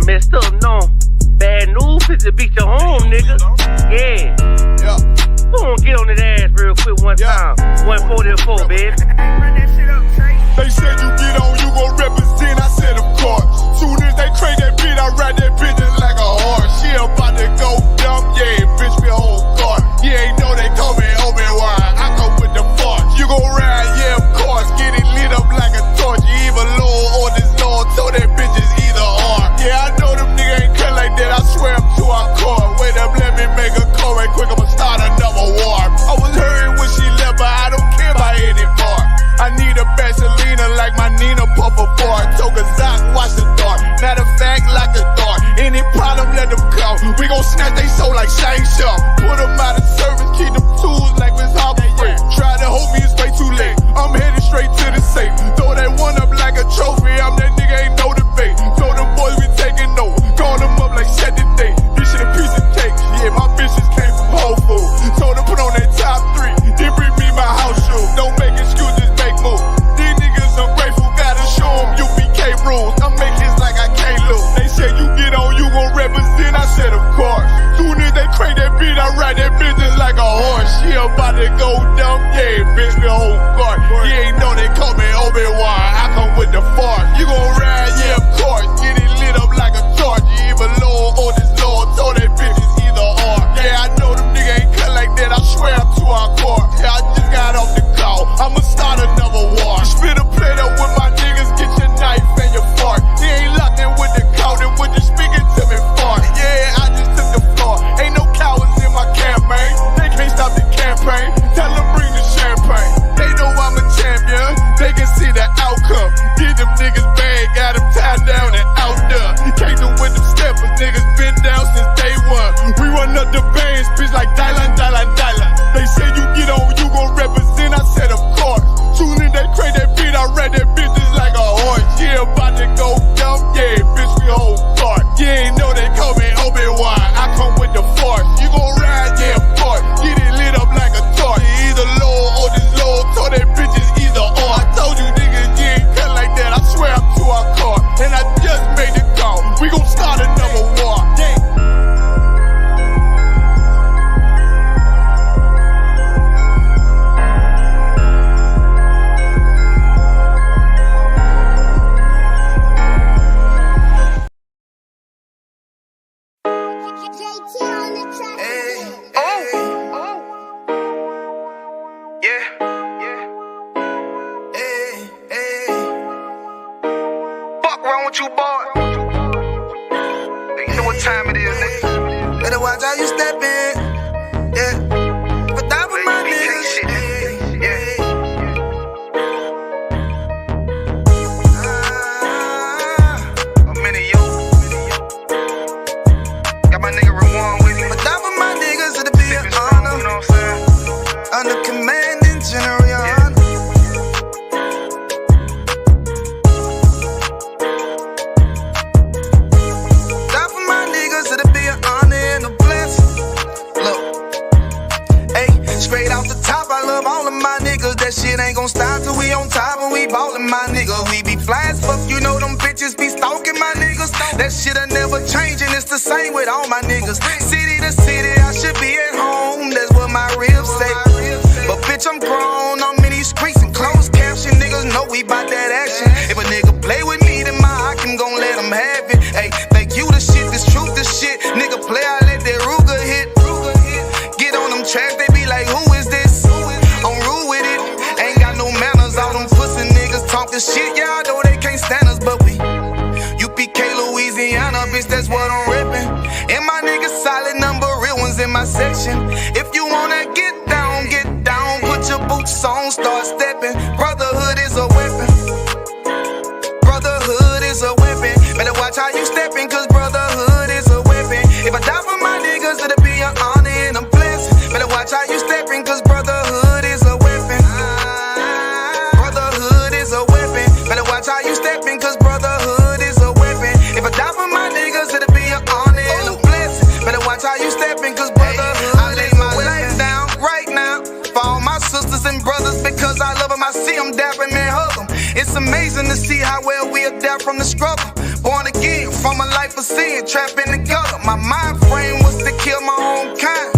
messed up, no. Bad news is to beat your home, nigga. Yeah. Who gon' get on his ass real quick one time? 144, baby. Run that shit up, Trey. They said you get on, you gon' represent. I said of course. Soon as they crank that beat, I ride that bitch just like a horse. She about to go dumb, yeah, bitch me a whole car. You ain't know they call me Obi-Wan. I come with the force. You gon' ride, yeah, of course. Get it lit up like a torch. You either low or this low, so that bitch is either or. Yeah, I know them niggas ain't cut like that. I swear I'm to our core. Wait up, let me make a call right quick. I'ma start another war. I was hurting when she left, but I don't care about anymore. I need a Vaselina like my Nina Puffer bar. Took a Zoc, watch the dark. Matter of fact, lock the door. Any problem, let them come. We gon' snatch they soul like Shang Tsung. Put them out of service, keep them tools like Miss Hopper Free. Try to hold me, it's way too late. I'm headed straight to the safe. Throw that one up like a trophy. I'm that nigga, ain't no debate. Told them boys we taking over. Call them up like set the date. This shit a piece of cake. Yeah, my bitches came from Whole Foods. Told them put on that top 3. Then bring me my house shoes. Don't make excuses, make moves. These niggas ungrateful, gotta show them U.P.K rules. I'm making hits like I can't lose. They said you get on, you gon' represent. I said of course. Soon as they crank that beat, I ride that bitch just like a horse. She about to go dumb, yeah, bitch me a whole car. You ain't know they call me Obi-Wan. I come with the force. You gon' ride, yeah, of course. Get it lit up like a torch. You either low or this low, so that bitch is either or. Yeah, I know them niggas ain't cut like that. I swear I'm to our core. Yeah, I just got off the call. I'ma start another war. Spit a plate up with my niggas, get your knife and your fork. He ain't locked in with the count and with the speaking to me fart. Yeah, I just took the floor. Ain't no cowards in my campaign. They can't stop the campaign. Tell them bring the champagne. They know I'm a champion. They can see the outcome. Get them niggas bad, got them tied down and out there. Can't do with them steppers, niggas been down since day one. We run up the bands, bitch like Dylan. They say you get on, you gon' represent. I said of course. Soon as they crank that beat, I ride that bitch just like a horse. Yeah, about to go dumb, yeah, bitch me whole car. You ain't know they call me Obi-Wan. I come with the force. You gon' ride, yeah, of course. Get it lit up like a torch. You either low or this low, so that bitch is either or. I told you niggas, you ain't cut like that. I swear I'm to our car. And I just made the call. We gon' start another war. You boy. You know what time it is, nigga. Better watch how you step in. Yeah. But that was my niggas. Yeah. A minute, yo. Got my nigga Rewan with me. But that was my niggas, it'll be an honor. You know what I'm saying? Under commanding general, your honor. Straight off the top, I love all of my niggas. That shit ain't gon' stop till we on top and we ballin', my nigga. We be fly as fuck, you know them bitches be stalking my niggas. That shit'll never change and it's the same with all my niggas. City to city, I should be at home. That's what my ribs say. But bitch, I'm grown, I'm in these streets and closed caption. Niggas know we bout that action. If a nigga play with me, then my Hakim gon' let him have it. Hey, think you the shit, this truth the shit. Nigga play, I let that Ruger hit. Get on them tracks, they be like, who is this? I'm rude with it. Ain't got no manners. All them pussy niggas talkin' shit. Yeah, I know they can't stand us, but we U.P.K, Louisiana, bitch, that's what I'm reppin'. And my niggas solid, number real ones in my section. If you wanna get down, put your boots on, start steppin'. Brotherhood is a weapon. Brotherhood is a weapon. Better watch how you steppin', cause brotherhood is a weapon. If I die for my niggas, it'll be an honor and a blessing. Better watch how you steppin', cause brotherhood is a weapon. Brotherhood is a weapon. Better watch how you steppin', cause brotherhood is a weapon. If I die for my niggas, it'll be an honor and a blessing. Better watch how you steppin', cause brotherhood I lay my life down right now for all my sisters and brothers, because I love them, I see them dapping and hug them. It's amazing to see how well we adapt from the struggle. Born again from a life of sin, trapped in the gutter. My mind frame was to kill my own kind.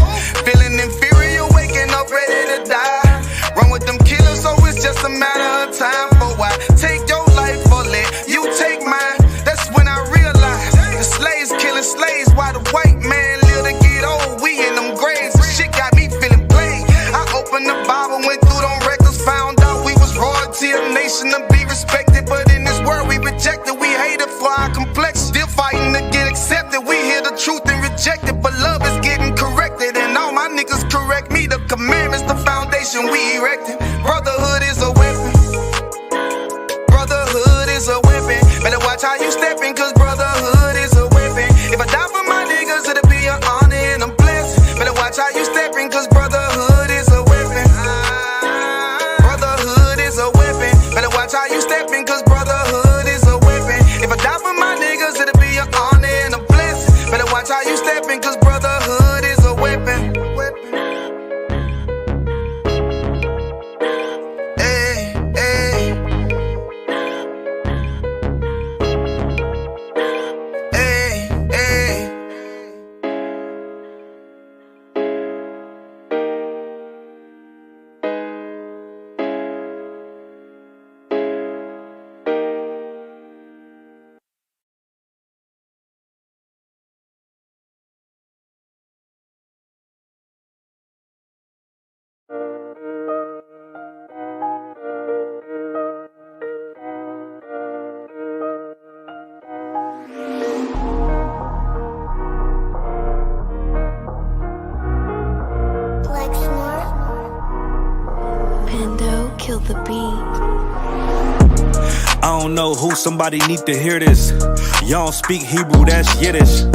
Feeling inferior, waking up ready to die. Run with them killers, so it's just a matter of time. For why take your life or let you take mine? That's when I realized the slaves killing slaves while the white man live to get old. We in them graves, the shit got me feeling played. I opened the Bible, went through them records, found out we was royalty, a nation to be respected. But in this world we rejected, we hated for our complexion. Still fighting to get accepted, we hear the truth and reject it. But love is getting corrected, and all my niggas correct me. The commandments, the foundation we erected. Brotherhood is a weapon. Brotherhood is a weapon. Better watch how you stepping, cause brotherhood is a weapon. If I die for my niggas, it'll be an honor and a blessing. Better watch how you stepping, cause brotherhood is a weapon. Brotherhood is a weapon. Better watch how you stepping, cause brotherhood is a weapon. If I die for my niggas, it'll be an honor and a blessing. Better watch how you stepping, cause brotherhood is a weapon. The beat. I don't know who, somebody need to hear this. Y'all don't speak Hebrew, that's Yiddish.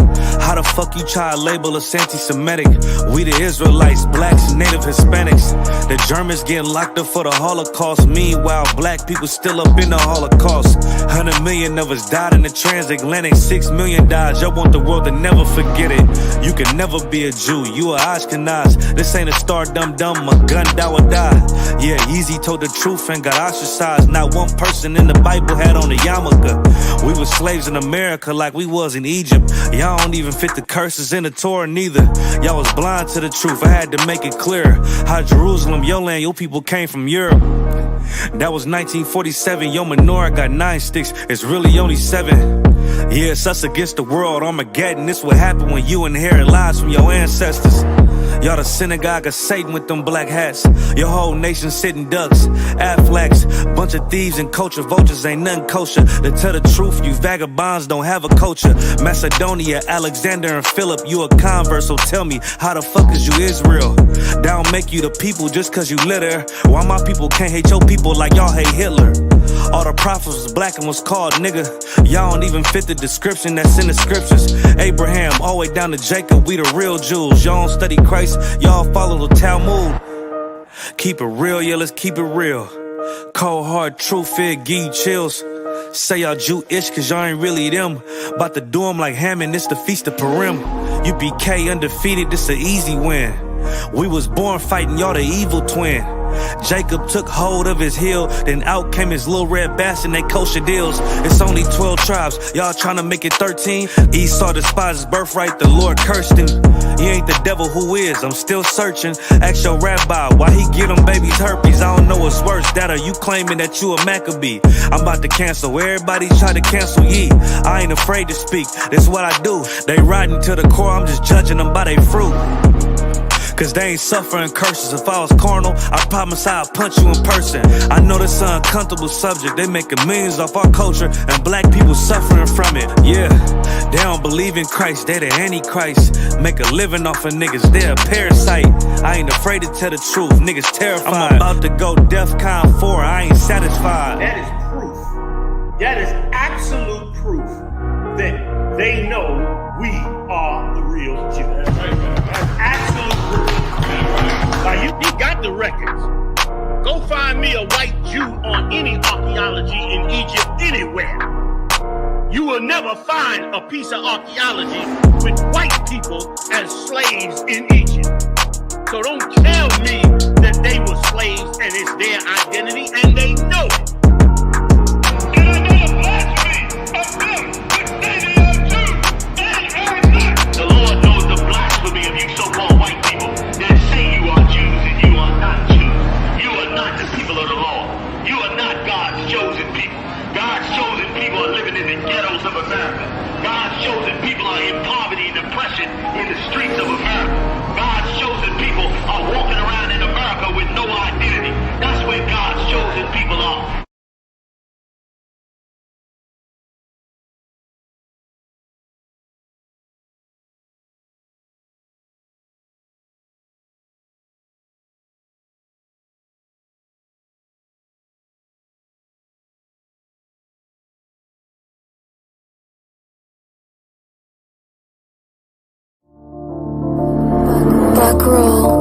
How the fuck you try to label us anti-Semitic? We the Israelites, blacks, native Hispanics. The Germans getting locked up for the Holocaust. Meanwhile, black people still up in the Holocaust. 100 million of us died in the transatlantic. 6 million died, y'all want the world to never forget it. You can never be a Jew, you a Ashkenaz. This ain't a star dum-dum, a gun that would die. Yeah, Yeezy told the truth and got ostracized. Not one person in the Bible had on a yarmulke. We was slaves in America like we was in Egypt. Y'all don't even fit the curses in the Torah neither. Y'all was blind to the truth, I had to make it clear. How Jerusalem, your land, your people came from Europe. That was 1947, your menorah got 9 sticks, it's really only 7. Yeah, it's us against the world, Armageddon. This what happened when you inherit lies from your ancestors. Y'all the synagogue of Satan with them black hats. Your whole nation sitting ducks, Aflacs. Bunch of thieves and culture vultures, ain't nothing kosher. To tell the truth, you vagabonds don't have a culture. Macedonia, Alexander and Philip, you a convert, so tell me, how the fuck is you Israel? That don't make you the people just cause you litter. Why my people can't hate your people like y'all hate Hitler? All the prophets was black and was called nigga. Y'all don't even fit the description that's in the scriptures. Abraham, all the way down to Jacob, we the real Jews. Y'all don't study Christ, y'all follow the Talmud. Keep it real, yeah, let's keep it real. Cold hard truth, it give you chills. Say y'all Jewish cause y'all ain't really them. About to do them like Hammond, it's the Feast of Purim. U.P.K undefeated, this an easy win. We was born fighting, y'all the evil twin. Jacob took hold of his heel, then out came his little red bastard, they kosher deals. It's only 12 tribes, y'all trying to make it 13. Esau despised his birthright, the Lord cursed him. He ain't the devil, who is? I'm still searching. Ask your rabbi, why he get them babies herpes? I don't know what's worse, that or you claiming that you a Maccabee. I'm about to cancel, everybody try to cancel ye. I ain't afraid to speak, this what I do. They riding to the core, I'm just judging them by their fruit. Cause they ain't suffering curses. If I was carnal, I promise I'd punch you in person. I know this an uncomfortable subject. They making millions off our culture and black people suffering from it. Yeah, they don't believe in Christ, they the Antichrist. Make a living off of niggas, they a parasite. I ain't afraid to tell the truth, niggas terrified. I'm about to go DEFCON 4, I ain't satisfied. That is proof. That is absolute proof that they know we are the real Jews. That's absolute proof. Now you got the records. Go find me a white Jew on any archaeology in Egypt anywhere. You will never find a piece of archaeology with white people as slaves in Egypt. So don't tell me that they were slaves and it's their identity, and they know it. people of the law. You are not God's chosen people. God's chosen people are living in the ghettos of America. God's chosen people are in poverty and depression in the streets of America. God's chosen people are walking around in America with no identity. That's where God's chosen people are. Back roll.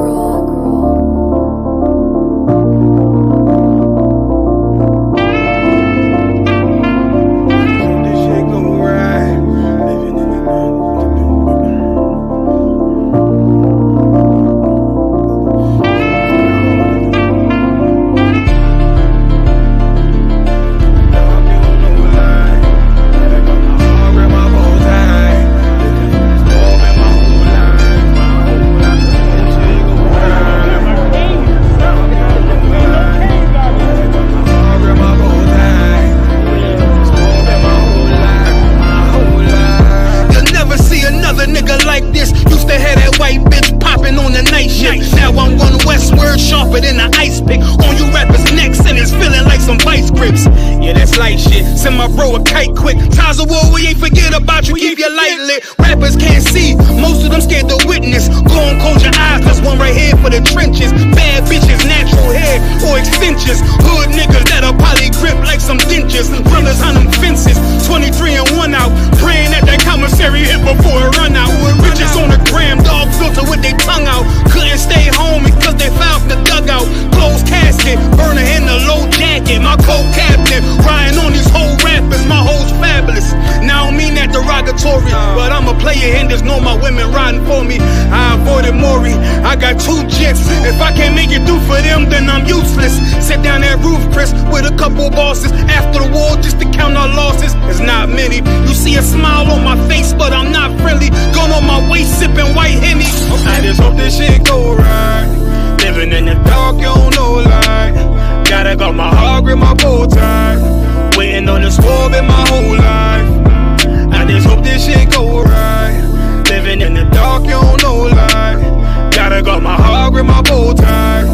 Send my bro a kite quick. Ties of war, we ain't forget about you. Keep your light lit. Rappers can't see, most of them scared to witness. Go on, close your eyes, there's one right here for the trenches. Bad bitches, natural hair or extensions. Hood niggas that'll poly grip like some dentures. Brothers on them fences, 23 and 1 out. Praying that that commissary hit before it run out. Bitches on the gram, dog filter with their tongue out. Couldn't stay home because they found the dugout. Closed casket, burner in the low jacket. My co-captain, riding on these whole rappers, my hoes fabulous. Now I don't mean that derogatory, but I'm a player and there's no my women riding for me. I avoided Maury, I got 2 jets. If I can't make it through for them, then I'm useless. Sit down that roof, Chris, with a couple bosses. After the war, just to count our losses, it's not many. You see a smile on my face, but I'm not friendly. Gun on my waist, sipping white Henny. I just hope this shit go right. Living in the dark, you don't know light. Gotta got my heart grip, my bow tie. Waiting on the squab in my whole life. I just hope this shit go right. Living in the dark, you don't know light. Gotta got my heart grip, my bow tie.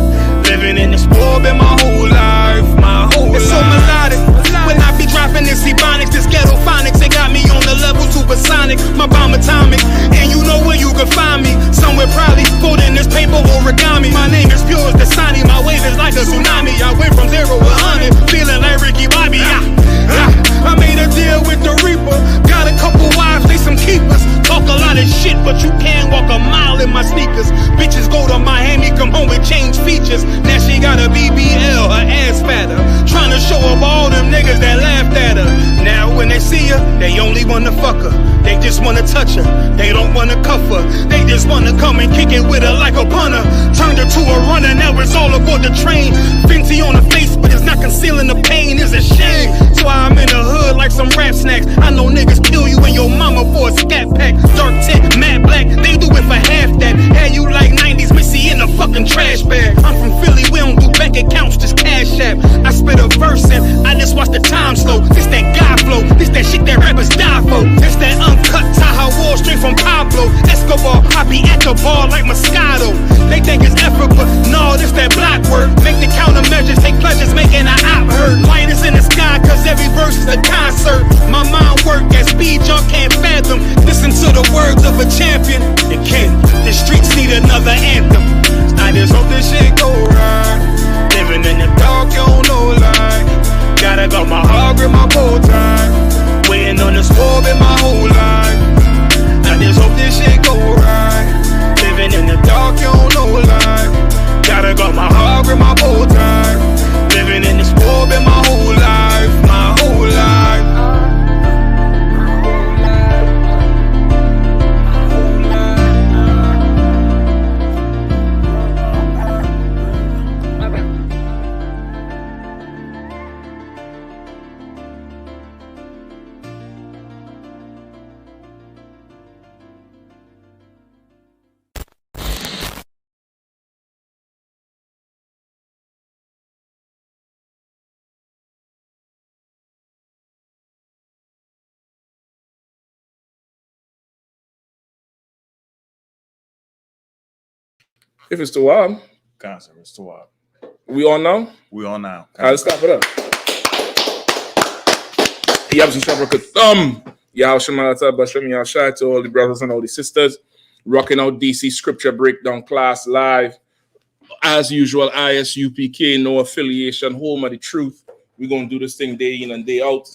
Living in the squab in my whole life. My whole life. It's so melodic. When I be dropping this ebonics, this ghetto phonics, it got me on the level supersonic. My bomb atomic, and you know where you can find me. Somewhere probably folding this paper origami. My name is pure as the Dasani. My wave is like a tsunami. I went from 0 to 100, feeling like Ricky Bobby. I made a deal with the Reaper. Got a couple wives, they some keepers. Talk a lot of shit, but you can't walk a mile in my sneakers. Bitches go to Miami, come home with change features. Now she got a BBL, her ass fatter. Trying to show up all them niggas that laughed at her. Now when they see her, they only wanna fuck her. They just wanna touch her, they don't wanna cuff her. They just wanna come and kick it with her like a punter. Turned her to a runner, now it's all aboard the train. Fenty on her face, but it's not concealing the pain, it's a shame. So I'm in the hood like some rap snacks. I know niggas kill you and your mama for a scat pack. Dark tint, matte black, they do it for half that. Had you like 90s Missy in a fucking trash bag. I'm from Philly, we don't do bank accounts, just cash app. I spit a verse and I just watch the time slow. This that God flow, this that shit that rappers die for. This that uncut Taha Wall straight from Pablo Escobar. I be at the bar like Moscato. They think it's effort, but no, this that block work. Make the countermeasures, take pleasures, making an op hurt. Lightest in the sky, cause every verse is a concert. My mind work at speed y'all can't fathom. Listen to the words of a champion. It can't, the streets need another anthem. I just hope this shit go right. Living in the dark, you don't know light. Gotta got my heart grip, my bow tie. Waiting on the squab in my whole life. I just hope this shit go right. Living in the dark, you don't know light. Gotta got my heart If it's too wild. Concept, it's too wild. We on now? We on now. All right, let's stop it up. Yabs and Shabrak Yah Shemalata Basham Yah Shai to all the brothers and all the sisters. Rocking out DC scripture breakdown class live. As usual, I.S.U.P.K, no affiliation, home of the truth. We're going to do this thing day in and day out.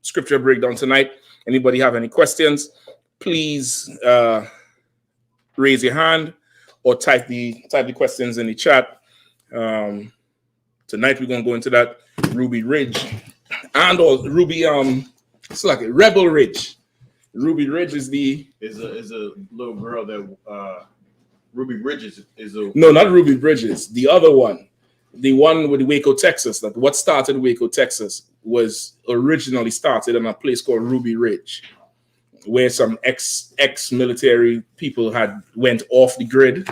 Scripture breakdown tonight. Anybody have any questions? Please raise your hand or type the questions in the chat. Tonight we're going to go into that Ruby Ridge and or Ruby it's like a Rebel Ridge. Ruby Ridge is a little girl that Ruby Bridges is a no, not Ruby Bridges. The other one, the one with Waco, Texas. Like what started Waco, Texas, was originally started in a place called Ruby Ridge, where some ex-military people went off the grid,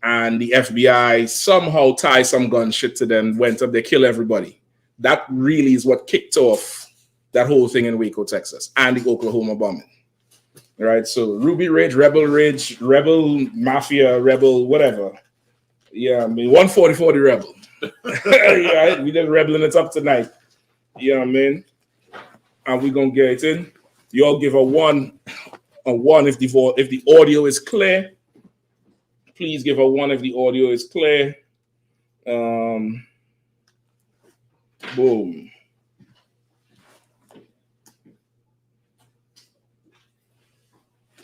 and the FBI somehow tied some gun shit to them. Went up, they kill everybody. That really is what kicked off that whole thing in Waco, Texas, and the Oklahoma bombing. Right, so Ruby Ridge, Rebel Mafia, Rebel, whatever. Yeah, I mean 144 the Rebel. Yeah, we did rebelling it up tonight. Yeah, I mean, and we're gonna get it in. You all give a one if the audio is clear. Please give a 1 if the audio is clear. Boom.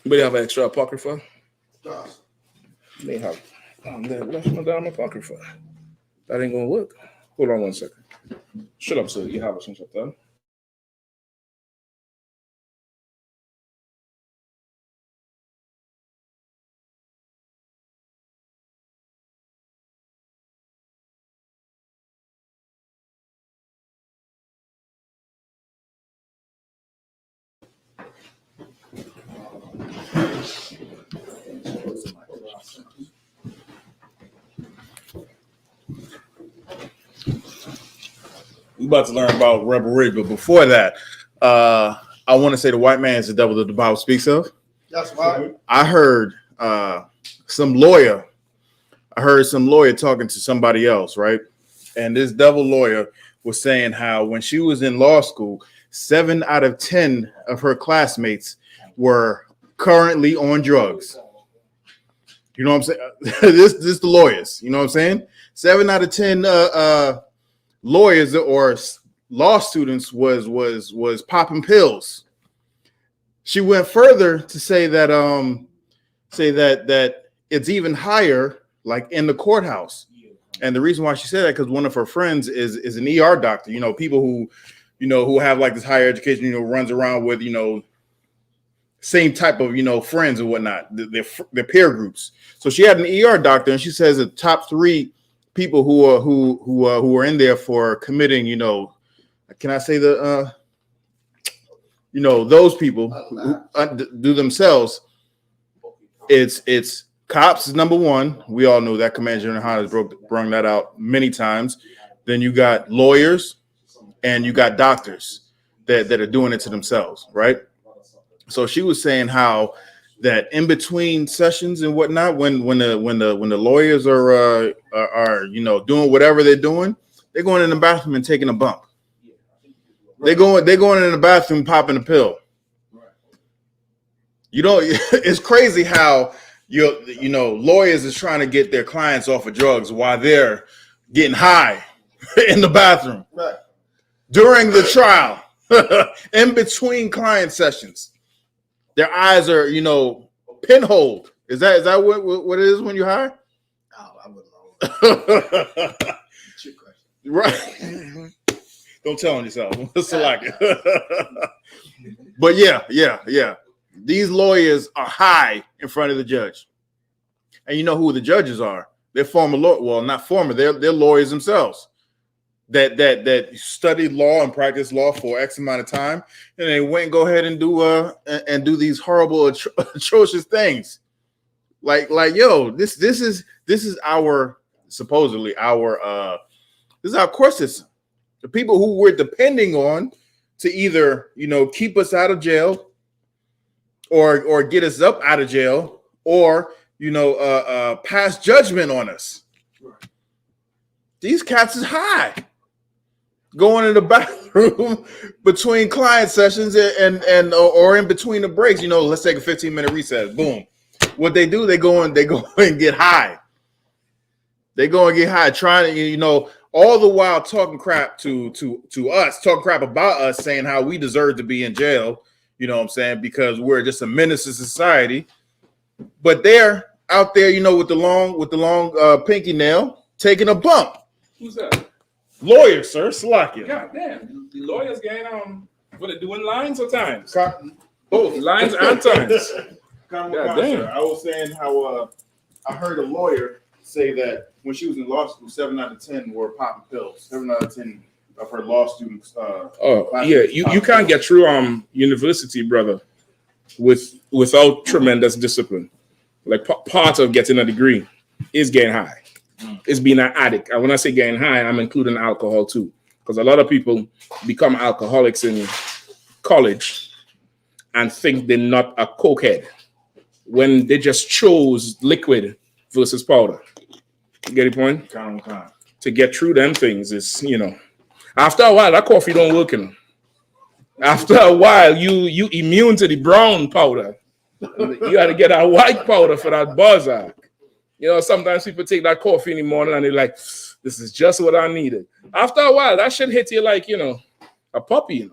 Anybody have an extra apocrypha? May have. Where's my damn apocrypha? That ain't gonna work. Hold on 1 second. Shut up, sir. You have it since I'm done. We about to learn about Rebel Ridge, but before that, I want to say the white man is the devil that the Bible speaks of. That's right. I heard some lawyer talking to somebody else, right? And this devil lawyer was saying how when she was in law school, 7 out of 10 of her classmates were currently on drugs. You know what I'm saying? This the lawyers. You know what I'm saying? 7 out of 10 lawyers or law students was popping pills. She went further to say that that it's even higher, like in the courthouse. And the reason why she said that because one of her friends is an ER doctor. You know, people who have like this higher education. Runs around with same type of friends and whatnot. Their peer groups. So she had an ER doctor, and she says the top 3 people who are in there for committing, can I say the those people who do themselves. It's cops is number 1. We all know that. Commander General Yohanna has brung that out many times. Then you got lawyers and you got doctors that are doing it to themselves, right? So she was saying how that in between sessions and whatnot, when the lawyers are doing whatever they're doing, they're going in the bathroom and taking a bump. They're going in the bathroom popping a pill. It's crazy how lawyers is trying to get their clients off of drugs while they're getting high in the bathroom during the trial, in between client sessions. Their eyes are, pinholed. Is that what it is when you're high? Oh, I wouldn't know. Right. Don't tell on yourself. But yeah. These lawyers are high in front of the judge. And you know who the judges are? They're former well, not former, they're lawyers themselves. That studied law and practiced law for X amount of time, and they went and go ahead and do these horrible, atrocious things. Like yo, this is our supposedly our this is our court system. The people who we're depending on to either keep us out of jail or get us up out of jail or pass judgment on us. These cats is high. Going in the bathroom between client sessions and or in between the breaks. Let's take a 15-minute recess. Boom. What they do, they go and get high. They go and get high, trying to, all the while talking crap to us, talking crap about us, saying how we deserve to be in jail. You know what I'm saying? Because we're just a menace to society. But they're out there, with the long pinky nail, taking a bump. Who's that? Lawyer, sir. Slack. God damn. The lawyers getting what they doing lines or times? Both lines and times. God damn. I was saying how I heard a lawyer say that when she was in law school, 7 out of 10 were popping pills. 7 out of 10 of her law students. You can't get through university, brother, without tremendous discipline. Like part of getting a degree is getting high. It's being an addict. And when I say getting high, I'm including alcohol too, because a lot of people become alcoholics in college and think they're not a cokehead when they just chose liquid versus powder. You get the point? To get through them things is, after a while that coffee don't work. After a while, you immune to the brown powder. You got to get that white powder for that buzz out. Sometimes people take that coffee in the morning and they're like, this is just what I needed. After a while, that shit hit you like, a puppy.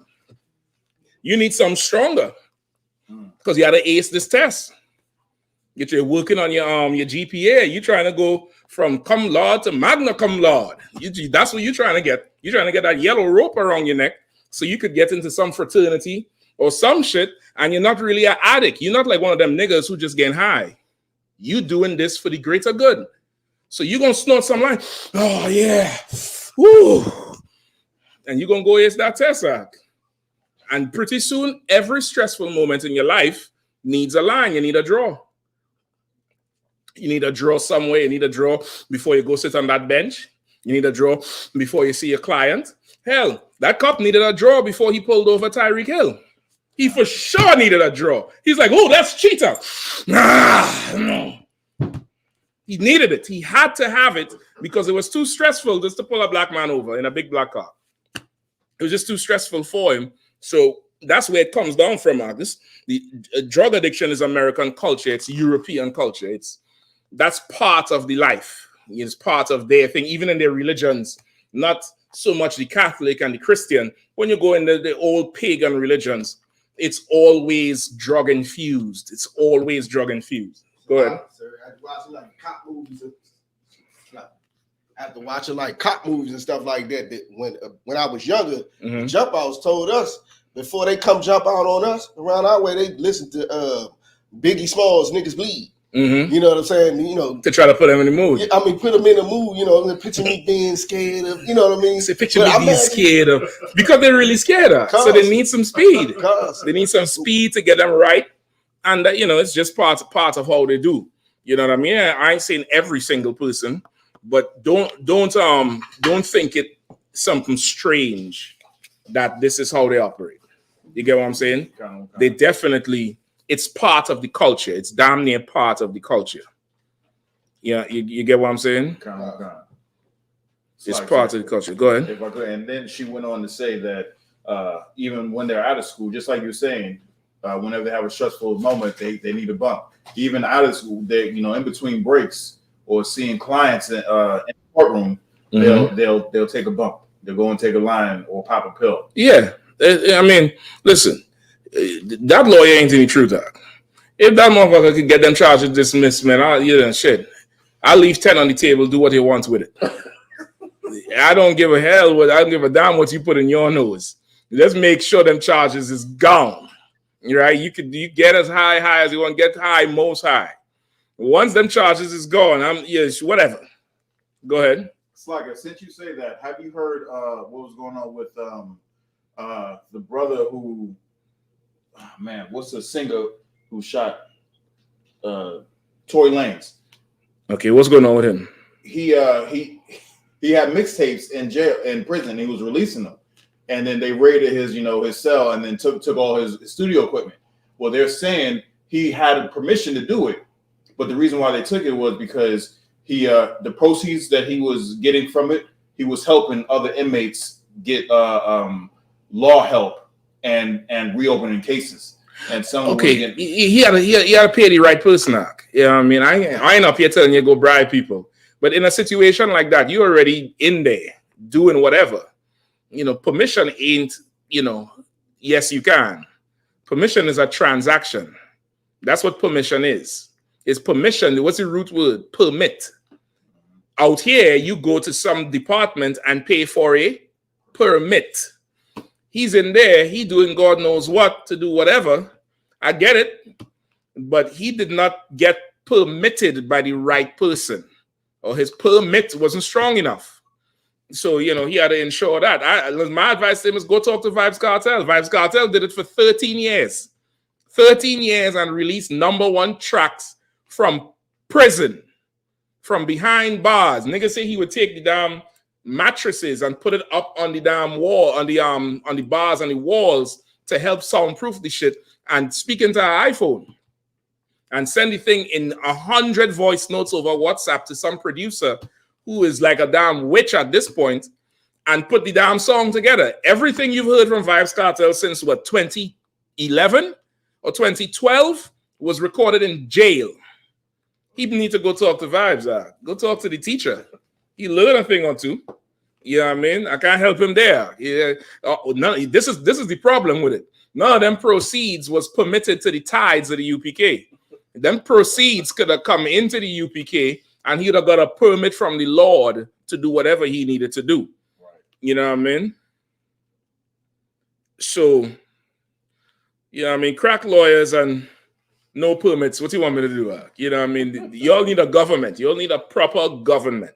You need something stronger because you got to ace this test. You're working on your GPA. You're trying to go from cum laude to magna cum laude. That's what you're trying to get. You're trying to get that yellow rope around your neck so you could get into some fraternity or some shit, and you're not really an addict. You're not like one of them niggas who just getting high. You doing this for the greater good. So you're going to snort some like, oh, yeah. Woo. And you're going to go ace that test out. And pretty soon, every stressful moment in your life needs a line. You need a draw. You need a draw somewhere. You need a draw before you go sit on that bench. You need a draw before you see your client. Hell, that cop needed a draw before he pulled over Tyreek Hill. He for sure needed a draw. He's like, oh, that's cheater. No. He needed it. He had to have it because it was too stressful just to pull a black man over in a big black car. It was just too stressful for him. So that's where it comes down from, Marcus. The drug addiction is American culture. It's European culture. That's part of the life. It's part of their thing, even in their religions. Not so much the Catholic and the Christian. When you go in the old pagan religions, it's always drug infused. It's always drug infused. Go ahead. After watching like cop movies and stuff like that, when I was younger, jump outs told us before they come jump out on us around our way, they listen to Biggie Smalls, Niggas Bleed. You know what I'm saying? To try to put them in the mood. I mean, put them in the mood. Picture me being scared of. You know what I mean? Picture me being scared of because they're really scared of. So they need some speed. They need some speed to get them right, and it's just part of how they do. You know what I mean? I ain't saying every single person, but don't think it something strange that this is how they operate. You get what I'm saying? They definitely. It's part of the culture. It's damn near part of the culture. Yeah, you get what I'm saying? It's part of the culture. Go ahead. If I could. And then she went on to say that even when they're out of school, just like you're saying, whenever they have a stressful moment, they need a bump. Even out of school, they in between breaks or seeing clients in the courtroom, they'll take a bump. They'll go and take a line or pop a pill. Yeah, I mean, listen. That lawyer ain't any true talk. If that motherfucker could get them charges dismissed, man, I'll leave 10 on the table, do what he wants with it. I don't give a hell I don't give a damn what you put in your nose. Let's make sure them charges is gone. Right? You get as high as you want, get high, most high. Once them charges is gone, whatever. Go ahead. Slugger, since you say that, have you heard what was going on with the brother who what's the singer who shot Tory Lanez? Okay, what's going on with him? He had mixtapes in prison. He was releasing them, and then they raided his cell and then took all his studio equipment. Well, they're saying he had permission to do it, But the reason why they took it was because he the proceeds that he was getting from it, he was helping other inmates get law help and reopening cases. And some he had to pay the right person. You know what I mean? I ain't up here telling you to go bribe people. But in a situation like that, you're already in there doing whatever. You know, permission ain't, you know, yes, you can. Permission is a transaction. That's what permission is. It's permission. What's the root word? Permit. Out here, you go to some department and pay for a permit. He's in there. He doing God knows what to do whatever. I get it. But he did not get permitted by the right person. Or his permit wasn't strong enough. So, you know, he had to ensure that. My advice to him is go talk to Vybz Kartel. Vybz Kartel did it for 13 years. 13 years and released #1 tracks from prison, from behind bars. Niggas say he would take the damn mattresses and put it up on the damn wall, on the bars and the walls to help soundproof the shit and speak into an iPhone and send the thing in 100 voice notes over WhatsApp to some producer who is like a damn witch at this point and put the damn song together. Everything you've heard from Vybz Kartel since what, 2011 or 2012 was recorded in jail. He need to go talk to Vybz. Go talk to the teacher. He learned a thing or two. You know what I mean? I can't help him there. Yeah. This is the problem with it. None of them proceeds was permitted to the tithes of the UPK. Them proceeds could have come into the UPK and he'd have got a permit from the Lord to do whatever he needed to do. Right. You know what I mean? So, you know what I mean? Crack lawyers and no permits. What do you want me to do? You know what I mean? Y'all need a government. Y'all need a proper government.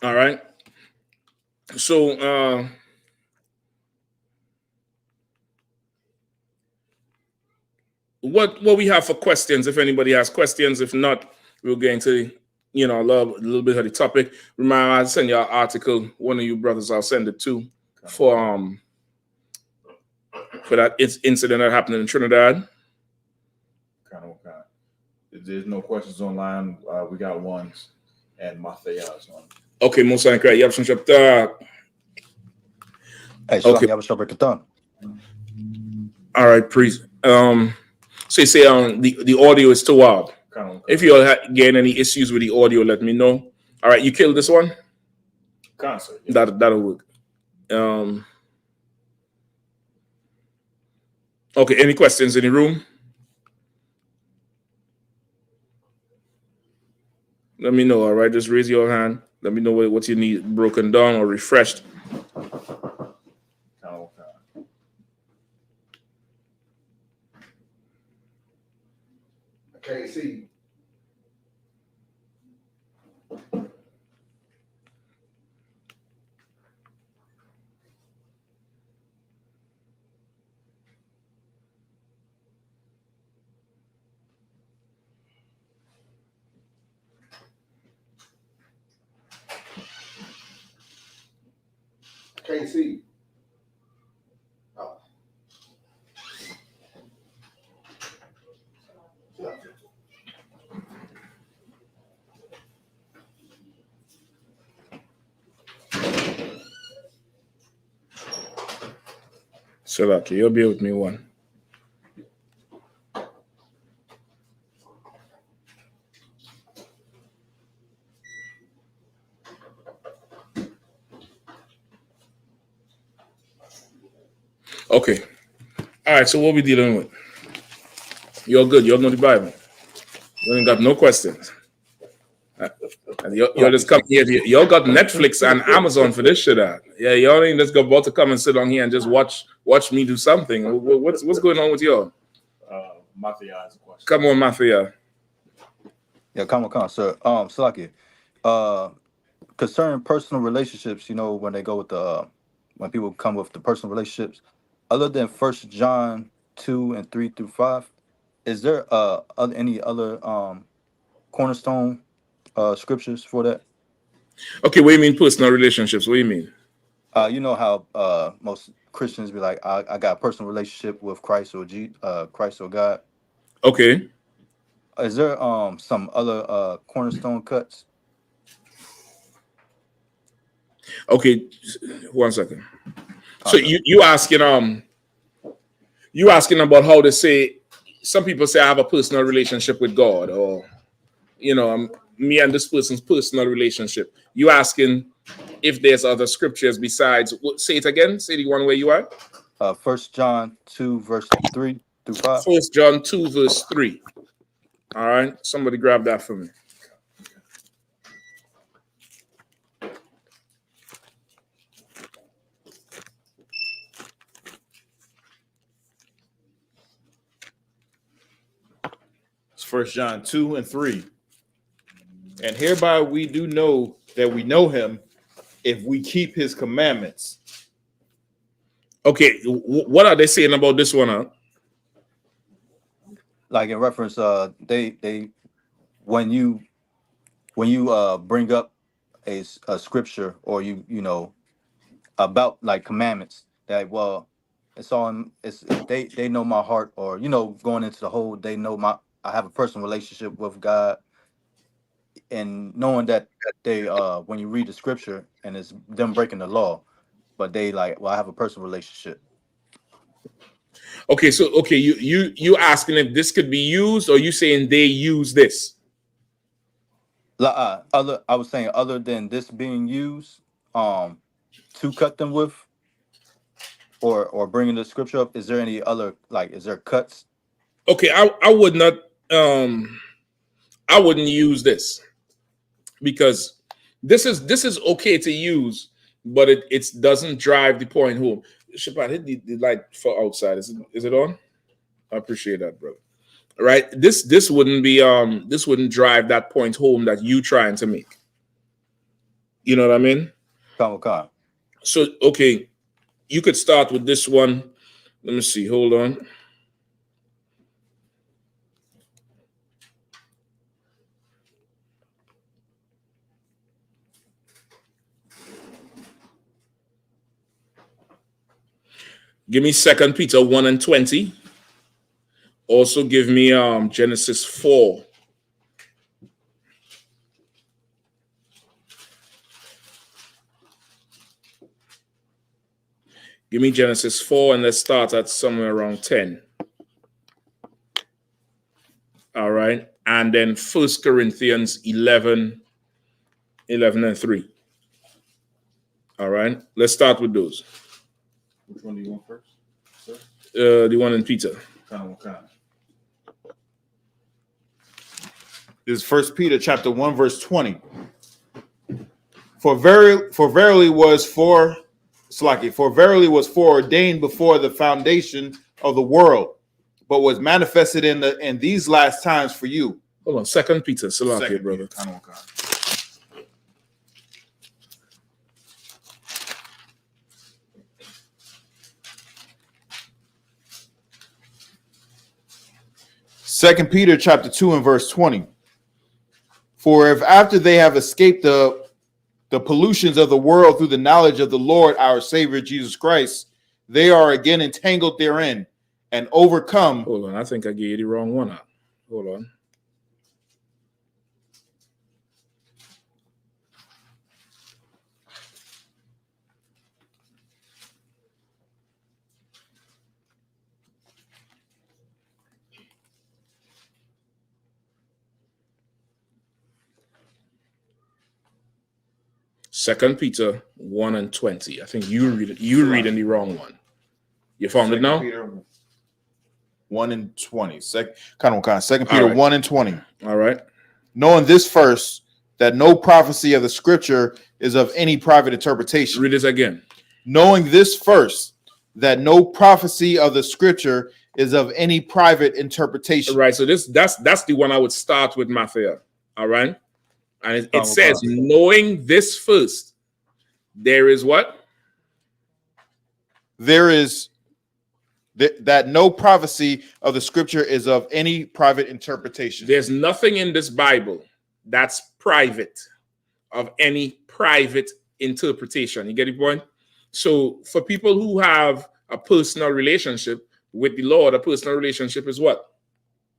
All right. So, what we have for questions, if anybody has questions. If not, we'll get into, you know, a little bit of the topic. Remember, I'll send you an article. One of you brothers, I'll send it to for that incident that happened in Trinidad. Okay. There's no questions online. We got ones, and Matthias one. Okay, Musa and Craig, Yabson Chapter. Hey, Shalom, Yabson. All right, please. So you say the audio is too wild. If you all get any issues with the audio, let me know. All right, you killed this one? Concert. Yeah. That'll work. Okay, any questions in the room? Let me know, all right? Just raise your hand. Let me know what you need broken down or refreshed. Can't see. Can't see. Oh. So lucky, you'll be with me one. Okay. All right, so what we dealing with? You're good. You know the Bible. You ain't got no questions. And you're just coming here. Y'all got Netflix and Amazon for this shit out. Yeah, y'all ain't just about to come and sit on here and just watch me do something. What's going on with y'all? Mafia has a question. Come on, Mafia. Yeah, come on, sir. Salaki. Concerning personal relationships, you know, when they go with the when people come with the personal relationships, other than 1 John 2:3-5, is there any other cornerstone scriptures for that? Okay, what do you mean personal relationships? What do you mean? You know how most Christians be like, I got a personal relationship with Christ or Christ or God. Okay. Is there some other cornerstone cuts? Okay, 1 second. So you asking about how to say, some people say I have a personal relationship with God, or me and this person's personal relationship. You asking if there's other scriptures besides, say it again, say the one where you are. 1 John 2 verse 3 through 5. 1 John 2 verse 3. All right, somebody grab that for me. It's 1 John 2 and 3. And hereby we do know that we know him if we keep his commandments. Okay, what are they saying about this one? Huh? Like in reference, they when you bring up a scripture, or you know about like commandments, that they know my heart, or going into the whole, they know I have a personal relationship with God, and knowing that they when you read the scripture and it's them breaking the law, but they like, well, I have a personal relationship. Okay, so you asking if this could be used, or you saying they use this? I was saying, other than this being used to cut them with, or bringing the scripture up, is there any other, like, is there cuts? Okay, I would not I wouldn't use this, because this is okay to use, but it doesn't drive the point home. Shapat, hit the light for outside. Is it on? I appreciate that, brother. Right? This wouldn't be this wouldn't drive that point home that you trying to make. You know what I mean? Come. So okay, you could start with this one. Let me see. Hold on. Give me 2 Peter 1 and 20. Also give me Genesis 4. Give me Genesis 4, and let's start at somewhere around 10. All right. And then 1 Corinthians 11 and 3. All right. Let's start with those. Which one do you want first, sir? The one in Peter. What kind? This is 1 Peter chapter 1 verse 20. For verily was foreordained before the foundation of the world, but was manifested in these last times for you. Hold on, 2 Peter, Salaki, brother. Second Peter chapter 2 and verse 20. For if after they have escaped the pollutions of the world through the knowledge of the Lord our Savior Jesus Christ, they are again entangled therein and overcome. Hold on, I think I gave you the wrong one out. Hold on. Second Peter 1 and 20. I think you read it. You're reading the wrong one. You found it now? Peter 1 and 20. Second Peter 1 and 20. All right. Knowing this first, that no prophecy of the scripture is of any private interpretation. Read this again. Knowing this first, that no prophecy of the scripture is of any private interpretation. All right. So that's the one I would start with, Matthew. All right. And it says, knowing this first, there is what? There is that no prophecy of the scripture is of any private interpretation. There's nothing in this Bible that's private, of any private interpretation. You get the point? So for people who have a personal relationship with the Lord, a personal relationship is what?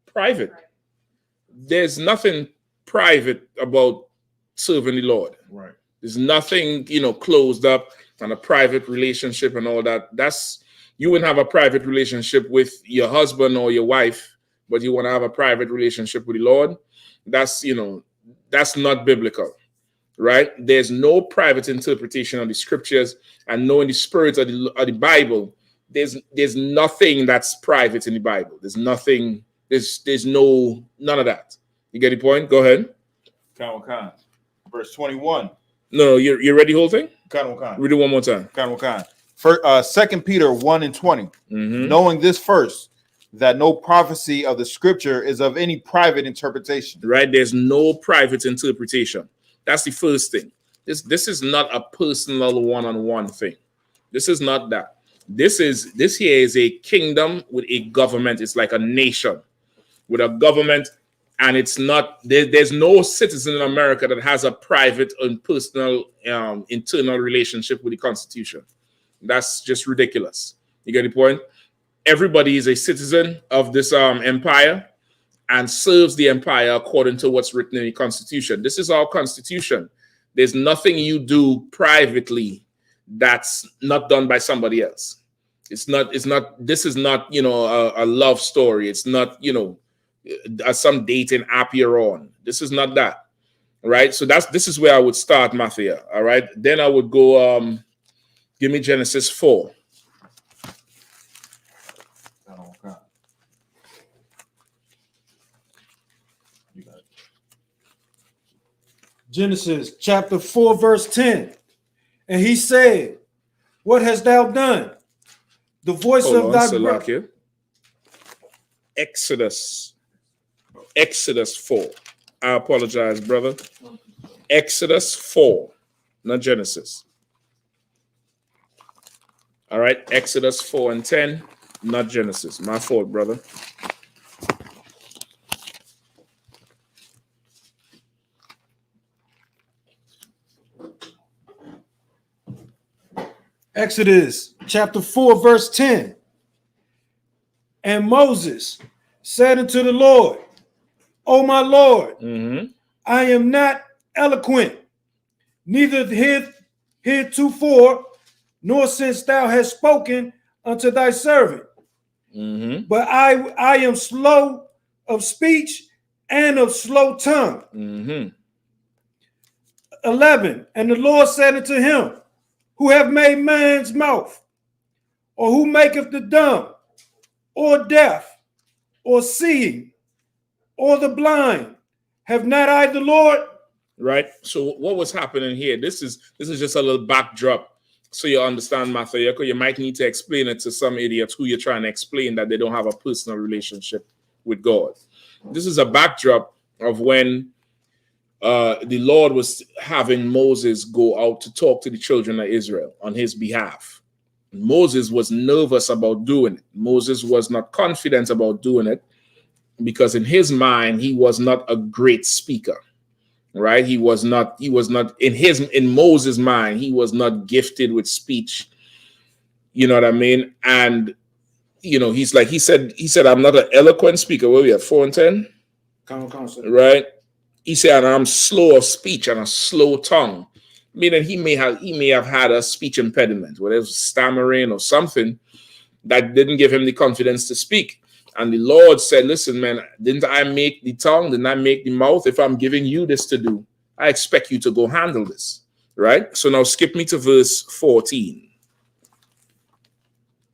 Private. there's nothing private about serving the Lord. Right. There's nothing, closed up and a private relationship and all that. You wouldn't have a private relationship with your husband or your wife, but you want to have a private relationship with the Lord. That's not biblical, right? There's no private interpretation of the scriptures, and knowing the spirit of the Bible. There's nothing that's private in the Bible. There's nothing. There's none of that. You get the point? Go ahead. Khan. Verse 21. No, you read the whole thing? Khan. Read it one more time. Khan. 2 Peter 1 and 20. Mm-hmm. Knowing this first, that no prophecy of the scripture is of any private interpretation. Right? There's no private interpretation. That's the first thing. This is not a personal one-on-one thing. This is not that. This here is a kingdom with a government. It's like a nation with a government, and it's not there's no citizen in America that has a private and personal internal relationship with the Constitution. That's just ridiculous. You get the point? Everybody is a citizen of this empire and serves the empire according to what's written in the Constitution. This is our Constitution. There's nothing you do privately that's not done by somebody else. This is not a love story. It's not some dating app you're on. This is not that, right? So this is where I would start, Mafia. All right, then I would go give me Genesis 4. Genesis chapter 4 verse 10. And he said, what hast thou done? The voice of thy brother. Exodus 4. I apologize, brother. Exodus 4, not Genesis. All right, Exodus 4 and 10, not Genesis. My fault, brother. Exodus chapter 4 verse 10. And Moses said unto the Lord, O my Lord, I am not eloquent, neither heretofore, nor since thou hast spoken unto thy servant. But I am slow of speech and of slow tongue. 11. And the Lord said unto him, who have made man's mouth, or who maketh the dumb, or deaf, or seeing, or the blind? Have not I the Lord? Right. So what was happening here? This is just a little backdrop, so you understand, Matthew. You might need to explain it to some idiots who you're trying to explain that they don't have a personal relationship with God. This is a backdrop of when the Lord was having Moses go out to talk to the children of Israel on his behalf. Moses was nervous about doing it. Moses was not confident about doing it because in his mind, he was not a great speaker, right? He was not in Moses' mind, he was not gifted with speech. You know what I mean? And, he said, I'm not an eloquent speaker. Where we at, 4 and 10? Right? He said, I'm slow of speech and a slow tongue, meaning he may have had a speech impediment, whether it was stammering or something that didn't give him the confidence to speak. And the Lord said, listen, man, didn't I make the tongue? Didn't I make the mouth? If I'm giving you this to do, I expect you to go handle this, right? So now skip me to verse 14.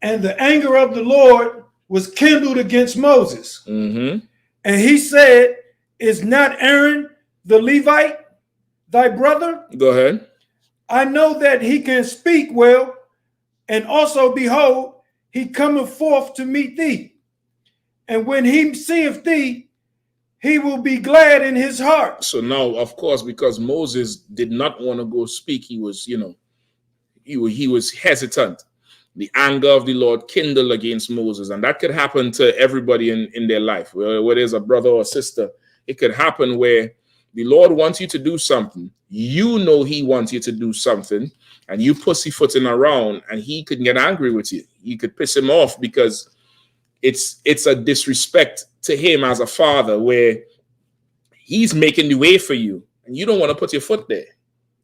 And the anger of the Lord was kindled against Moses. And he said, is not Aaron the Levite thy brother? Go ahead. I know that he can speak well, and also, behold, he cometh forth to meet thee. And when he seeth thee, he will be glad in his heart. So now, of course, because Moses did not want to go speak, he was, he was hesitant. The anger of the Lord kindled against Moses, and that could happen to everybody in their life, whether it's a brother or a sister. It could happen where the Lord wants you to do something. You know he wants you to do something, and you pussyfooting around, and he could get angry with you. You could piss him off because it's a disrespect to him as a father, where He's making the way for you, and you don't want to put your foot there.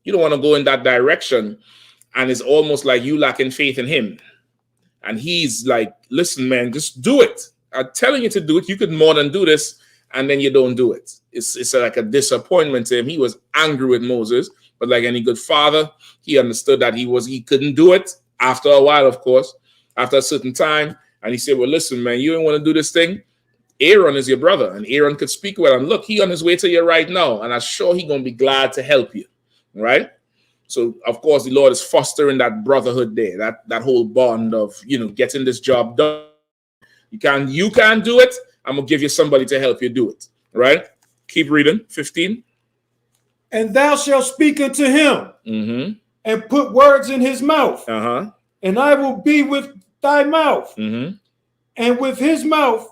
You don't want to go in that direction, and it's almost like you lacking faith in him. And he's like, listen, man, just do it. I'm telling you to do it. You could more than do this, and then you don't do it. It's like a disappointment to him. He was angry with Moses, but like any good father, he understood that he couldn't do it. After a while, of course, after a certain time, and he said, well, listen, man, you don't want to do this thing. Aaron is your brother, and Aaron could speak well. And look, he on his way to you right now, and I'm sure he's going to be glad to help you, right? So, of course, the Lord is fostering that brotherhood there, that whole bond of, getting this job done. You can't do it. I'm going to give you somebody to help you do it, right? Keep reading, 15. And thou shalt speak unto him and put words in his mouth. And I will be with thy mouth and with his mouth,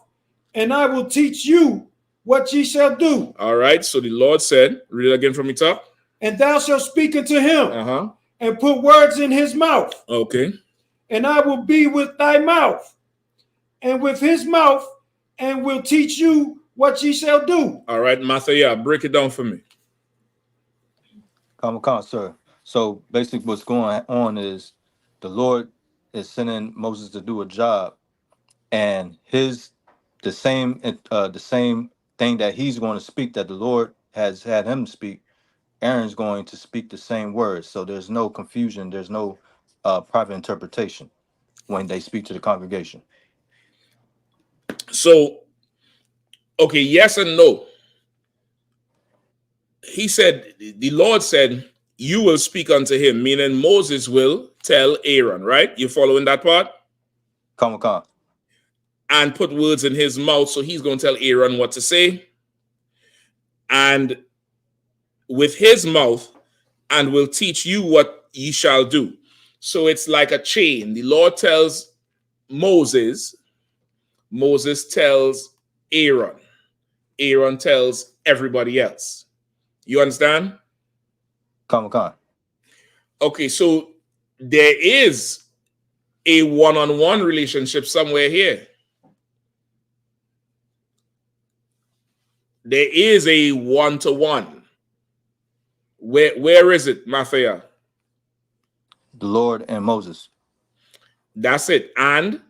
and I will teach you what ye shall do. All right. So the Lord said, read it again from the top. And thou shalt speak unto him and put words in his mouth. Okay. And I will be with thy mouth and with his mouth, and will teach you what ye shall do. All right, Matthew, break it down for me. Come, sir. So basically what's going on is the Lord is sending Moses to do a job, and the same thing that he's going to speak that the Lord has had him speak, Aaron's going to speak the same words. So there's no confusion, there's no private interpretation when they speak to the congregation. So, okay, yes and no. He said, the Lord said, you will speak unto him, meaning Moses will tell Aaron, right? You following that part? Come. And put words in his mouth, so he's going to tell Aaron what to say. And with his mouth, and will teach you what ye shall do. So it's like a chain. The Lord tells Moses, Moses tells Aaron, Aaron tells everybody else. You understand? Come. Okay, so there is a one-on-one relationship somewhere here. There is a one-to-one. Where is it, Matthew? The Lord and Moses. That's it. And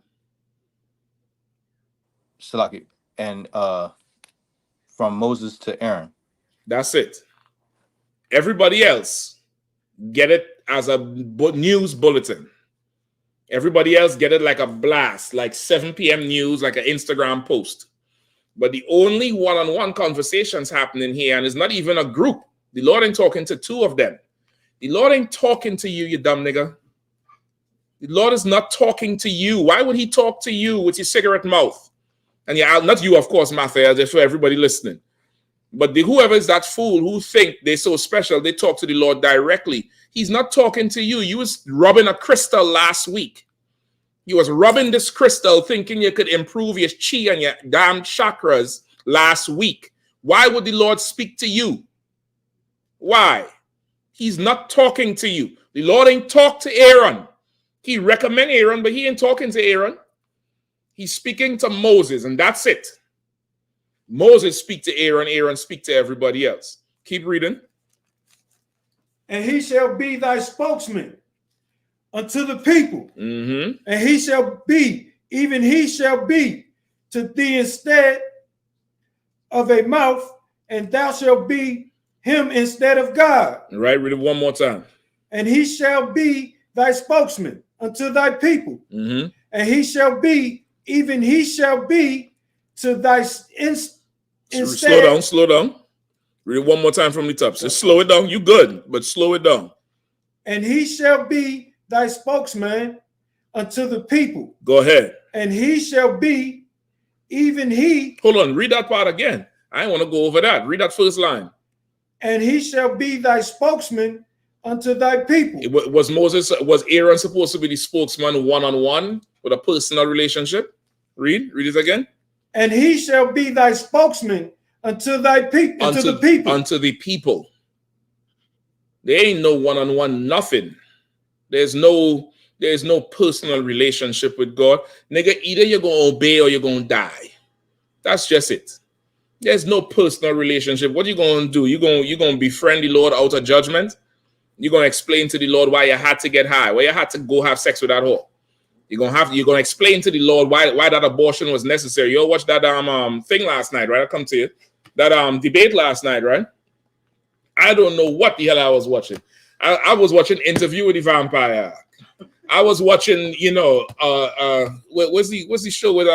Salaki. And from Moses to Aaron. That's it. Everybody else get it as a news bulletin. Everybody else get it like a blast, like 7 p.m. news, like an Instagram post. But the only one-on-one conversations happening here, and it's not even a group. The Lord ain't talking to two of them. The Lord ain't talking to you, you dumb nigga. The Lord is not talking to you. Why would he talk to you with your cigarette mouth? And yeah, not you, of course, Matthew, just for everybody listening. But whoever is that fool who think they're so special, they talk to the Lord directly. He's not talking to you. You was rubbing a crystal last week. You was rubbing this crystal thinking you could improve your chi and your damn chakras last week. Why would the Lord speak to you? Why? He's not talking to you. The Lord ain't talk to Aaron. He recommend Aaron, but he ain't talking to Aaron. He's speaking to Moses, and that's it. Moses speak to Aaron, Aaron speak to everybody else. Keep reading. And he shall be thy spokesman unto the people. And he shall be, even he shall be to thee instead of a mouth, and thou shalt be him instead of God. All right, read it one more time. And he shall be thy spokesman unto thy people. And he shall be, even he shall be to thy Slow down. Read it one more time from the top. So slow it down. You good, but slow it down. And he shall be thy spokesman unto the people. Go ahead. And he shall be, even he. Hold on, read that part again. I want to go over that. Read that first line. And he shall be thy spokesman unto thy people. Was Aaron supposed to be the spokesman one-on-one with a personal relationship? Read it again. And he shall be thy spokesman unto thy people, unto the people. Unto the people. There ain't no one-on-one, nothing. There's no personal relationship with God. Nigga, either you're gonna obey or you're gonna die. That's just it. There's no personal relationship. What you gonna do? You gonna befriend the Lord out of judgment? You're gonna explain to the Lord why you had to get high, why you had to go have sex with that whore. You're gonna explain to the Lord why that abortion was necessary. You all watched that thing last night, right? I come to you. That debate last night, right? I don't know what the hell I was watching. I was watching Interview with the Vampire. I was watching, what's the show with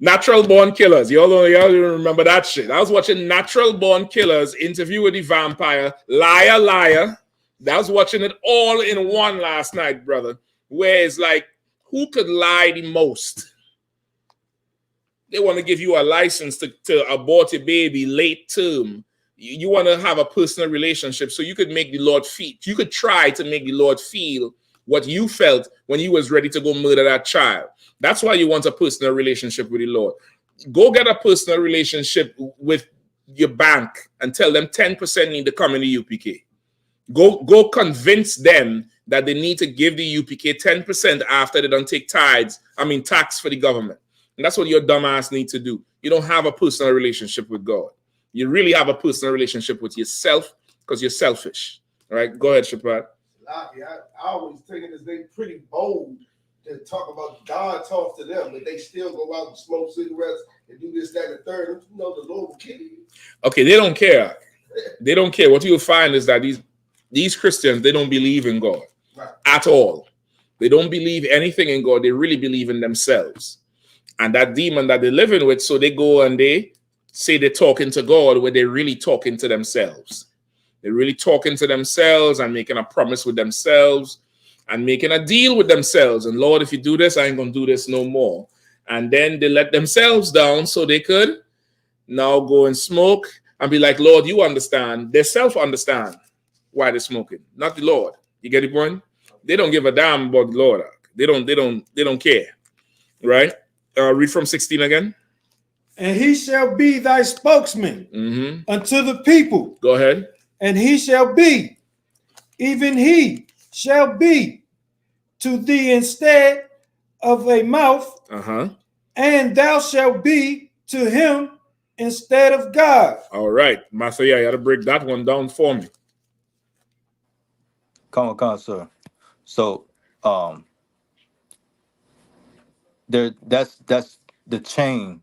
Natural Born Killers? Y'all remember that shit. I was watching Natural Born Killers, Interview with the Vampire, Liar, Liar. I was watching it all in one last night, brother. Where it's like, who could lie the most? They want to give you a license to abort a baby late term. You want to have a personal relationship so you could make the Lord feel. You could try to make the Lord feel what you felt when you was ready to go murder that child. That's why you want a personal relationship with the Lord. Go get a personal relationship with your bank and tell them 10% need to come in the UPK. Go convince them that they need to give the UPK 10% after they don't take tax for the government. And that's what your dumbass need to do. You don't have a personal relationship with God. You really have a personal relationship with yourself because you're selfish. All right, go ahead, Shapat. I always think it as they pretty bold to talk about God talk to them, but they still go out and smoke cigarettes and do this, that, and the third. You know the Lord will kill you. Okay, they don't care. They don't care. What you'll find is that these Christians, they don't believe in God at all. They don't believe anything in God. They really believe in themselves. And that demon that they're living with, so they go and they say they're talking to God when they're really talking to themselves. They're really talking to themselves and making a promise with themselves and making a deal with themselves. And Lord, if you do this, I ain't going to do this no more. And then they let themselves down so they could now go and smoke and be like, Lord, you understand. They self-understand why they're smoking, not the Lord. You get the point? They don't give a damn about the Lord. They don't care. Right? Read from 16 again. And he shall be thy spokesman unto the people. Go ahead. And he shall be, even he shall be to thee instead of a mouth, and thou shalt be to him instead of God. All right. Master, you got to break that one down for me. Come on, sir. So, that's the chain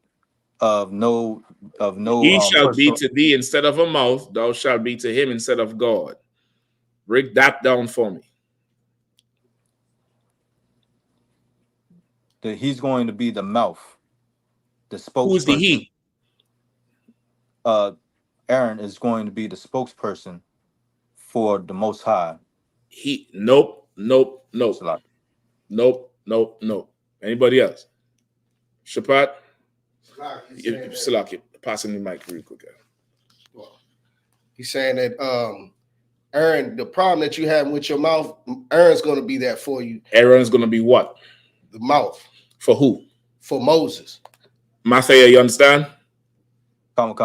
of no. He shall be to thee instead of a mouth, thou shalt be to him instead of God. Break that down for me. That he's going to be the mouth, the spokesperson. Who's the he? Aaron is going to be the spokesperson for the Most High. Nope. Anybody else? Shapat? Salaki, passing the mic real quick. He's saying that Aaron, the problem that you have with your mouth, Aaron's going to be that for you. Aaron's going to be what? The mouth. For who? For Moses. Mathaya, you understand? Come.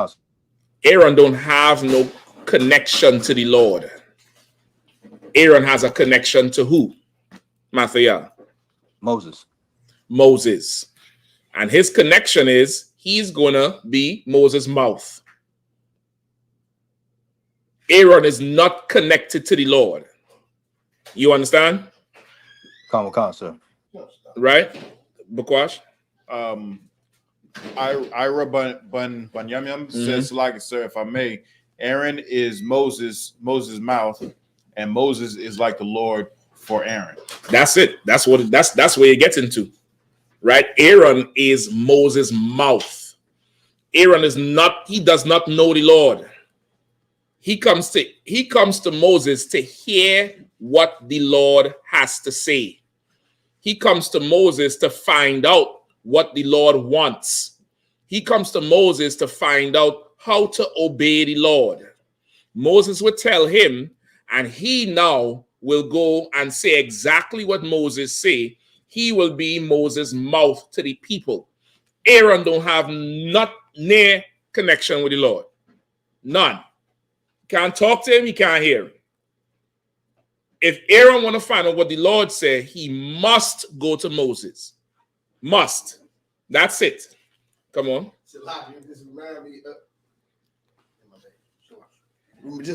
Aaron don't have no connection to the Lord. Aaron has a connection to who? Mathaya? Moses. And his connection is he's going to be Moses' mouth. Aaron is not connected to the Lord. You understand? Come, sir. Right? Bukwash? Ira Banyamyam says, like, sir, if I may, Aaron is Moses' mouth, and Moses is like the Lord for Aaron. That's it. That's where you get into. Right? Aaron is Moses' mouth. Aaron is not, he does not know the Lord. He comes to Moses to hear what the Lord has to say. He comes to Moses to find out what the Lord wants. He comes to Moses to find out how to obey the Lord. Moses would tell him, and he now will go and say exactly what Moses say. He will be Moses' mouth to the people. Aaron don't have not near connection with the Lord. None. Can't talk to him, he can't hear him. If Aaron want to find out what the Lord said, he must go to Moses. Must. That's it. Come on. Just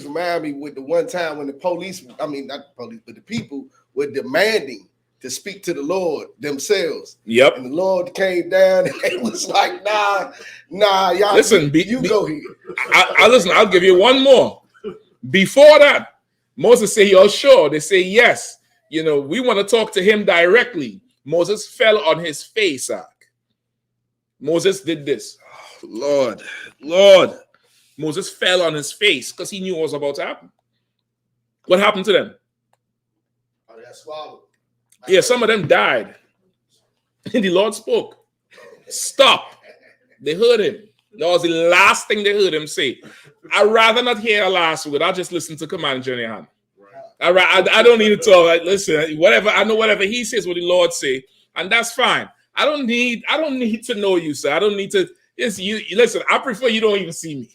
remind me with the one time when the police, I mean not the police, but the people were demanding to speak to the Lord themselves. Yep. And the Lord came down and it was like, nah, y'all. Listen, you go here. Listen, I'll give you one more. Before that, Moses said, "You're sure?" They say, "Yes. You know, we want to talk to him directly." Moses fell on his face. Moses did this. Oh, Lord. Moses fell on his face because he knew what was about to happen. What happened to them? Oh, they got swallowed. Yeah, some of them died. And the Lord spoke. Stop. They heard him. That was the last thing they heard him say. I'd rather not hear a last word. I'll just listen to Command Johnny Han. I don't need to talk. Listen, whatever. I know whatever he says, what the Lord say, and that's fine. I don't need to know you, sir. I don't need to. It's you. Listen, I prefer you don't even see me.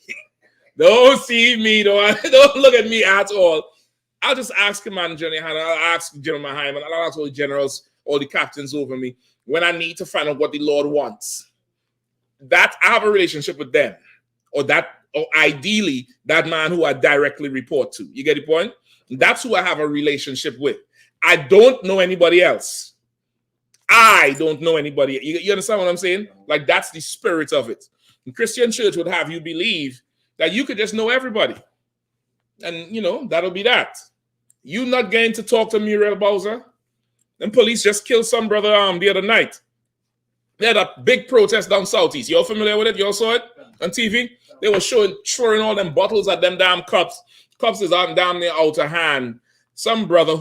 Don't see me. Don't look at me at all. I'll just ask Command Johnny Han. I'll ask General Hyman. I'll ask all the generals, all the captains over me when I need to find out what the Lord wants. That I have a relationship with them, or ideally that man who I directly report to. You get the point? That's who I have a relationship with. I don't know anybody else. I don't know anybody. You understand what I'm saying? Like, that's the spirit of it. The Christian church would have you believe that you could just know everybody. And, you know, that'll be that. You not going to talk to Muriel Bowser? Then police just killed some brother the other night. They had a big protest down southeast. Y'all familiar with it? Y'all saw it on TV? They were throwing all them bottles at them damn cops. Cops is out down there out of hand. Some brother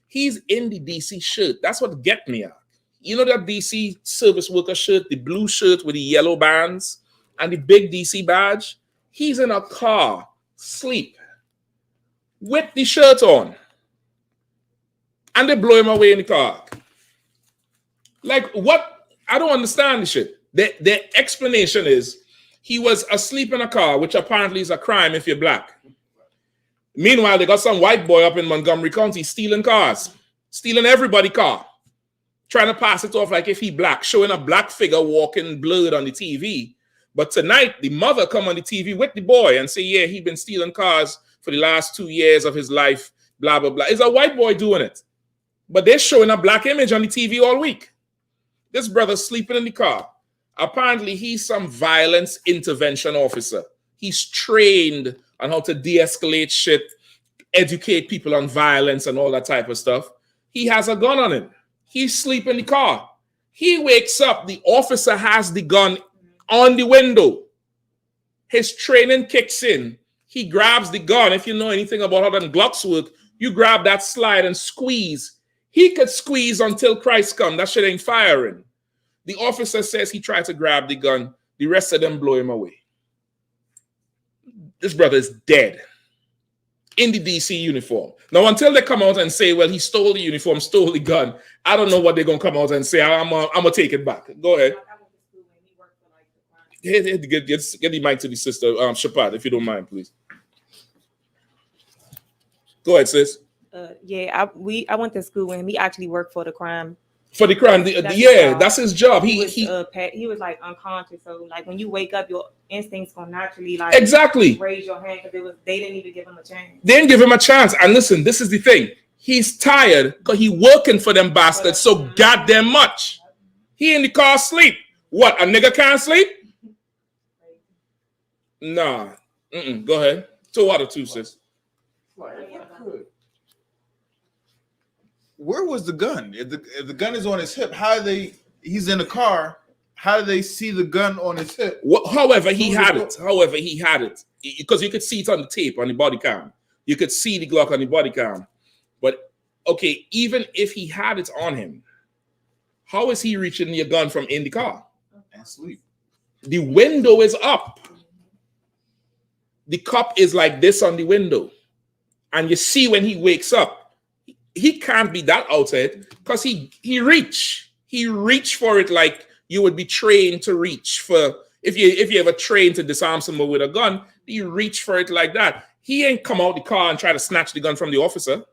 he's in the DC shirt. That's what get me out. You know that DC service worker shirt, the blue shirt with the yellow bands and the big DC badge? He's in a car, sleep, with the shirt on. And they blow him away in the car. Like, what? I don't understand this shit. Their explanation is he was asleep in a car, which apparently is a crime if you're black. Meanwhile, they got some white boy up in Montgomery County stealing cars, stealing everybody's car, trying to pass it off like if he black, showing a black figure walking blurred on the TV. But tonight, the mother come on the TV with the boy and say, yeah, he been stealing cars for the last 2 years of his life, blah, blah, blah. It's a white boy doing it. But they're showing a black image on the TV all week. This brother's sleeping in the car. Apparently, he's some violence intervention officer. He's trained on how to de-escalate shit, educate people on violence and all that type of stuff. He has a gun on him. He's sleeping in the car. He wakes up. The officer has the gun on the window. His training kicks in. He grabs the gun. If you know anything about how them Glocks work, you grab that slide and squeeze. He could squeeze until Christ come. That shit ain't firing. The officer says he tried to grab the gun. The rest of them blow him away. This brother is dead in the DC uniform. Now, until they come out and say, well, he stole the uniform, stole the gun, I don't know what they're going to come out and say. I'm going to take it back. Go ahead. Get the mic to the sister, Shapat, if you don't mind, please. Go ahead, sis. I went to school with him. He actually worked for the crime. For the crime, that's his job. He was like unconscious. So like when you wake up, your instincts gonna naturally like raise your hand because they didn't even give him a chance. They didn't give him a chance. And listen, this is the thing. He's tired because he working for them bastards so goddamn much. He in the car sleep. What? A nigga can't sleep? Nah. Go ahead. 2 out of 2, sis. Where was the gun? If the gun is on his hip, he's in the car, how do they see the gun on his hip? However, he had it. Because you could see it on the tape, on the body cam. You could see the Glock on the body cam. But, okay, even if he had it on him, how is he reaching your gun from in the car? And sleep. The window is up. The cup is like this on the window. And you see when he wakes up, he can't be that outside because he reach for it like you would be trained to reach for. If you ever trained to disarm someone with a gun, you reach for it like that. He ain't come out the car and try to snatch the gun from the officer.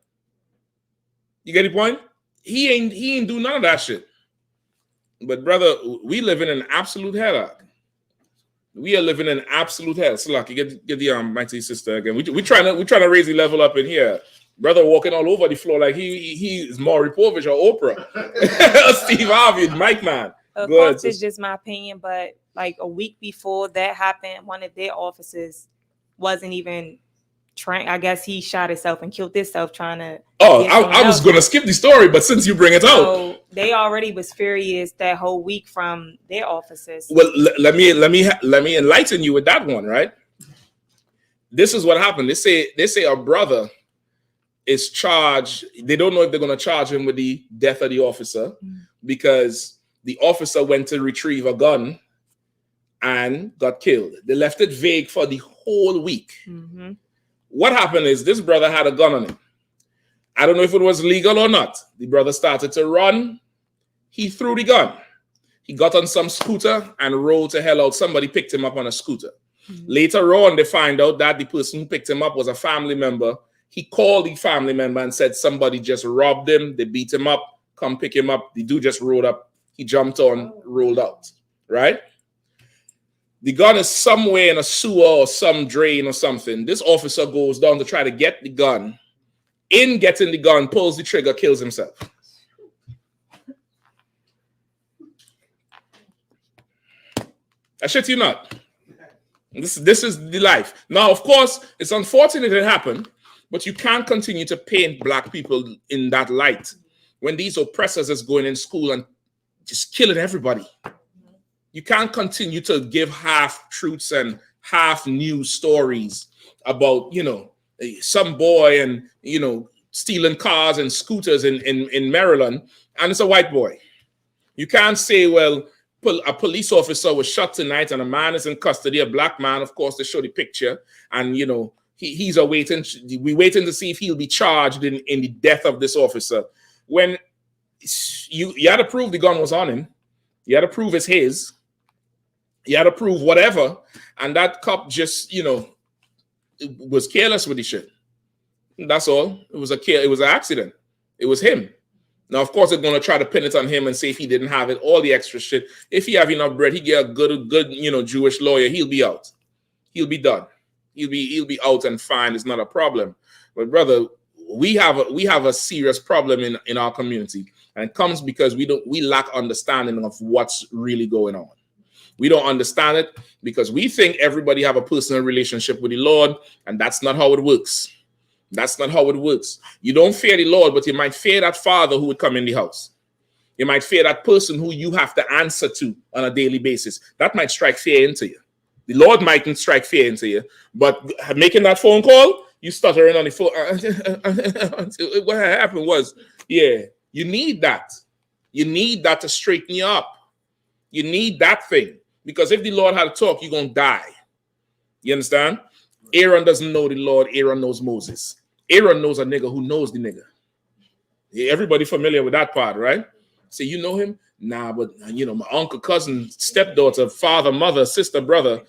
You get the point? He ain't do none of that shit. But brother, we live in an absolute hell. We are living in absolute hell. So lucky, get the mighty sister again. We trying to raise the level up in here. Brother walking all over the floor like he is Maury Povich or Oprah. Steve Harvey, Mike Man. Of course, it's just my opinion, but like a week before that happened, one of their officers wasn't even trying. I guess he shot himself and killed himself trying to. Oh, I was gonna skip the story, but since you bring it out, they already was furious that whole week from their officers. Well, let me enlighten you with that one, right? This is what happened. They say a brother is charged. They don't know if they're gonna charge him with the death of the officer because the officer went to retrieve a gun and got killed. They left it vague for the whole week. Mm-hmm. What happened is this brother had a gun on him. I don't know if it was legal or not. The brother started to run. He threw the gun. He got on some scooter and rolled to hell out. Somebody picked him up on a scooter. Mm-hmm. Later on, they find out that the person who picked him up was a family member. He called the family member and said somebody just robbed him. They beat him up. Come pick him up. The dude just rolled up. He jumped on, rolled out, right? The gun is somewhere in a sewer or some drain or something. This officer goes down to try to get the gun. In getting the gun, pulls the trigger, kills himself. I shit you not. This is the life. Now, of course, it's unfortunate it happened, but you can't continue to paint black people in that light when these oppressors is going in school and just killing everybody. You can't continue to give half truths and half news stories about, some boy and, stealing cars and scooters in Maryland, and it's a white boy. You can't say, well, a police officer was shot tonight and a man is in custody, a black man. Of course, they show the picture, and, he's awaiting. We're waiting to see if he'll be charged in the death of this officer. When you had to prove the gun was on him, you had to prove it's his, you had to prove whatever, and that cop just, was careless with the shit. That's all. It was an accident. It was him. Now, of course, they're going to try to pin it on him and say if he didn't have it, all the extra shit. If he have enough bread, he get a good, Jewish lawyer, he'll be out. He'll be done. He'll be out and fine. It's not a problem. But brother, we have a serious problem in our community, and it comes because we lack understanding of what's really going on. We don't understand it because we think everybody have a personal relationship with the Lord, and that's not how it works. That's not how it works. You don't fear the Lord, but you might fear that father who would come in the house. You might fear that person who you have to answer to on a daily basis. That might strike fear into you. The Lord mightn't strike fear into you, but making that phone call, you stuttering on the phone. What happened was, you need that. You need that to straighten you up. You need that thing. Because if the Lord had to talk, you're going to die. You understand? Aaron doesn't know the Lord. Aaron knows Moses. Aaron knows a nigga who knows the nigga. Everybody familiar with that part, right? Say, you know him? Nah, but, my uncle, cousin, stepdaughter, father, mother, sister, brother,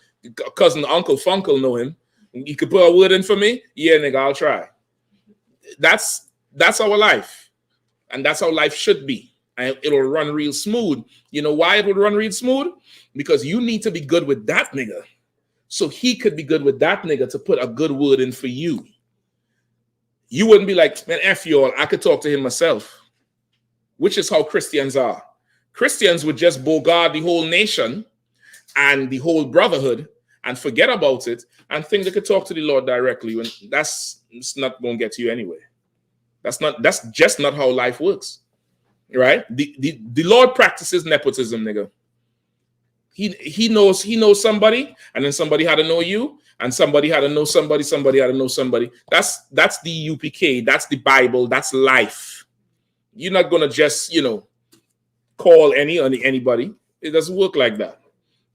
cousin, uncle, funkle know him. You could put a word in for me? Yeah, nigga, I'll try. That's our life. And that's how life should be. And it'll run real smooth. You know why it would run real smooth? Because you need to be good with that nigga. So he could be good with that nigga to put a good word in for you. You wouldn't be like, man, F you all. I could talk to him myself. Which is how Christians are. Christians would just bogard the whole nation and the whole brotherhood and forget about it and think they could talk to the Lord directly. When it's not going to get you anywhere. That's just not how life works. Right? The Lord practices nepotism, nigga. He knows somebody, and then somebody had to know you, and somebody had to know somebody had to know somebody. That's the UPK, that's the Bible, that's life. You're not gonna just call anybody. It doesn't work like that.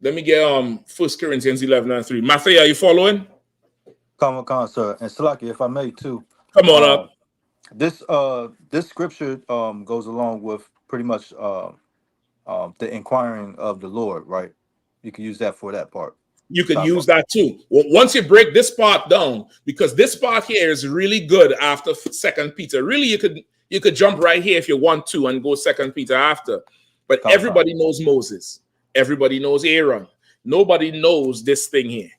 Let me get 1 Corinthians 11:3. Matthew, are you following? Come on, sir. And Salaki, if I may too. Come on up. This scripture goes along with pretty much the inquiring of the Lord, right? You can use that for that part. You could use that too. Well, once you break this part down, because this part here is really good after 2 Peter. Really, you could jump right here if you want to and go 2 Peter after. But everybody knows Moses. Everybody knows Aaron. Nobody knows this thing here.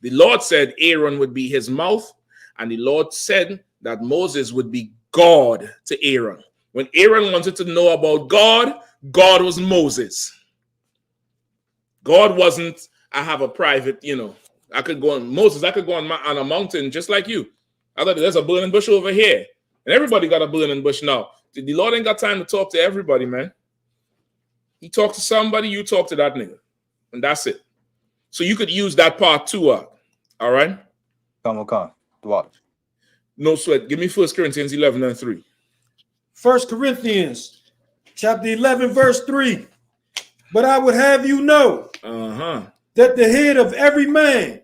The Lord said Aaron would be his mouth, and the Lord said that Moses would be God to Aaron. When Aaron wanted to know about God, God was Moses. God wasn't, I have a private, I could go on, Moses, I could go on a mountain just like you. I thought there's a burning bush over here. And everybody got a burning bush now. The Lord ain't got time to talk to everybody, man. He talked to somebody, you talk to that nigga. And that's it. So you could use that part too, all right? Come. No sweat. Give me 1 Corinthians 11 and 3. 1 Corinthians chapter 11, verse 3. But I would have you know that the head of every man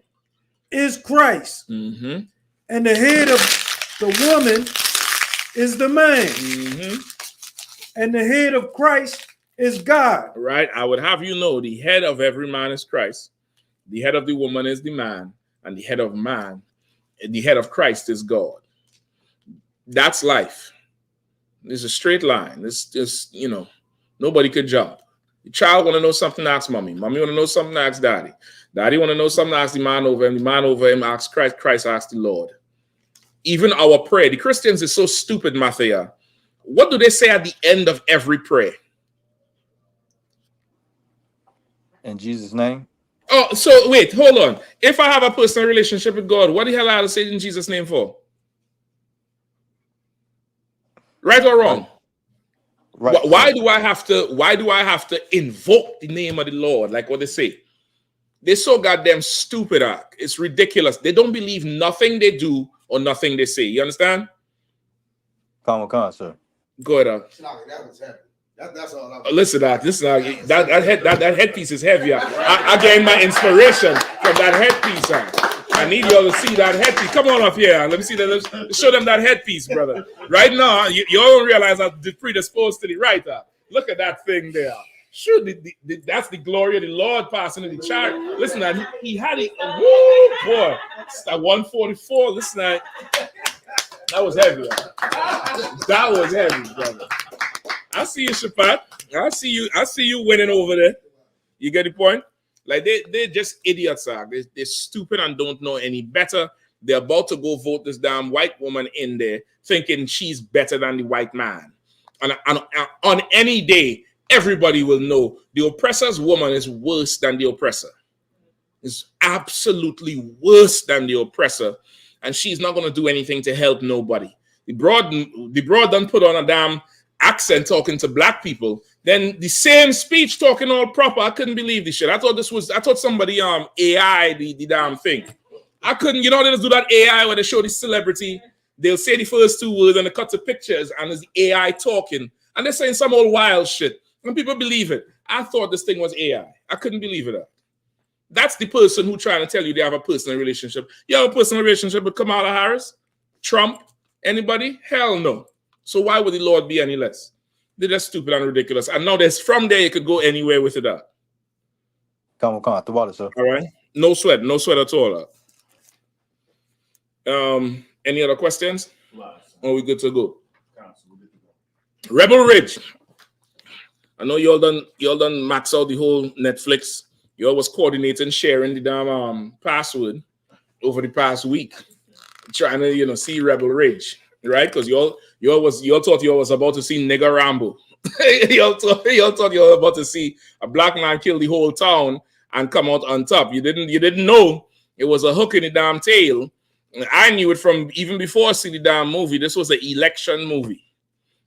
is Christ. Mm-hmm. And the head of the woman is the man. Mm-hmm. And the head of Christ is God. Right. I would have you know the head of every man is Christ. The head of the woman is the man. And the head of man, the head of Christ is God. That's life. It's a straight line. It's just, nobody could jump. The child want to know something, ask mommy. Mommy want to know something, ask daddy. Daddy want to know something, ask the man over him. The man over him asks Christ. Christ asks the Lord. Even our prayer. The Christians is so stupid, Mathia. What do they say at the end of every prayer? In Jesus' name. Oh, so wait, hold on. If I have a personal relationship with God, what the hell I have to say in Jesus' name for? Right or wrong? Right. Why do I have to invoke the name of the Lord? Like what they say. They're so goddamn stupid. It's ridiculous. They don't believe nothing they do or nothing they say. You understand? Come on, sir. Go ahead. That was heavy. That's all I Listen, that headpiece is heavy. I gained my inspiration from that headpiece. I need y'all to see that headpiece. Come on up here. Let me see that. Let's show them that headpiece, brother. Right now, you don't realize I'm predisposed to the right. Look at that thing there. Sure, that's the glory of the Lord passing in the chart. Listen, he had it. Woo, boy, it's at 144. Listen, that was heavy. That was heavy, brother. I see you, Shapat. I see you winning over there. You get the point? Like they're just idiots. They're stupid and don't know any better. They're about to go vote this damn white woman in there, thinking she's better than the white man. And on any day, everybody will know the oppressor's woman is worse than the oppressor. It's absolutely worse than the oppressor, and she's not going to do anything to help nobody. The broad done put on a damn accent talking to black people, then the same speech talking all proper. I couldn't believe this shit. I thought somebody AI the damn thing. I couldn't, they just do that AI where they show the celebrity, they'll say the first two words and they cut the pictures and there's the AI talking and they're saying some old wild shit and people believe it. I thought this thing was AI. I couldn't believe it. That's the person who trying to tell you they have a personal relationship. You have a personal relationship with Kamala Harris, Trump, anybody? Hell no. So why would the Lord be any less? They're just stupid and ridiculous. And now from there you could go anywhere with it. Come on, the water, sir. All right. No sweat at all. Any other questions? Or we good to go? Rebel Ridge. I know y'all done max out the whole Netflix. Y'all was coordinating, sharing the damn password over the past week, trying to see Rebel Ridge, right? Because y'all thought y'all was about to see nigger Rambo. y'all thought y'all were about to see a black man kill the whole town and come out on top. You didn't know it was a hook in the damn tail. I knew it from even before I see the damn movie. This was an election movie.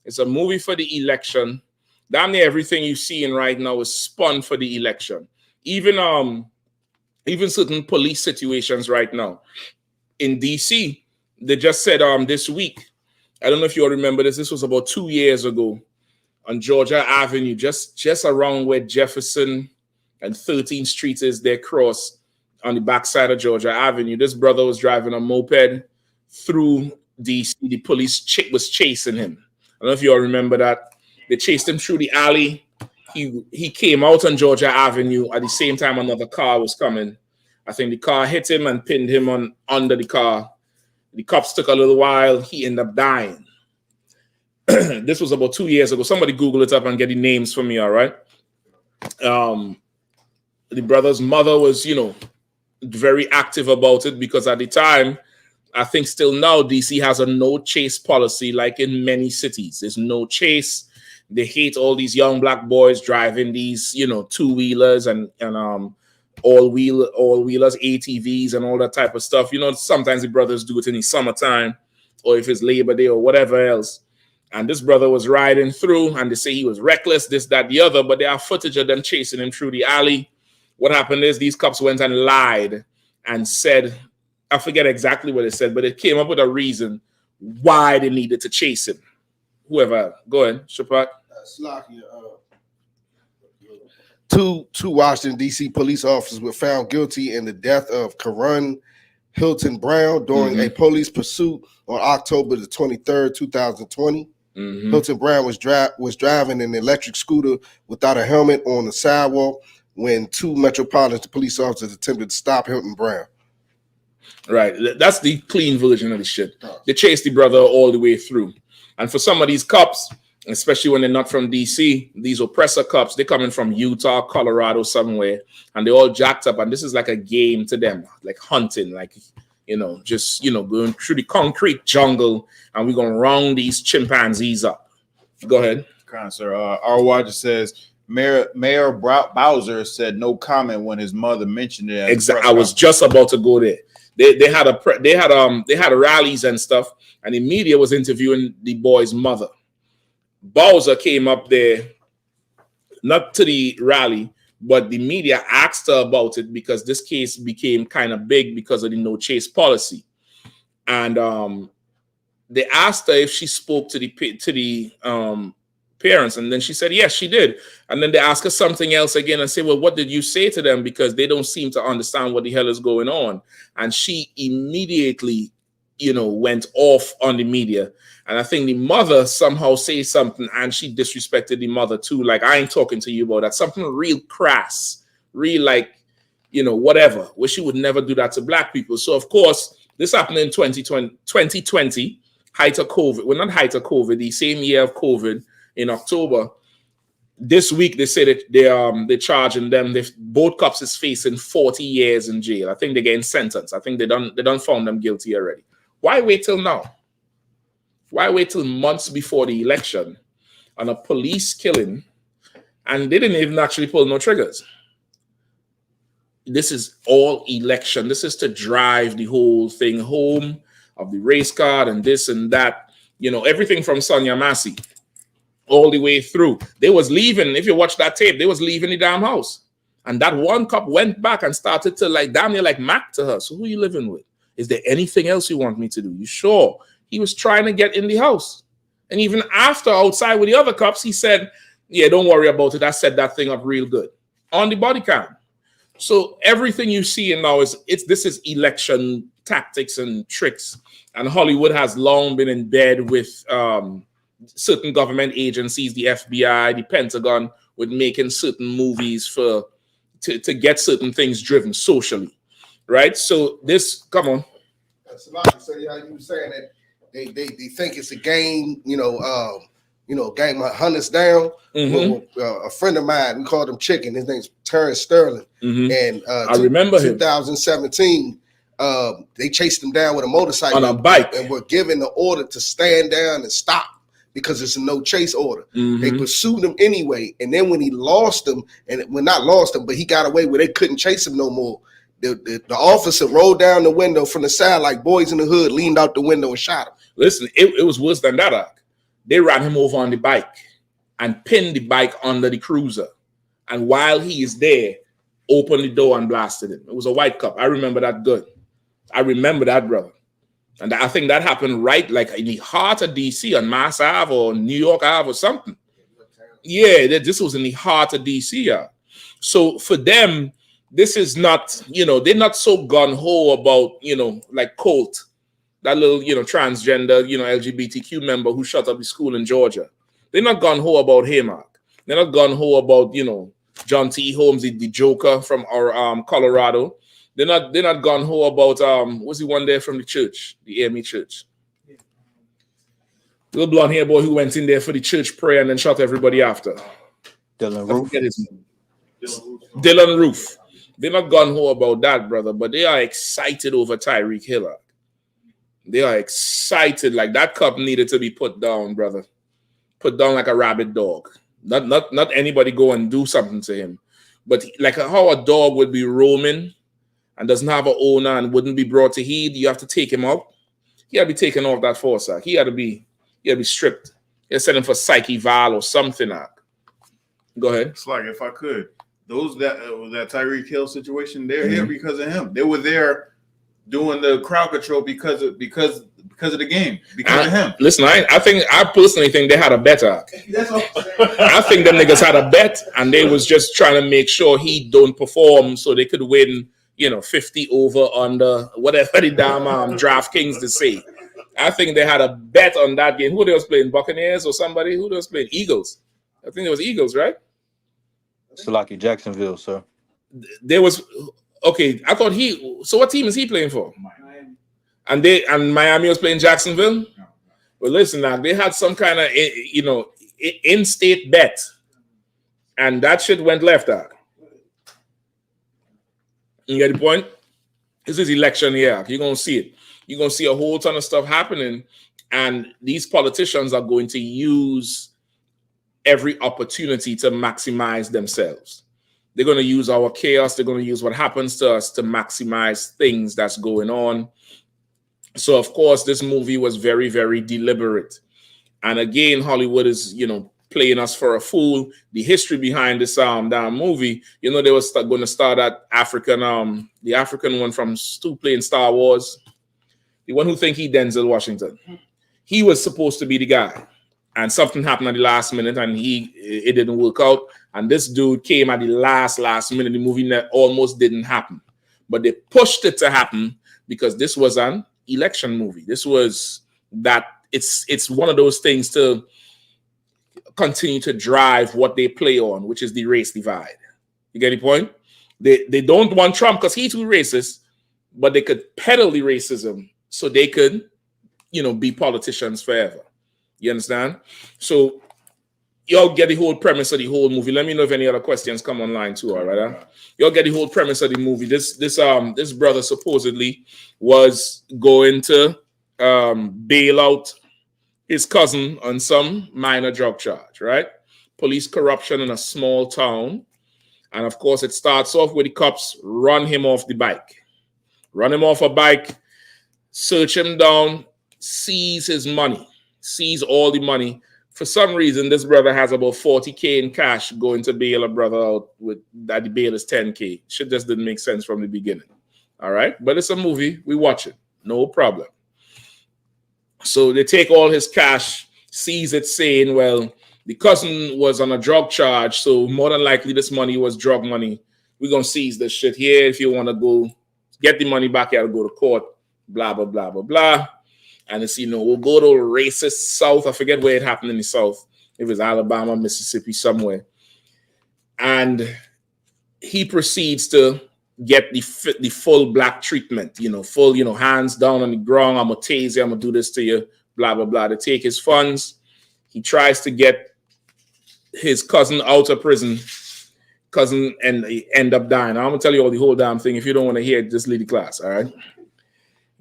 It's a movie for the election. Damn near everything you're seeing right now is spun for the election. Even certain police situations right now. In DC, they just said this week, I don't know if you all remember this, this was about 2 years ago on Georgia Avenue, just around where Jefferson and 13th Street is, their cross on the backside of Georgia Avenue. This brother was driving a moped through DC. The police was chasing him. I don't know if you all remember that. They chased him through the alley. He came out on Georgia Avenue at the same time another car was coming. I think the car hit him and pinned him under the car. The cops took a little while. He ended up dying. This was about 2 years ago. Somebody Google it up and get the names for me, all right? the brother's mother was, very active about it because at the time, I think still now, DC has a no chase policy like in many cities. There's no chase. They hate all these young black boys driving these, two-wheelers and all-wheelers, ATVs and all that type of stuff. Sometimes the brothers do it in the summertime or if it's Labor Day or whatever else. And this brother was riding through and they say he was reckless, this, that, the other, but there are footage of them chasing him through the alley. What happened is these cops went and lied and said, I forget exactly what it said, but it came up with a reason why they needed to chase him. Whoever, go ahead, Shapak. Two Washington, D.C. police officers were found guilty in the death of Karan Hilton Brown during a police pursuit on October the 23rd, 2020. Hilton Brown was driving an electric scooter without a helmet on the sidewalk when two Metropolitan police officers attempted to stop Hilton Brown. Right. That's the clean version of the shit. They chased the brother all the way through. And for some of these cops, especially when they're not from DC, these oppressor cops, they're coming from Utah, Colorado, somewhere, and they're all jacked up. And this is like a game to them, like hunting, like, just, going through the concrete jungle, and we're going to round these chimpanzees up. Go ahead. Sir. Our watcher says, Mayor Bowser said no comment when his mother mentioned it. Exactly. I was just about to go there. They had rallies and stuff, and the media was interviewing the boy's mother. Bowser came up there, not to the rally, but the media asked her about it because this case became kind of big because of the no chase policy, and they asked her if she spoke to the parents, and then she said yes, she did. And then they asked her something else again and say, well, what did you say to them, because they don't seem to understand what the hell is going on. And she immediately went off on the media. And I think the mother somehow say something, and she disrespected the mother too, like, I ain't talking to you about that, something real crass, real whatever, where she would never do that to black people. So of course this happened in 2020, height of COVID. Well, not height of COVID, the same year of COVID. In October, this week they say that they're charging them. Both cops is facing 40 years in jail. I think they're getting sentenced. I think they done found them guilty already. Why wait till now? Why wait till months before the election on a police killing, and they didn't even actually pull no triggers? This is all election. This is to drive the whole thing home of the race card and this and that. Everything from Sonia Massey all the way through. They was leaving. If you watch that tape, they was leaving the damn house. And that one cop went back and started to damn near Mac to her. So who are you living with? Is there anything else you want me to do? You sure? He was trying to get in the house. And even after outside with the other cops, he said, yeah, don't worry about it. I set that thing up real good on the body cam. So everything you see now this is election tactics and tricks. And Hollywood has long been in bed with certain government agencies, the FBI, the Pentagon, with making certain movies to get certain things driven socially, right? So this, come on. That's a lot. So how you were saying that they think it's a game, game hunt us down. A friend of mine, we called him Chicken. His name's Terrence Sterling, and I remember 2017. They chased him down with a motorcycle on a bike, and were given the order to stand down and stop, because it's a no chase order. They pursued him anyway. And then when he lost him, but he got away where they couldn't chase him no more, the officer rolled down the window from the side like Boys in the Hood, leaned out the window and shot him. Listen, it was worse than that. They ran him over on the bike and pinned the bike under the cruiser. And while he is there, opened the door and blasted him. It was a white cop. I remember that good. I remember that, brother. And I think that happened right in the heart of DC on Mass Ave or New York Ave or something. Yeah, this was in the heart of DC. Yeah. So for them, this is not, they're not so gung-ho about, Colt, that little, transgender, LGBTQ member who shut up the school in Georgia. They're not gung-ho about him, Mark. They're not gung-ho about, John T. Holmes, the Joker from our Colorado. They're not gung-ho about what's the one there from the church, the AME church? Little blonde hair boy who went in there for the church prayer and then shot everybody after. Dylan Roof. Dylan Roof. They're not gung-ho about that, brother, but they are excited over Tyreek Hill. They are excited. Like that cup needed to be put down, brother. Put down like a rabid dog. Not anybody go and do something to him. But like how a dog would be roaming and doesn't have an owner and wouldn't be brought to heed, you have to take him out. He had to be taken off that force. He had to be stripped. You send him for psych eval or something. Go ahead. It's like if I could, those that Tyreek Hill situation, they're here because of him. They were there doing the crowd control because of the game, because of him. Listen, I personally think they had a bet. I think them niggas had a bet, and they was just trying to make sure he don't perform so they could win, 50 over under whatever the damn DraftKings to say. I think they had a bet on that game. Who they was playing? Buccaneers or somebody? Who they was playing? Eagles. I think it was Eagles, right? Salaki, Jacksonville, sir. There was okay. I thought so what team is he playing for? And Miami was playing Jacksonville. Well, listen, now they had some kind of in-state bet, and that shit went left out. You get the point? This is election year. You're gonna see it. You're gonna see a whole ton of stuff happening, and these politicians are going to use every opportunity to maximize themselves. They're going to use our chaos. They're going to use what happens to us to maximize things that's going on. So, of course, this movie was very, very deliberate. And again, Hollywood is, playing us for a fool. The history behind this damn movie, they were going to start that the African one from Stu playing Star Wars, the one who think he Denzel Washington. He was supposed to be the guy. And something happened at the last minute, and it didn't work out. And this dude came at the last minute. The movie almost didn't happen, but they pushed it to happen because this was an election movie. This was that it's one of those things to continue to drive what they play on, which is the race divide. You get the point? They don't want Trump because he's too racist, but they could peddle the racism so they could, be politicians forever. You understand? So y'all get the whole premise of the whole movie. Let me know if any other questions come online too. All right, y'all get the whole premise of the movie. This brother supposedly was going to bail out his cousin on some minor drug charge. Right? Police corruption in a small town, and of course it starts off with the cops run him off a bike, search him down, seize his money. Seize all the money. For some reason, this brother has about 40K in cash going to bail a brother out with that the bail is 10K. Shit just didn't make sense from the beginning. All right, but it's a movie. We watch it. No problem. So they take all his cash, seize it, saying, well, the cousin was on a drug charge, so more than likely this money was drug money. We're going to seize this shit here. If you want to go get the money back, you got to go to court, blah, blah, blah, blah, blah. And it's, we'll go to racist South. I forget where it happened in the South. It was Alabama, Mississippi, somewhere. And he proceeds to get the full black treatment, full, hands down on the ground. I'm going to tase you. I'm going to do this to you, blah, blah, blah. To take his funds. He tries to get his cousin out of prison. Cousin, and he end up dying. I'm going to tell you all the whole damn thing. If you don't want to hear it, just leave the class, all right?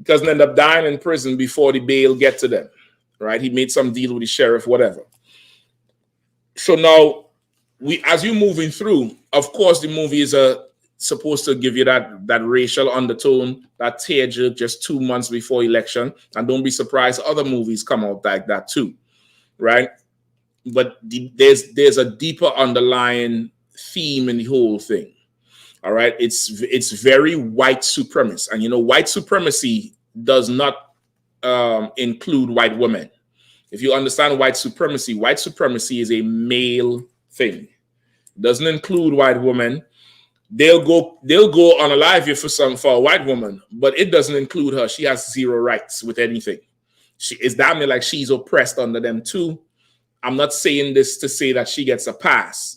Cousin end up dying in prison before the bail get to them, right? He made some deal with the sheriff, whatever. So now, as you're moving through, of course, the movie is supposed to give you that racial undertone, that tear jerk just 2 months before election. And don't be surprised, other movies come out like that too, right? But there's a deeper underlying theme in the whole thing. All right, it's very white supremacist, and white supremacy does not include white women. If you understand white supremacy is a male thing. It doesn't include white women. They'll go unalive you for a white woman, but it doesn't include her. She has zero rights with anything. It's damn near like she's oppressed under them too. I'm not saying this to say that she gets a pass.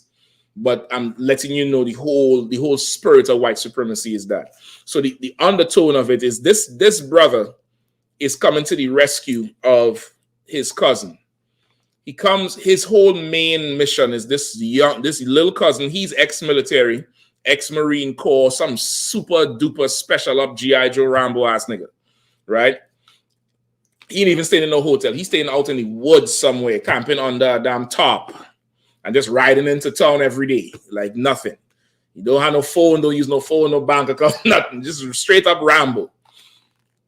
But I'm letting you know the whole spirit of white supremacy is that. So the undertone of it is this brother is coming to the rescue of his cousin. His whole main mission is this little cousin. He's ex-military ex-Marine Corps, some super duper special up G.I. Joe Rambo ass nigga, right? He ain't even staying in no hotel. He's staying out in the woods somewhere, camping on the damn top and just riding into town every day like nothing. You don't have no phone, don't use no phone, no bank account, nothing. Just straight up Rambo.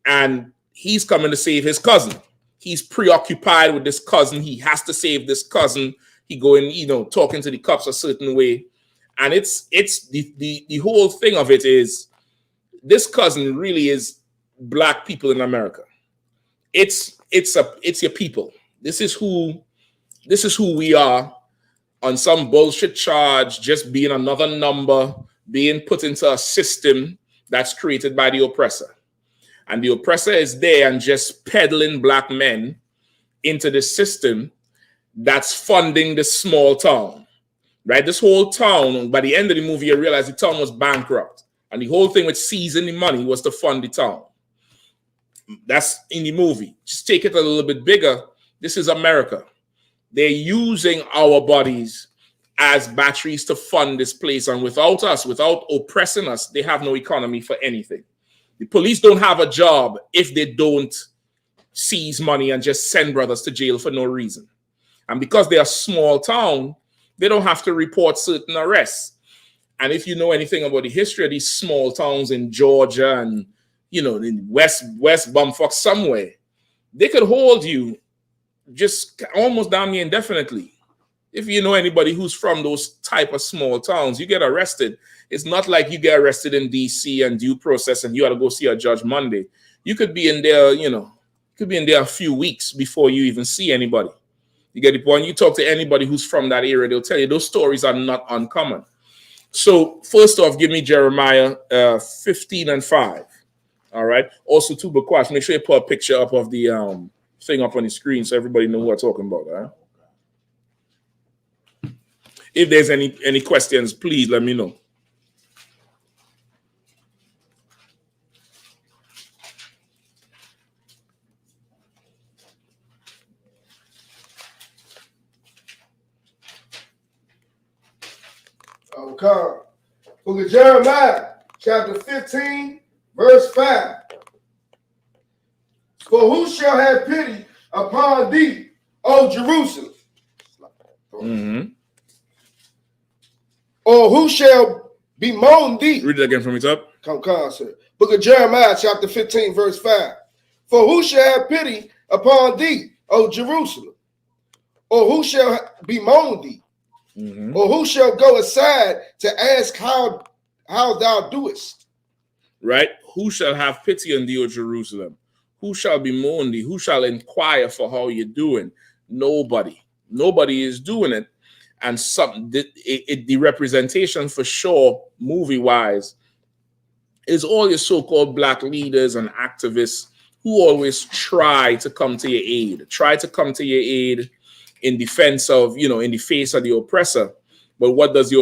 And he's coming to save his cousin. He's preoccupied with this cousin. He has to save this cousin. He going, talking to the cops a certain way. And it's the whole thing of it is this cousin really is black people in America. It's your people. This is who we are on some bullshit charge, just being another number, being put into a system that's created by the oppressor. And the oppressor is there and just peddling black men into the system that's funding this small town, right? This whole town, by the end of the movie, you realize the town was bankrupt. And the whole thing with seizing the money was to fund the town. That's in the movie. Just take it a little bit bigger. This is America. They're using our bodies as batteries to fund this place. And without us, without oppressing us, they have no economy for anything. The police don't have a job if they don't seize money and just send brothers to jail for no reason. And because they're a small town, they don't have to report certain arrests. And if you know anything about the history of these small towns in Georgia and, in West Bumfuck somewhere, they could hold you just almost damn near indefinitely. If you know anybody who's from those type of small towns, you get arrested. It's not like you get arrested in DC and due process and you got to go see a judge Monday. You could be in there, a few weeks before you even see anybody. You get the point? You talk to anybody who's from that area, they'll tell you those stories are not uncommon. So first off, give me Jeremiah 15:5. All right. Also, to Bakwash, make sure you put a picture up of the thing up on the screen so everybody know who I'm talking about. All right? If there's any questions, please let me know. Okay. Book of Jeremiah, chapter 15, verse 5. For who shall have pity upon thee, O Jerusalem? Mm-hmm. Or who shall bemoan thee? Read it again from the top. Come, sir. Book of Jeremiah, chapter 15, verse 5. For who shall have pity upon thee, O Jerusalem? Or who shall bemoan thee? Mm-hmm. Or who shall go aside to ask how thou doest? Right? Who shall have pity on thee, O Jerusalem? Who shall bemoan thee? Who shall inquire for how you're doing? Nobody. Nobody is doing it. And the representation for sure, movie-wise, is all your so-called black leaders and activists who always try to come to your aid, in defense of, in the face of the oppressor. But what does the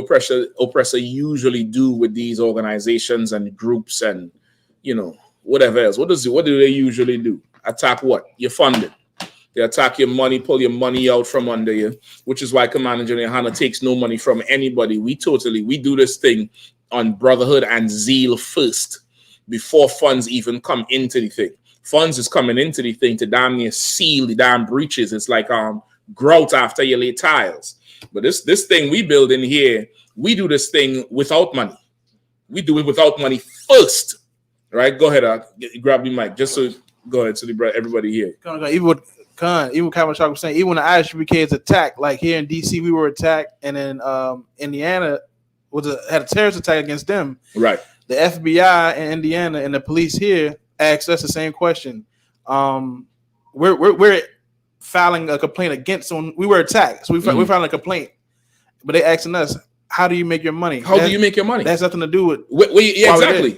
oppressor usually do with these organizations and groups and, whatever else? What do they usually do? Attack what? Your funding. They attack your money, pull your money out from under you, which is why Commander General YAHANNA takes no money from anybody. We do this thing on brotherhood and zeal first before funds even come into the thing. Funds is coming into the thing to damn near seal the damn breaches. It's like grout after you lay tiles. But this thing we build in here, we do this thing without money. We do it without money first. All right, go ahead. Grab the mic just so go ahead so everybody here. Even what Kamashark was saying, even when the I.S.U.P.K is attacked, like here in DC, we were attacked, and then Indiana had a terrorist attack against them. Right. The FBI in Indiana and the police here asked us the same question. We're filing a complaint against someone. We were attacked, so we're filing a complaint. But they asking us, how do you make your money? How do you make your money? That has nothing to do with. Yeah, exactly.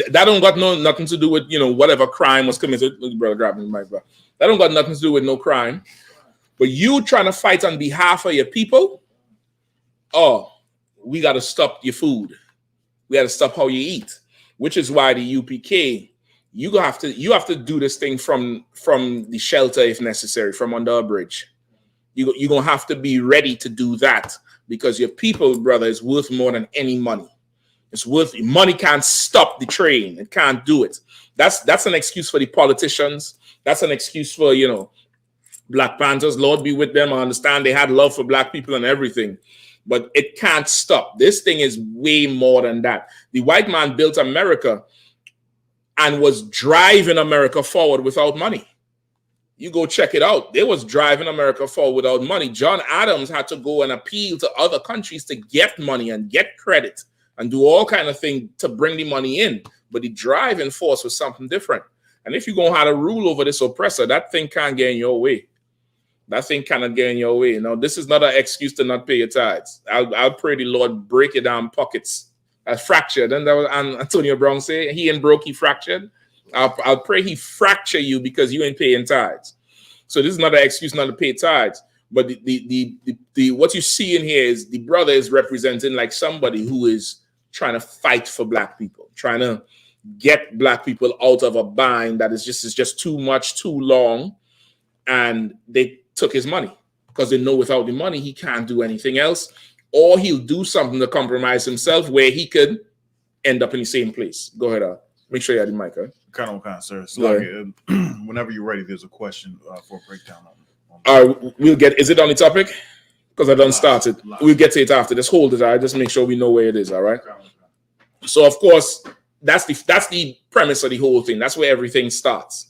That don't got nothing to do with whatever crime was committed. Brother, grab me, my brother. That don't got nothing to do with no crime. But you trying to fight on behalf of your people? Oh, we got to stop your food. We got to stop how you eat. Which is why the UPK, you have to do this thing from the shelter if necessary, from under a bridge. You're gonna have to be ready to do that because your people, brother, is worth more than any money. It's worth it. Money can't stop the train. It can't do it. That's an excuse for the politicians. That's an excuse for, you know, Black Panthers. Lord be with them. I understand they had love for black people and everything, but it can't stop. This thing is way more than that. The white man built America and was driving America forward without money. You go check it out. They was driving America forward without money. John Adams had to go and appeal to other countries to get money and get credit and do all kind of things to bring the money in. But the driving force was something different. And if you're going to have a rule over this oppressor, that thing can't get in your way. That thing cannot get in your way. Now, this is not an excuse to not pay your tithes. I'll pray the Lord break your damn pockets. Fractured. And that was Antonio Brown say, he ain't broke, he fractured. I'll pray he fracture you because you ain't paying tithes. So this is not an excuse not to pay tithes. But the what you see in here is the brother is representing like somebody who is trying to fight for black people, trying to get black people out of a bind that is just too much, too long. And they took his money because they know without the money, he can't do anything else, or he'll do something to compromise himself where he could end up in the same place. Go ahead. Make sure you have the mic. Kind of, sir. So whenever you're ready, there's a question for a breakdown. We'll get, is it on the topic? Because I done started. We'll get to it after. Just hold it. Just make sure we know where it is. All right. So of course, that's the premise of the whole thing. That's where everything starts.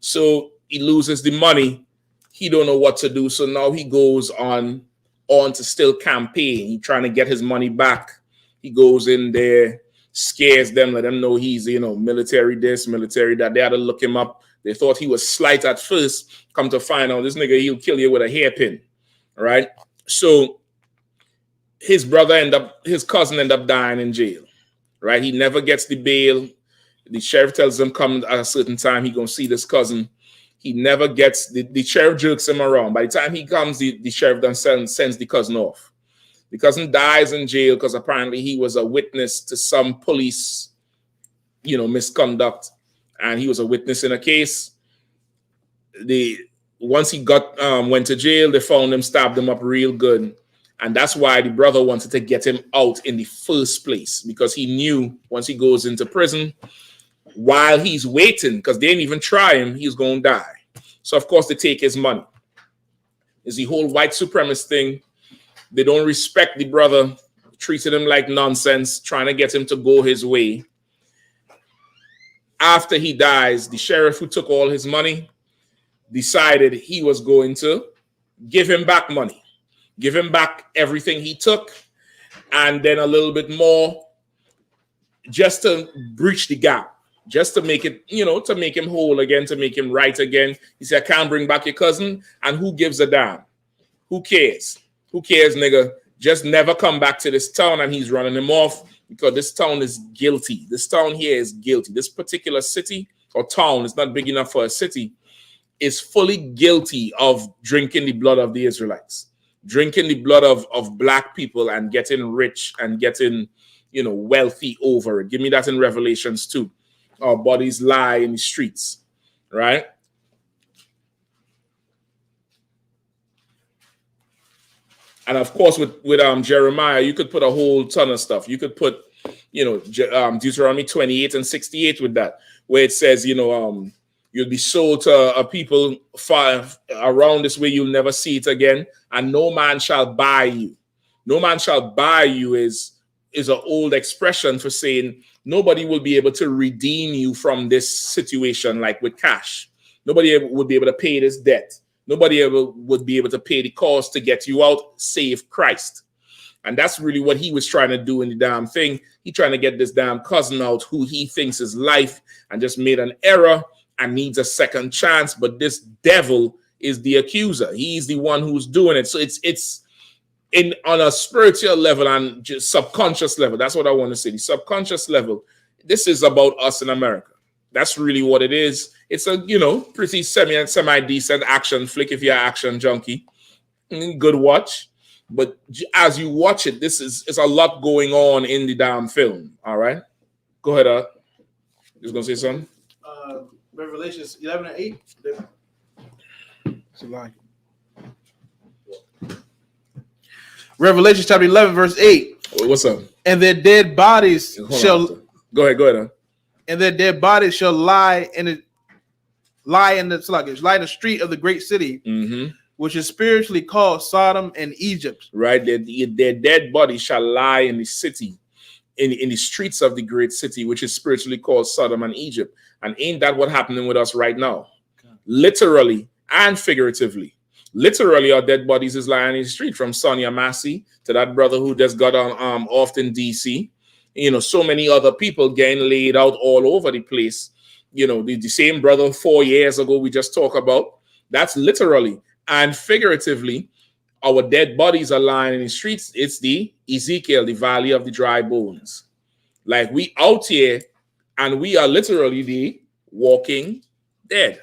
So he loses the money. He don't know what to do. So now he goes on to still campaign. He's trying to get his money back. He goes in there, scares them, let them know he's, you know, military this, military that. They had to look him up. They thought he was slight at first. Come to find out, this nigga, he'll kill you with a hairpin. All right. So his cousin end up dying in jail. Right. He never gets the bail. The sheriff tells him come at a certain time. He gonna see this cousin. He never gets the sheriff jerks him around. By the time he comes, the sheriff then sends the cousin off. The cousin dies in jail because apparently he was a witness to some police, you know, misconduct, and he was a witness in a case. Once he went to jail, they found him, stabbed him up real good, and that's why the brother wanted to get him out in the first place, because he knew once he goes into prison, while he's waiting, because they didn't even try him, he's going to die. So, of course, they take his money. It's the whole white supremacist thing. They don't respect the brother, treated him like nonsense, trying to get him to go his way. After he dies, the sheriff who took all his money decided he was going to give him back money, give him back everything he took, and then a little bit more just to bridge the gap. Just to make it, you know, to make him whole again, to make him right again. He said, I can't bring back your cousin. And who gives a damn? Who cares? Who cares, nigga? Just never come back to this town. And he's running him off because this town is guilty. This town here is guilty. This particular city or town is not big enough for a city. Is fully guilty of drinking the blood of the Israelites, drinking the blood of black people and getting rich and getting, you know, wealthy over it. Give me that in Revelations 2. Our bodies lie in the streets, right? And of course, with Jeremiah, you could put a whole ton of stuff. You could put, you know, Deuteronomy 28 and 68 with that, where it says, you know, you'll be sold to a people far around this way, you'll never see it again, and no man shall buy you. No man shall buy you is an old expression for saying nobody will be able to redeem you from this situation, like with cash. Nobody would be able to pay this debt. Nobody would be able to pay the cost to get you out, save Christ. And that's really what he was trying to do in the damn thing. He trying to get this damn cousin out who he thinks is life and just made an error and needs a second chance. But this devil is the accuser. He's the one who's doing it. So it's on a spiritual level and just subconscious level. That's what I want to say. The subconscious level. This is about us in America. That's really what it is. It's a, you know, pretty semi-decent action flick if you're an action junkie. Good watch. But as you watch it, it's a lot going on in the damn film. All right? Go ahead, just going to say something? Revelations 11 and 8. It's a line. Revelation chapter 11, verse 8. What's up? And their dead bodies shall go ahead. Huh? And their dead bodies shall lie in the street of the great city, which is spiritually called Sodom and Egypt. Right, their dead bodies shall lie in the city, in the streets of the great city, which is spiritually called Sodom and Egypt. And ain't that what happening with us right now? Literally and figuratively. Literally, our dead bodies is lying in the street, from Sonia Massey to that brother who just got on off in DC. You know, so many other people getting laid out all over the place. You know, the same brother 4 years ago we just talked about. That's literally and figuratively. Our dead bodies are lying in the streets. It's the Ezekiel, the valley of the dry bones. Like, we out here and we are literally the walking dead.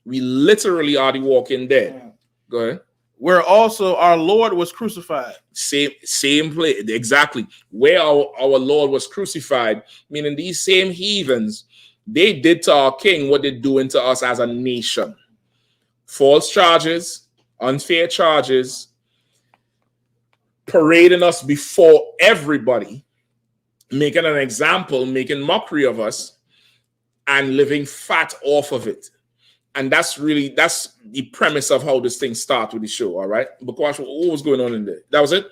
We literally are the walking dead. Go ahead. Where also our Lord was crucified. Same place, exactly. Where our Lord was crucified, meaning these same heathens, they did to our king what they're doing to us as a nation. False charges, unfair charges, parading us before everybody, making an example, making mockery of us, and living fat off of it. And that's the premise of how this thing starts with the show, all right? Because what was going on in there? That was it?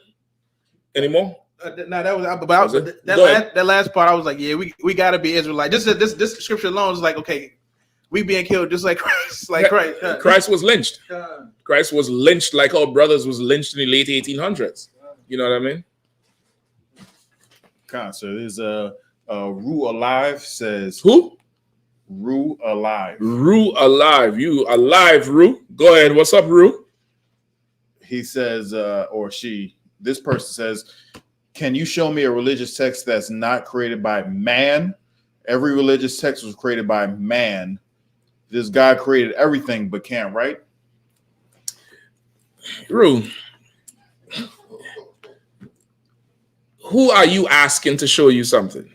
Any more? No, that was that last part. I was like, yeah, we got to be Israelite. This scripture alone is like, okay, we being killed just like Christ. Christ was lynched. Christ was lynched like our brothers was lynched in the late 1800s. You know what I mean? So there's Ru Alive says who? Ru Alive. Ru Alive. You alive, Ru? Go ahead. What's up, Ru? He says, or she, this person says, can you show me a religious text that's not created by man? Every religious text was created by man. This God created everything but can't write. Ru, who are you asking to show you something?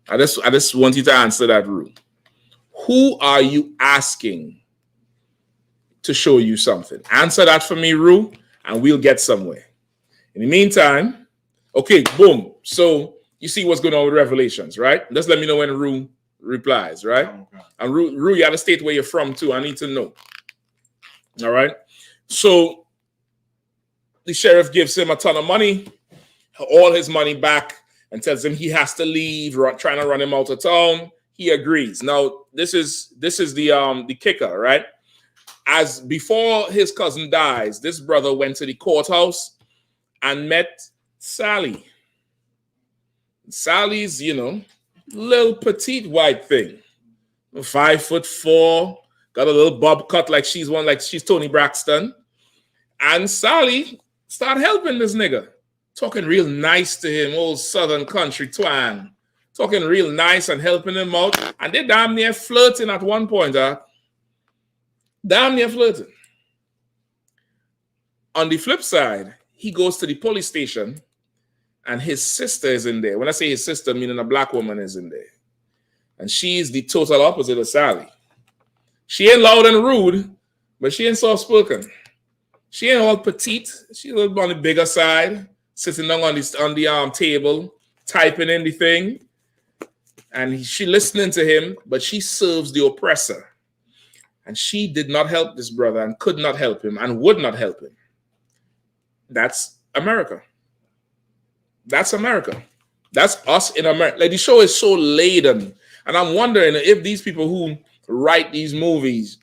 I just want you to answer that, Ru. Who are you asking to show you something? Answer that for me, Ru, and we'll get somewhere. In the meantime, okay, boom. So you see what's going on with Revelations, right? Just let me know when Ru replies, right? Okay. And Ru, you got to state where you're from too. I need to know. All right. So the sheriff gives him a ton of money, all his money back, and tells him he has to leave, trying to run him out of town. He agrees. Now, this is the kicker, right? As before his cousin dies, this brother went to the courthouse and met Sally. Sally's, little petite white thing, 5'4", got a little bob cut like she's Toni Braxton. And Sally started helping this nigga, talking real nice to him, old Southern country twang. Talking real nice and helping him out. And they damn near flirting at one point. Damn near flirting. On the flip side, he goes to the police station and his sister is in there. When I say his sister, meaning a black woman is in there. And she's the total opposite of Sally. She ain't loud and rude, but she ain't soft-spoken. She ain't all petite. She's a little on the bigger side, sitting down on the table, typing in the thing. And she listening to him, but she serves the oppressor. And she did not help this brother and could not help him and would not help him. That's America. That's America. That's us in America. Like, the show is so laden. And I'm wondering if these people who write these movies,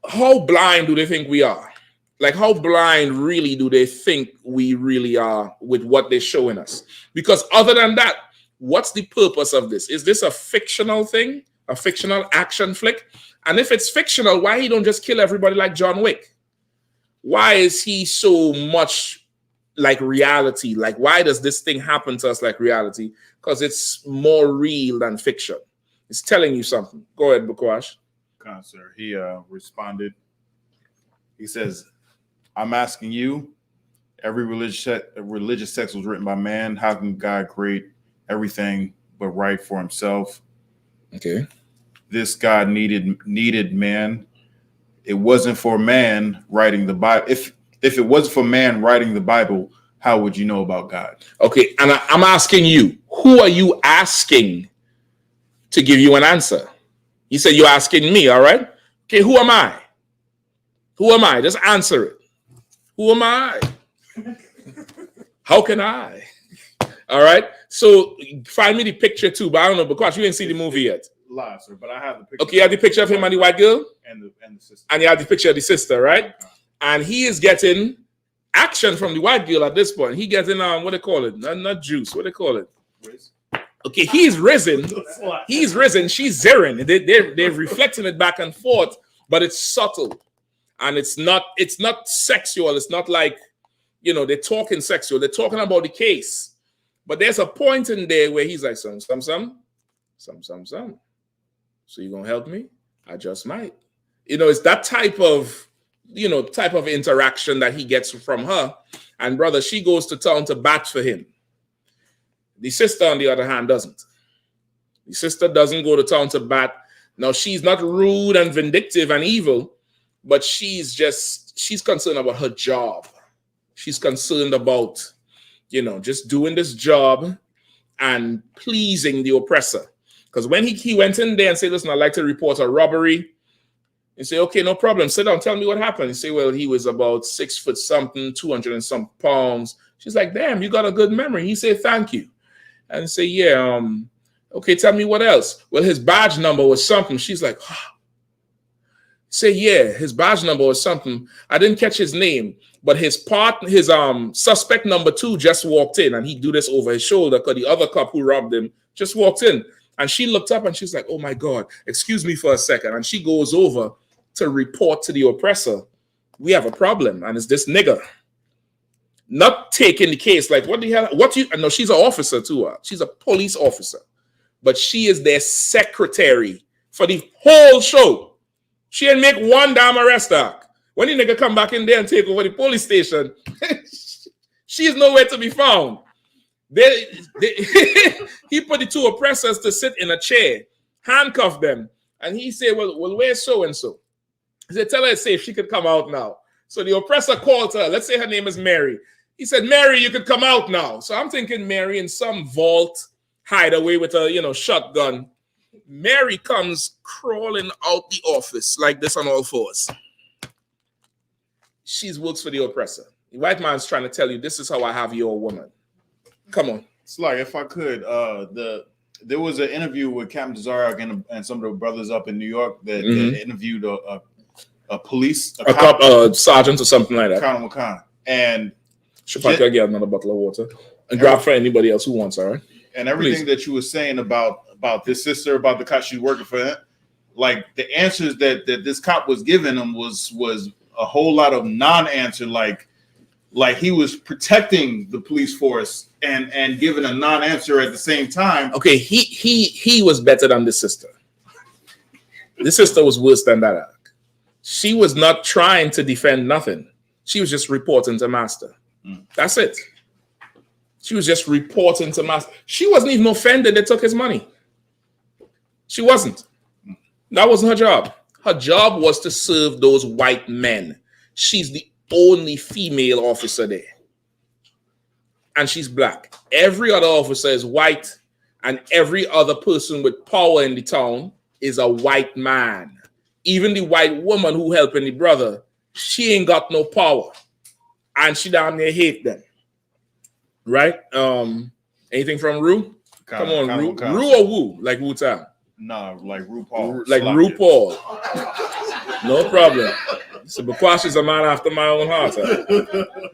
how blind do they think we are? Like, how blind really do they think we really are with what they're showing us? Because other than that, what's the purpose of this? Is this a fictional thing? A fictional action flick? And if it's fictional, why he don't just kill everybody like John Wick? Why is he so much like reality? Like, why does this thing happen to us like reality? Because it's more real than fiction. It's telling you something. Go ahead, Bukwash. Sir, he responded. He says, I'm asking you, every religious text was written by man. How can God create everything but right for himself? Okay. This God needed man. It wasn't for man writing the Bible. If it wasn't for man writing the Bible, how would you know about God? Okay, and I'm asking you, who are you asking to give you an answer? You said you're asking me, all right? Okay, who am I? Who am I? Just answer it. Who am I? How can I? All right. So find me the picture too, but I don't know because you didn't see the movie yet. Live, sir, but I have the picture. Okay, you have the picture of him and the white girl? And the sister. And you have the picture of the sister, right? And he is getting action from the white girl at this point. He getting what they call it? Not juice. What they call it? Okay, he's risen. He's risen. She's zeroing. They're reflecting it back and forth, but it's subtle. And it's not sexual. It's not like, they're talking sexual. They're talking about the case. But there's a point in there where he's like, some. So you gonna help me? I just might. It's that type of interaction that he gets from her. And brother, she goes to town to bat for him. The sister, on the other hand, doesn't. The sister doesn't go to town to bat. Now, she's not rude and vindictive and evil, but she's concerned about her job. She's concerned about, just doing this job and pleasing the oppressor. Because when he went in there and said, listen, I'd like to report a robbery. He said, okay, no problem. Sit down. Tell me what happened. He said, well, he was about 6 foot something, 200 and some pounds. She's like, damn, you got a good memory. He said, thank you. And he said, yeah, okay, tell me what else. Well, his badge number was something. She's like, oh. Say, yeah, his badge number was something. I didn't catch his name, but his suspect number 2 just walked in, and he do this over his shoulder because the other cop who robbed him just walked in. And she looked up and she's like, oh my God, excuse me for a second. And she goes over to report to the oppressor, we have a problem, and it's this nigger. Not taking the case, like, what the hell? No, she's an officer too. She's a police officer, but she is their secretary for the whole show. She didn't make one damn arrest, doc. When the nigga come back in there and take over the police station, she is nowhere to be found. He put the 2 oppressors to sit in a chair, handcuff them, and he said, well, where's so-and-so? He said, tell her it's safe. She could come out now. So the oppressor called her. Let's say her name is Mary. He said, Mary, you could come out now. So I'm thinking Mary in some vault hideaway with a, shotgun. Mary comes crawling out the office like this on all fours. She works for the oppressor. The white man's trying to tell you, this is how I have your woman. Come on. It's like, if I could, there was an interview with Captain Zarak and some of the brothers up in New York that interviewed a police, a cop, sergeant or something like that. Colonel McCann. And I'll get another bottle of water and grab for anybody else who wants, all right? And everything that you were saying about this sister, about the cop she's working for, like the answers that this cop was giving him was a whole lot of non-answer, like he was protecting the police force and giving a non-answer at the same time. Okay, he was better than the sister. This sister was worse than that act. She was not trying to defend nothing. She was just reporting to master. That's it. She was just reporting to master. She wasn't even offended they took his money. She wasn't. That wasn't her job. Her job was to serve those white men. She's the only female officer there. And she's black. Every other officer is white, and every other person with power in the town is a white man. Even the white woman who helping the brother, she ain't got no power. And she down there hate them. Right? Anything from Rue? Come on, Rue. Rue or Woo? Like Wu Tang? No, like RuPaul. Like RuPaul. No problem. So Bakwash is a man after my own heart.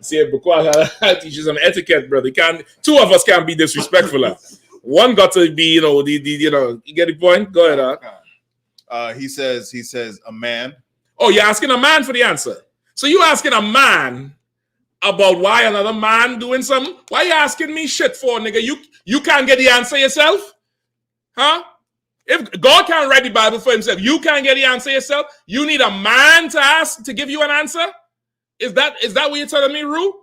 See, Bakwash teaches some etiquette, brother. Two of us can't be disrespectful. One got to be, you get the point? Go ahead. He says a man. Oh, you're asking a man for the answer. So you asking a man about why another man doing something? Why you asking me shit for, nigga? You can't get the answer yourself? Huh? If God can't write the Bible for himself, you can't get the answer yourself. You need a man to ask to give you an answer. Is that what you're telling me, Rue?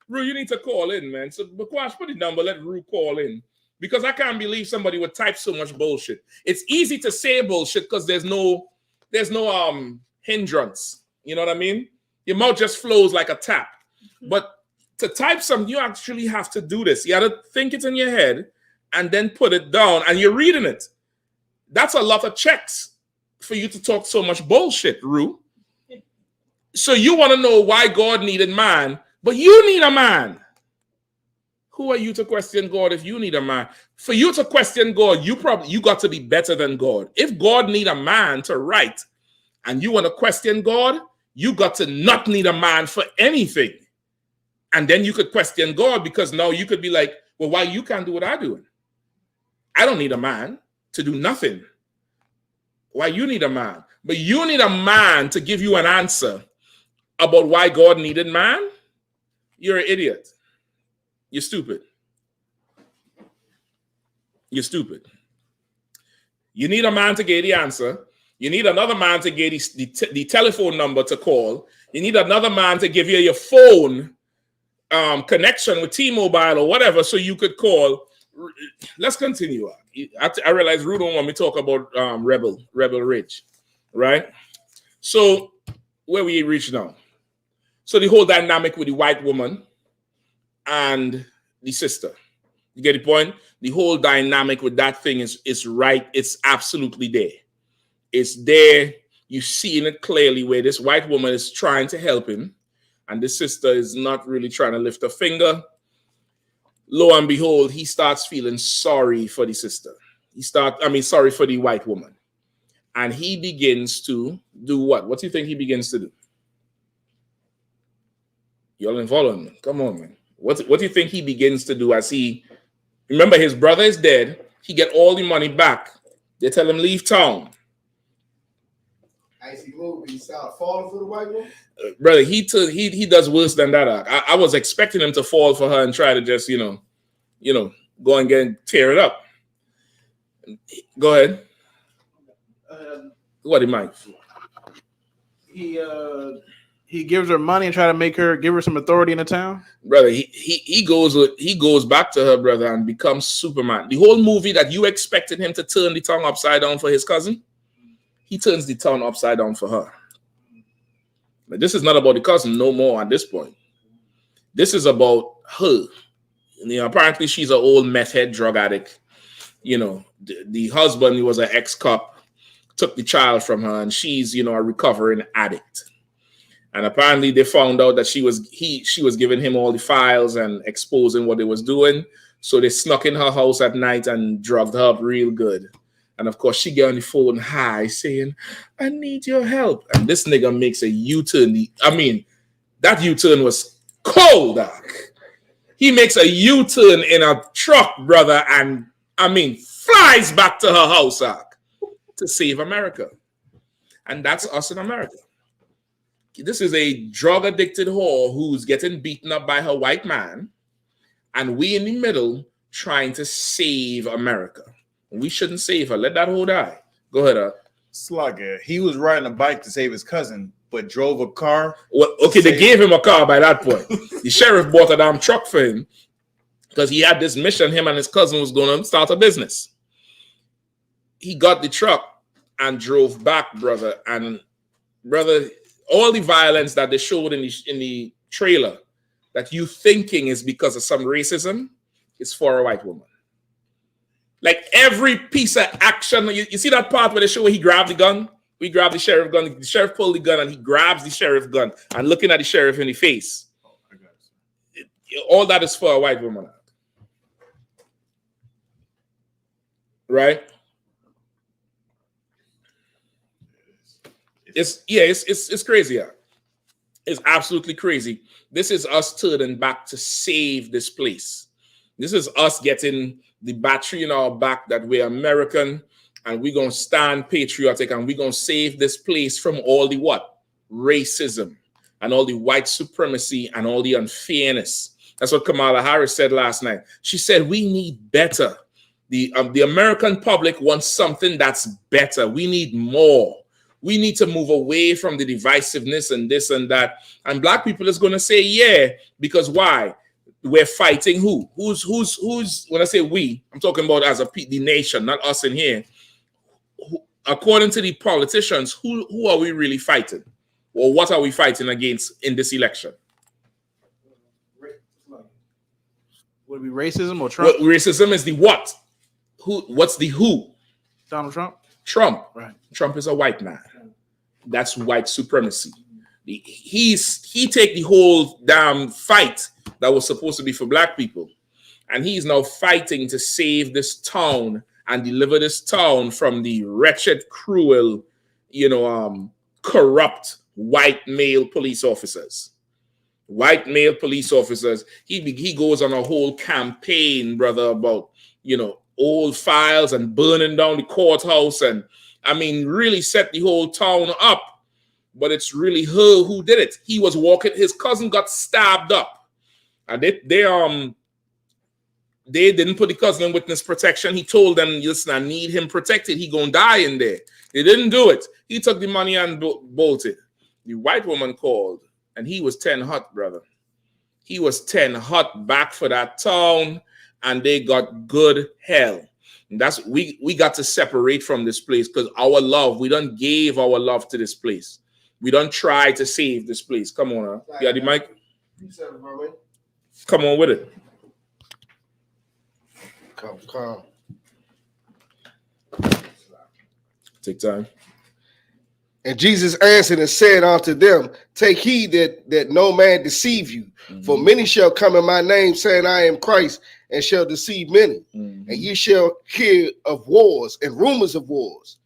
Rue, you need to call in, man. So Bakwash, put the number, let Rue call in. Because I can't believe somebody would type so much bullshit. It's easy to say bullshit because there's no hindrance. You know what I mean? Your mouth just flows like a tap. But To type something, you actually have to do this. You got to think it in your head and then put it down, and you're reading it. That's a lot of checks for you to talk so much bullshit, Rue. So you want to know why God needed man, but you need a man. Who are you to question God if you need a man? For you to question God, you got to be better than God. If God need a man to write, and you want to question God, you got to not need a man for anything. And then you could question God, because now you could be like, well, why you can't do what I'm doing? I don't need a man to do nothing. Why you need a man? But you need a man to give you an answer about why God needed man. You're an idiot. You're stupid. You're stupid. You need a man to get the answer. You need another man to get the telephone number to call. You need another man to give you your phone connection with T-Mobile or whatever so you could call. Let's continue. I realize Ru don't want me to talk about Rebel Ridge, right? So where we reach now? So the whole dynamic with the white woman and the sister. You get the point? The whole dynamic with that thing is right. It's absolutely there. It's there. You're seeing it clearly where this white woman is trying to help him, and the sister is not really trying to lift a finger. Lo and behold, he starts feeling sorry for the sister. Sorry for the white woman. And he begins to do what? What do you think he begins to do? Y'all ain't following me. Come on, man. What do you think he begins to do as he... Remember, his brother is dead. He get all the money back. They tell him, leave town. He started falling for the white woman? Brother, he does worse than that. I was expecting him to fall for her and try to just, go and tear it up. Go ahead. What am I? He gives her money and try to give her some authority in the town. Brother, he goes back to her, brother, and becomes Superman. The whole movie that you expected him to turn the tongue upside down for his cousin, he turns the tongue upside down for her. But this is not about the cousin no more at this point. This is about her. Apparently she's an old meth head drug addict. The husband, he was an ex-cop, took the child from her, and she's, a recovering addict. And apparently they found out that she was giving him all the files and exposing what they was doing. So they snuck in her house at night and drugged her up real good. And of course, she get on the phone high saying, I need your help. And this nigga makes a U-turn. That U-turn was cold, Doc. He makes a U-turn in a truck, brother, and flies back to her house, Doc, to save America. And that's us in America. This is a drug-addicted whore who's getting beaten up by her white man, and we in the middle trying to save America. We shouldn't save her. Let that whole die. Go ahead, Slugger. He was riding a bike to save his cousin, but drove a car. Well, okay, they gave him a car by that point. The sheriff bought a damn truck for him because he had this mission. Him and his cousin was going to start a business. He got the truck and drove back, brother. And brother, all the violence that they showed in the trailer that you thinking is because of some racism is for a white woman. Like every piece of action, you see that part where they show where he grabbed the gun? We grabbed the sheriff gun. The sheriff pulled the gun and he grabs the sheriff gun and looking at the sheriff in the face. All that is for a white woman. Right? It's crazy. Yeah. It's absolutely crazy. This is us turning back to save this place. This is us getting the battery in our back that we're American and we're going to stand patriotic and we're going to save this place from all the what? Racism and all the white supremacy and all the unfairness. That's what Kamala Harris said last night. She said, we need better. The American public wants something that's better. We need more. We need to move away from the divisiveness and this and that. And black people is going to say, yeah, because why? We're fighting who? Who's when I say we, I'm talking about as the nation, not us in here. According to the politicians, who are we really fighting? Or what are we fighting against in this election? Would it be racism or Trump? What, racism is the what? Who? What's the who? Donald Trump. Trump. Right. Trump is a white man. That's white supremacy. He take the whole damn fight that was supposed to be for black people, and he's now fighting to save this town and deliver this town from the wretched, cruel, corrupt white male police officers. White male police officers. He goes on a whole campaign, brother, about old files and burning down the courthouse, and I mean really set the whole town up. But it's really her who did it. He was walking, his cousin got stabbed up, and they didn't put the cousin in witness protection. He told them, listen, I need him protected. He gonna die in there. They didn't do it. He took the money and bolted. The white woman called, and he was 10 hot, brother. He was 10 hot back for that town, and they got good hell. And that's we got to separate from this place because our love, we don't give our love to this place. We don't try to save this place. Come on, huh? You got the mic? Come on with it. Come. Take time. And Jesus answered and said unto them, take heed that no man deceive you. For many shall come in my name, saying, I am Christ, and shall deceive many. And ye shall hear of wars and rumors of wars.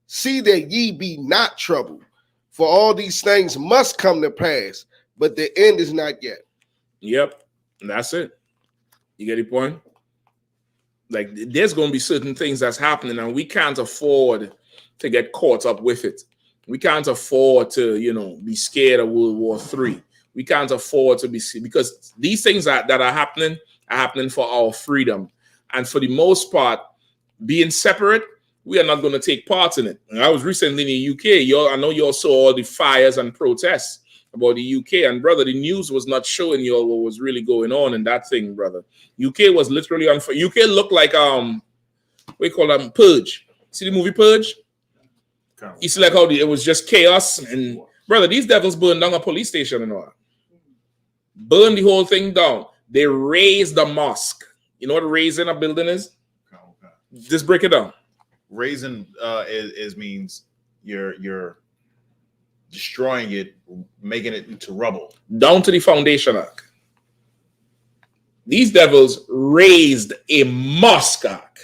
See that ye be not troubled. For all these things must come to pass, but the end is not yet. Yep, and that's it. You get the point? Like, there's going to be certain things that's happening, and we can't afford to get caught up with it. We can't afford to, be scared of World War III. We can't afford to be, because these things that are happening for our freedom. And for the most part, being separate, we are not going to take part in it. And I was recently in the UK. I know you all saw all the fires and protests about the UK. And brother, the news was not showing you all what was really going on in that thing, brother. UK was literally on fire. UK looked like what you call them, Purge. See the movie Purge? You see like how it was just chaos. And brother, these devils burned down a police station and all. Burned the whole thing down. They razed the mosque. You know what raising a building is? Just break it down. Raising means you're destroying it, making it into rubble. Down to the foundation arc. These devils raised a mosque arc.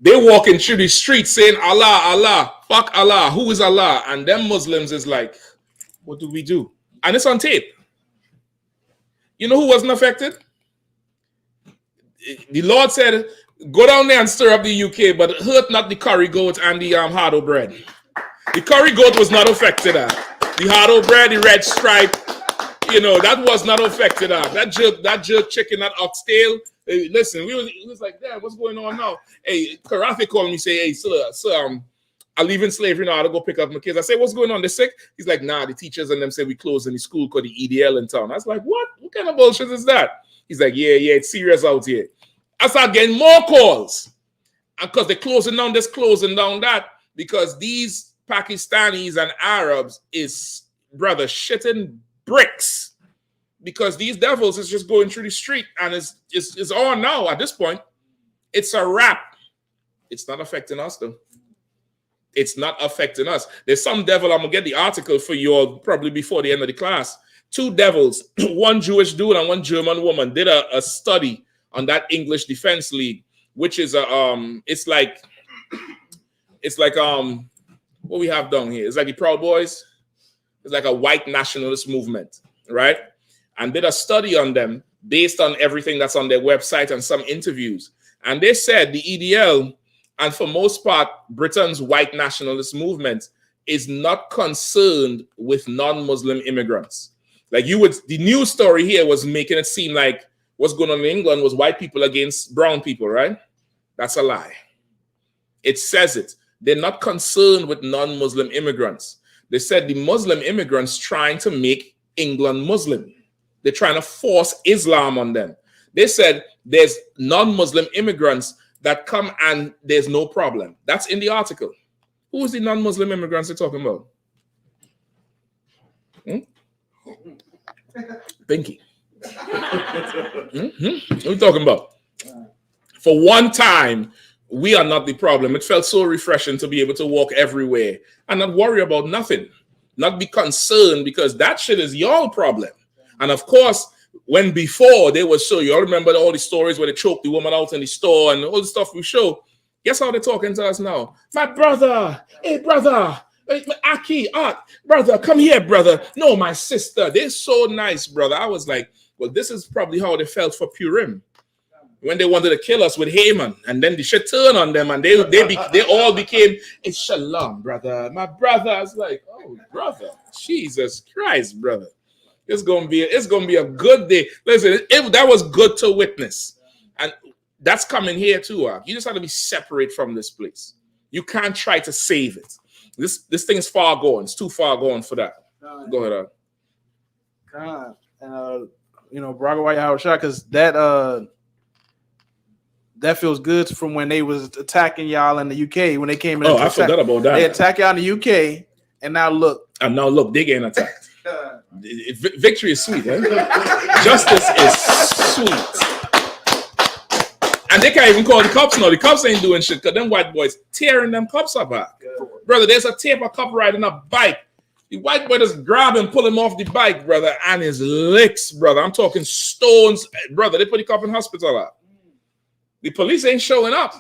They walking through the streets saying Allah, Allah, fuck Allah, who is Allah? And them Muslims is like, what do we do? And it's on tape. You know who wasn't affected? The Lord said, go down there and stir up the UK, but hurt not the curry goat and the hardo bread. The curry goat was not affected. The hardo bread, the red stripe, that was not affected. That jerk chicken, that oxtail. Hey, listen, we was like, damn, what's going on now? Hey, Karafi called me, say, hey, sir, I'm leaving slavery now. I'll go pick up my kids. I say, what's going on? They're sick? He's like, nah, the teachers and them say we closing the school called the EDL in town. I was like, what? What kind of bullshit is that? He's like, yeah, it's serious out here. I start getting more calls. And because they're closing down this, closing down that, because these Pakistanis and Arabs is, brother, shitting bricks. Because these devils is just going through the street and it's on now at this point. It's a wrap. It's not affecting us, though. It's not affecting us. There's some devil, I'm going to get the article for you all probably before the end of the class. 2 devils, one Jewish dude and one German woman did a study on that English Defense League, which is it's like what we have down here. It's like the Proud Boys. It's like a white nationalist movement, right? And did a study on them based on everything that's on their website and some interviews. And they said the EDL, and for most part, Britain's white nationalist movement is not concerned with non-Muslim immigrants. Like the news story here was making it seem like what's going on in England was white people against brown people, right? That's a lie. It says it. They're not concerned with non-Muslim immigrants. They said the Muslim immigrants trying to make England Muslim. They're trying to force Islam on them. They said there's non-Muslim immigrants that come and there's no problem. That's in the article. Who is the non-Muslim immigrants they're talking about? Pinky. What are we talking about? For one time, we are not the problem. It felt so refreshing to be able to walk everywhere and not worry about nothing. Not be concerned, because that shit is your problem. And of course, when before they would show you, I remember all the stories where they choked the woman out in the store and all the stuff we show. Guess how they're talking to us now? My brother, hey brother, Aki, brother, come here, brother. No, my sister, they're so nice, brother. I was like, well, this is probably how they felt for Purim when they wanted to kill us with Haman, and then the shit turned on them, and they all became, it's Shalom, brother. My brother, I was like, oh, brother, Jesus Christ, brother. It's gonna be a good day. Listen, that was good to witness, and that's coming here too. You just have to be separate from this place. You can't try to save it. This thing is far gone. It's too far gone for that. Go ahead. God, and Bragawai Yahushua, because that feels good from when they was attacking y'all in the UK when they came in. Oh, I forgot about that. They attack y'all in the UK, and now look, they getting attacked. Victory is sweet, eh? Justice is sweet. And they can't even call the cops now. The cops ain't doing shit because them white boys tearing them cops apart. Brother, there's a tape of cop riding a bike. The white boy just grab him, pull him off the bike, brother, and his licks, brother. I'm talking stones, brother. They put the cop in hospital out. The police ain't showing up.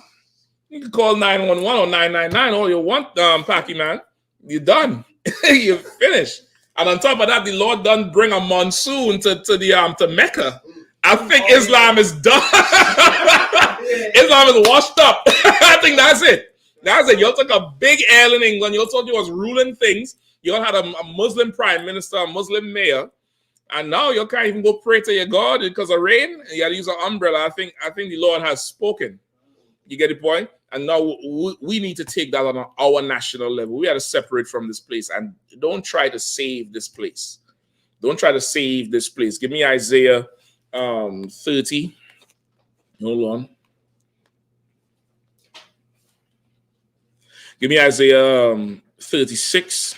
You can call 911 or 999 all you want, Packy man. You're done. You're finished. And on top of that, the Lord done bring a monsoon to Mecca. I think Islam is done. Islam is washed up. I think that's it. That's it. Y'all took a big L in England. Y'all thought you was ruling things. Y'all had a Muslim prime minister, a Muslim mayor. And now you can't even go pray to your God because of rain. You got to use an umbrella. I think the Lord has spoken. You get the point? And now we need to take that on our national level. We got to separate from this place and don't try to save this place. Don't try to save this place. Give me Isaiah 30. Hold on. Give me Isaiah 36.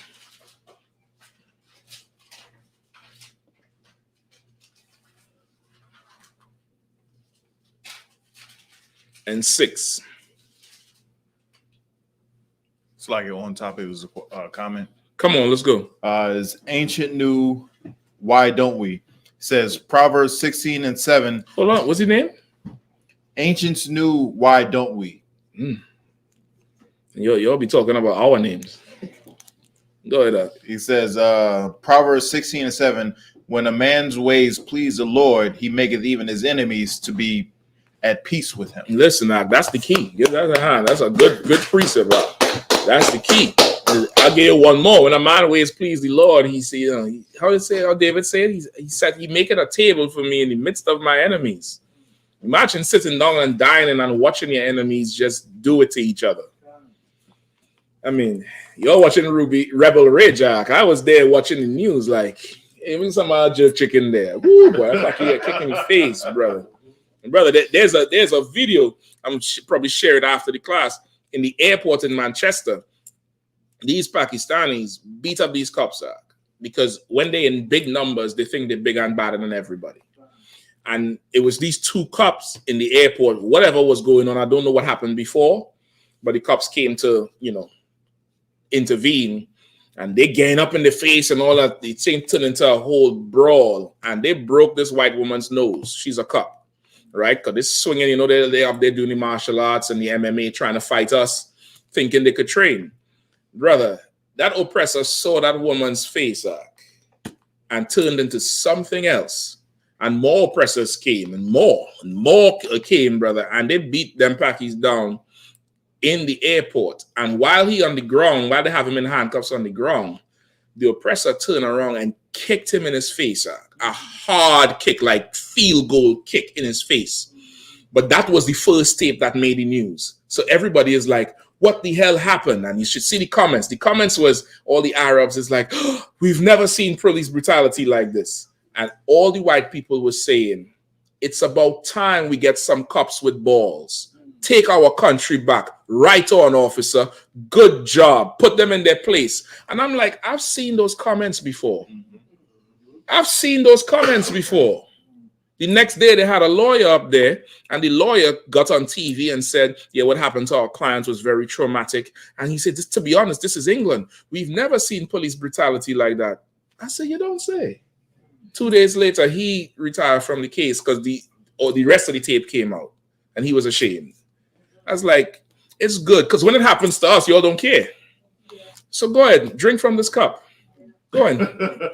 And 6. It's like on top. It was a comment. Come on, let's go. Is ancient new? Why don't we? It says Proverbs 16 and 7. Hold on, what's his name? Ancients knew. Why don't we? You'll be talking about our names. Go ahead. He says Proverbs 16 and 7. When a man's ways please the Lord, he maketh even his enemies to be at peace with him. Listen, now that's the key. That's a good precept. That's the key. I'll give you one more. When a man ways please the Lord, he said, how David said, he said, he make it a table for me in the midst of my enemies. Imagine sitting down and dining and watching your enemies just do it to each other. I mean, you're watching Rebel Ray Jack. I was there watching the news, like, even some jerk chicken there. Woo, boy, I'm like you're kicking your face, brother. Brother, there's a video I'm probably share it after the class in the airport in Manchester. These Pakistanis beat up these cops because when they're in big numbers, they think they're bigger and badder than everybody. And it was these two cops in the airport. Whatever was going on, I don't know what happened before, but the cops came to intervene, and they gain up in the face and all that. The thing turned into a whole brawl, and they broke this white woman's nose. She's a cop. Right? Because this swinging, they're up there doing the martial arts and the MMA trying to fight us, thinking they could train. Brother, that oppressor saw that woman's face and turned into something else. And more oppressors came and more came, brother. And they beat them Pakis down in the airport. And while he on the ground, while they have him in handcuffs on the ground, the oppressor turned around and kicked him in his face. A hard kick, like field goal kick in his face. But that was the first tape that made the news. So everybody is like, what the hell happened? And you should see the comments. The comments was all the Arabs is like, oh, we've never seen police brutality like this. And all the white people were saying, it's about time we get some cops with balls. Take our country back. Right on, officer. Good job. Put them in their place. And I'm like, I've seen those comments before. The next day, they had a lawyer up there, and the lawyer got on TV and said, yeah, what happened to our clients was very traumatic. And he said, to be honest, this is England. We've never seen police brutality like that. I said, you don't say. 2 days later, he retired from the case because the rest of the tape came out, and he was ashamed. I was like, it's good, because when it happens to us, y'all don't care. So go ahead, drink from this cup. Go on.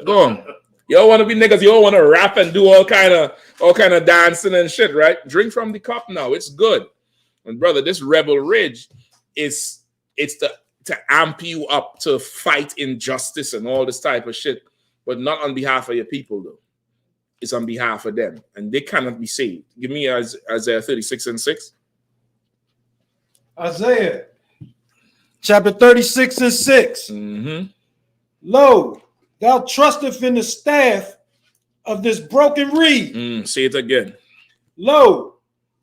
Go on. Y'all want to be niggas, y'all want to rap and do all kind of dancing and shit, right? Drink from the cup now. It's good. And brother, this rebel rage it's to amp you up to fight injustice and all this type of shit, but not on behalf of your people though. It's on behalf of them, and they cannot be saved. Give me Isaiah 36:6. Isaiah chapter 36:6. Mm-hmm. Lo, thou trusteth in the staff of this broken reed. Say it again. Lo,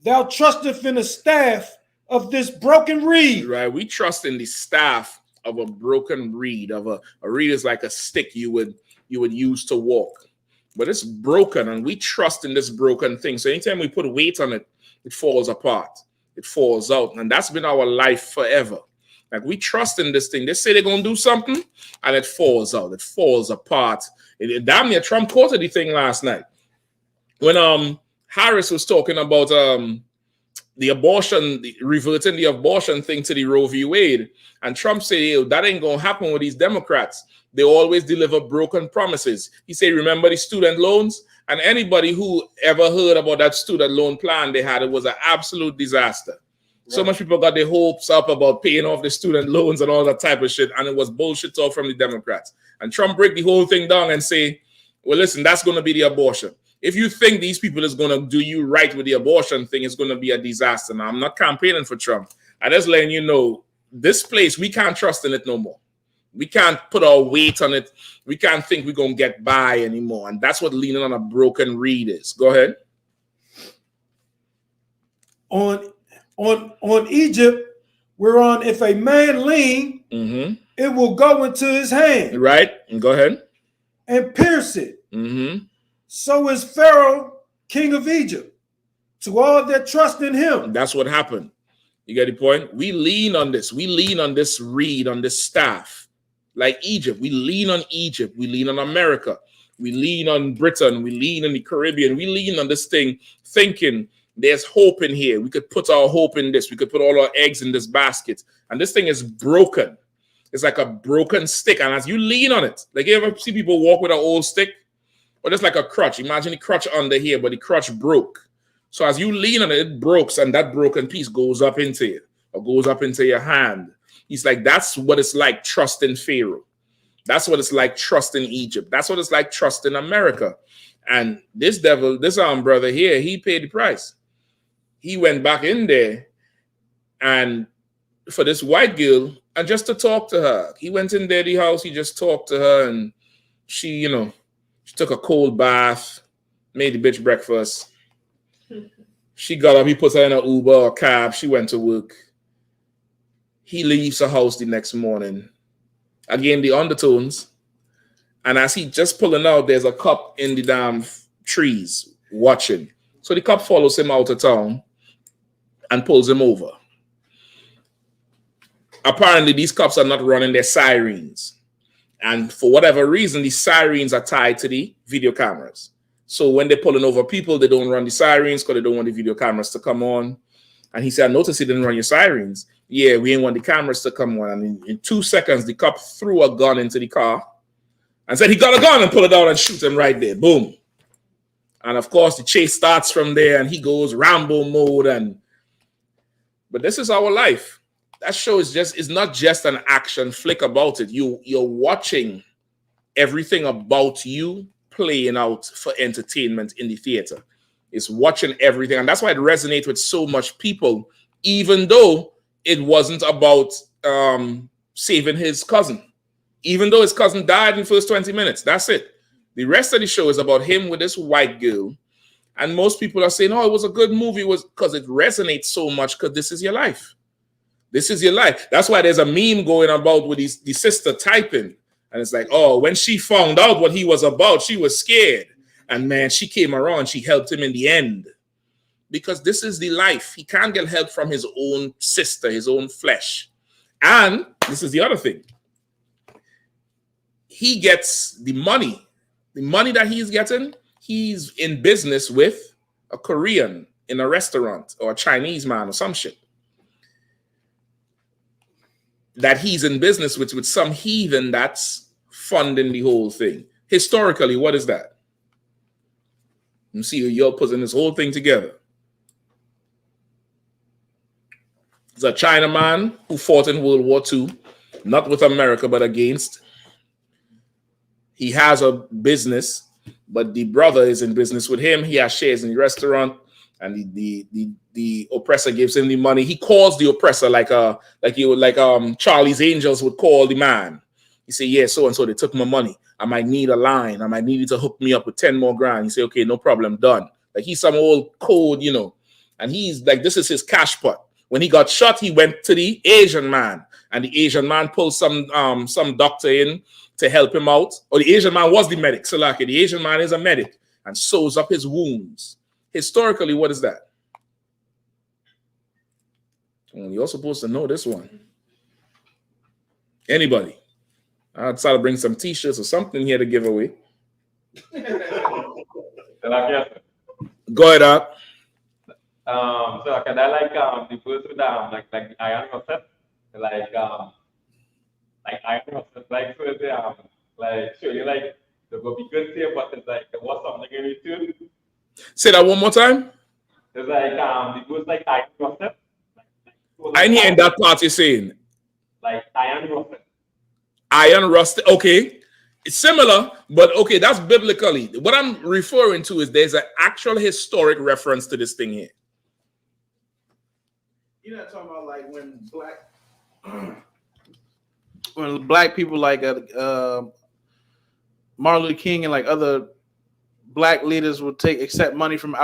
thou trusteth in the staff of this broken reed. Right. We trust in the staff of a broken reed. A reed is like a stick you would use to walk. But it's broken, and we trust in this broken thing. So anytime we put weight on it, it falls apart. It falls out. And that's been our life forever. Like, we trust in this thing. They say they're going to do something, and it falls out. It falls apart. Damn near Trump quoted the thing last night. When Harris was talking about the abortion, reverting the abortion thing to the Roe v. Wade, and Trump said, hey, that ain't going to happen with these Democrats. They always deliver broken promises. He said, remember the student loans? And anybody who ever heard about that student loan plan they had, it was an absolute disaster. Right. So much people got their hopes up about paying off the student loans and all that type of shit, and it was bullshit talk from the Democrats. And Trump break the whole thing down and say, well, listen, that's going to be the abortion. If you think these people is going to do you right with the abortion thing, it's going to be a disaster. Now, I'm not campaigning for Trump. I'm just letting you know, this place, we can't trust in it no more. We can't put our weight on it. We can't think we're going to get by anymore. And that's what leaning on a broken reed is. Go ahead. On Egypt, we're on, if a man lean, it will go into his hand. Right. Go ahead. And pierce it. So is Pharaoh, king of Egypt, to all that trust in him. That's what happened. You get the point? We lean on this. We lean on this reed, on this staff. Like Egypt, we lean on Egypt. We lean on America. We lean on Britain. We lean on the Caribbean. We lean on this thing, thinking there's hope in here. We could put our hope in this. We could put all our eggs in this basket. And this thing is broken. It's like a broken stick. And as you lean on it, like you ever see people walk with an old stick? Or just like a crutch. Imagine the crutch under here, but the crutch broke. So as you lean on it, it breaks, and that broken piece goes up into you, or goes up into your hand. He's like, that's what it's like trusting Pharaoh. That's what it's like trusting Egypt. That's what it's like trusting America. And this devil, this brother here, he paid the price. He went back in there and for this white girl, and just to talk to her. He went in there, the house, he just talked to her, and she, she took a cold bath, made the bitch breakfast. She got up, he put her in an Uber or cab, she went to work. He leaves her house the next morning. Again, the undertones. And as he just pulling out, there's a cop in the damn trees watching. So the cop follows him out of town and pulls him over. Apparently, these cops are not running their sirens. And for whatever reason, the sirens are tied to the video cameras. So when they're pulling over people, they don't run the sirens because they don't want the video cameras to come on. And he said, I noticed you didn't run your sirens. Yeah, we didn't want the cameras to come on. And in 2 seconds, the cop threw a gun into the car and said he got a gun and pull it out and shoot him right there. Boom. And of course, the chase starts from there and he goes Rambo mode. But this is our life. That show is not just an action flick about it. You're watching everything about you playing out for entertainment in the theater. It's watching everything. And that's why it resonates with so much people, even though it wasn't about saving his cousin. Even though his cousin died in the first 20 minutes. That's it. The rest of the show is about him with this white girl. And most people are saying, oh, it was a good movie, was because it resonates so much because this is your life. This is your life. That's why there's a meme going about with the sister typing. And it's like, oh, when she found out what he was about, she was scared. And man, she came around. She helped him in the end. Because this is the life. He can't get help from his own sister, his own flesh. And this is the other thing. He gets the money. The money that he's getting, he's in business with a Korean in a restaurant or a Chinese man or some shit. That he's in business with some heathen that's funding the whole thing. Historically, what is that? You see, you're putting this whole thing together. It's a Chinaman who fought in World War II, not with America, but against. He has a business, but the brother is in business with him. He has shares in the restaurant, and the oppressor gives him the money. He calls the oppressor like Charlie's Angels would call the man. He say, yeah, so and so they took my money. I might need a line. I might need you to hook me up with 10 more grand. He say, okay, no problem, done. Like he's some old code, you know, and he's like, this is his cash pot. When he got shot, he went to the Asian man, and the Asian man pulled some doctor in to help him out. Or the Asian man was the medic. So like the Asian man is a medic and sews up his wounds. Historically, what is that? Well, you're supposed to know this one. Anybody? I'd try to bring some t-shirts or something here to give away. Go ahead, up. So can I like the first with like iron yourself, like iron yourself, like so like show you like the go be good here, but it's like there was something in it too. Say that one more time. It's like the first like iron yourself. I ain't hearing that part you're saying. Like iron yourself. Iron rust. Okay. It's similar, but okay, that's biblically. What I'm referring to is there's an actual historic reference to this thing here. You're not talking about like when black people like Martin Luther King and like other black leaders would accept money from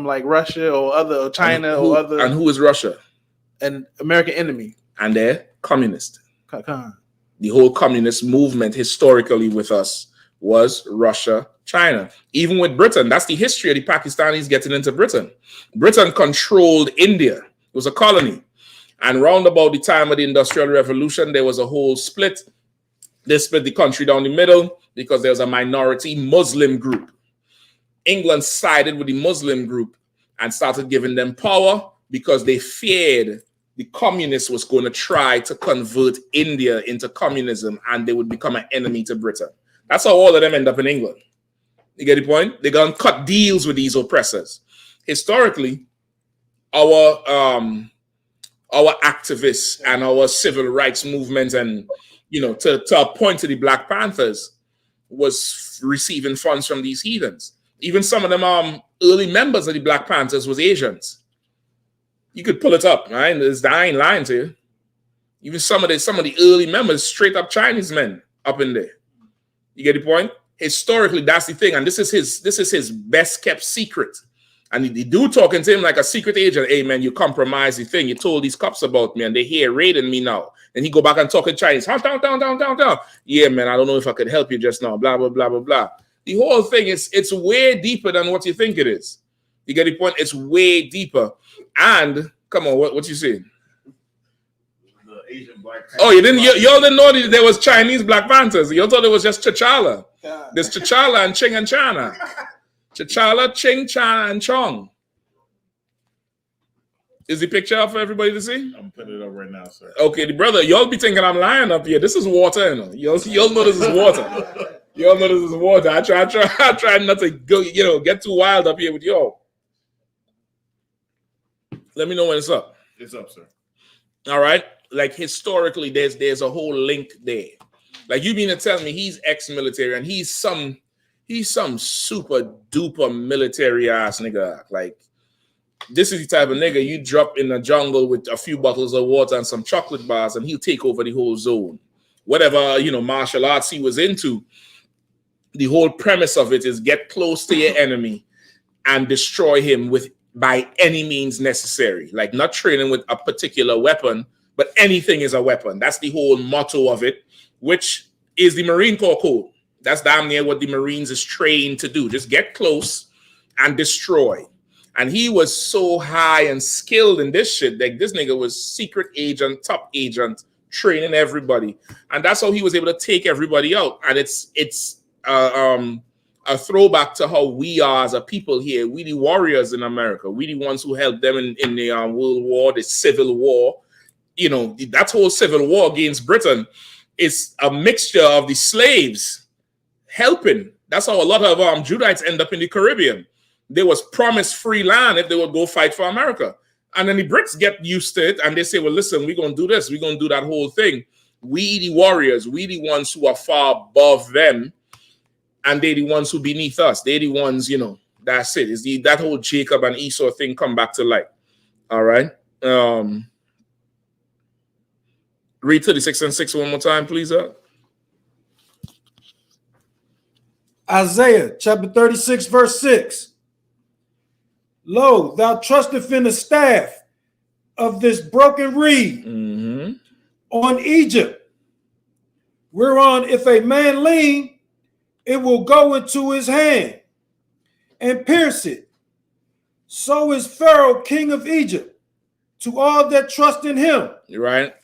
like Russia or other China or other. And who is Russia? An American enemy. And they're communist. The whole communist movement historically with us was Russia, China. Even with Britain, that's the history of the Pakistanis getting into Britain. Britain controlled India. It was a colony. And round about the time of the Industrial Revolution, there was a whole split. They split the country down the middle because there was a minority Muslim group. England sided with the Muslim group and started giving them power because they feared the communists was going to try to convert India into communism and they would become an enemy to Britain. That's how all of them end up in England. You get the point? They're going to cut deals with these oppressors. Historically, our activists and our civil rights movement and, you know, to a point to the Black Panthers was receiving funds from these heathens. Even some of them early members of the Black Panthers was Asians. You could pull it up, right? I ain't lying to you. Even some of the early members, straight up Chinese men up in there. You get the point? Historically, that's the thing, and this is his best kept secret. And the dude talking to him like a secret agent. Hey man, you compromised the thing. You told these cops about me, and they're here raiding me now. And he go back and talk in Chinese. Down. Yeah, man, I don't know if I could help you just now. Blah blah blah blah blah. The whole thing it's way deeper than what you think it is. You get the point? It's way deeper. And come on, what you saying? The Asian Black Panthers. Oh, you all didn't know there was Chinese Black Panthers. You all thought it was just T'Challa. There's T'Challa and Ching and Chana. T'Challa, Ching, Chana, and Chong. Is the picture up for everybody to see? I'm putting it up right now, sir. Okay, the brother, y'all be thinking I'm lying up here. This is water, you know. Y'all know this is water. Y'all know this is water. I try not to go, get too wild up here with y'all. Let me know when it's up. It's up, sir. All right. Like historically, there's a whole link there. Like you mean to tell me he's ex-military and he's some super duper military ass nigga. Like this is the type of nigga you drop in the jungle with a few bottles of water and some chocolate bars and he'll take over the whole zone. Whatever, martial arts he was into, the whole premise of it is get close to your enemy and destroy him by any means necessary. Like not training with a particular weapon, but anything is a weapon. That's the whole motto of it, which is the Marine Corps code. That's damn near what the Marines is trained to do. Just get close and destroy. And he was so high and skilled in this shit. Like this nigga was secret agent, top agent, training everybody. And that's how he was able to take everybody out. And it's a throwback to how we are as a people here. We the warriors in America. We the ones who helped them in the World War, the Civil War. You know, that whole Civil War against Britain is a mixture of the slaves helping. That's how a lot of Judites end up in the Caribbean. They was promised free land if they would go fight for America. And then the Brits get used to it and they say, well, listen, we're going to do this. We're going to do that whole thing. We the warriors, we the ones who are far above them, and they the ones who beneath us. They the ones, you know, that's it. It's that whole Jacob and Esau thing come back to light. All right. Read 36 and 6 one more time, please. Isaiah chapter 36, verse 6. Lo, thou trusteth in the staff of this broken reed on Egypt, whereon if a man lean, it will go into his hand and pierce it. So is Pharaoh, king of Egypt, to all that trust in him. Right?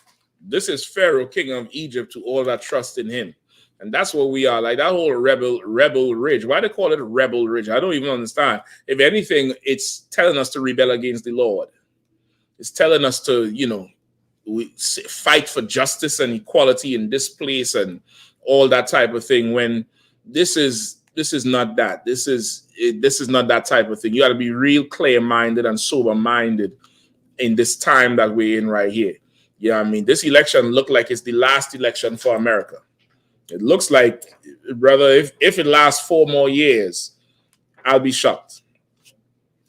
This is Pharaoh, king of Egypt, to all that trust in him. And that's what we are. Like that whole rebel ridge. Why they call it rebel ridge? I don't even understand. If anything, it's telling us to rebel against the Lord. It's telling us to, you know, we fight for justice and equality in this place and all that type of thing. When this is not that. This is not that type of thing. You got to be real clear-minded and sober-minded in this time that we're in right here. Yeah, I mean, this election looked like it's the last election for America. It looks like, brother, if it lasts 4 more years, I'll be shocked.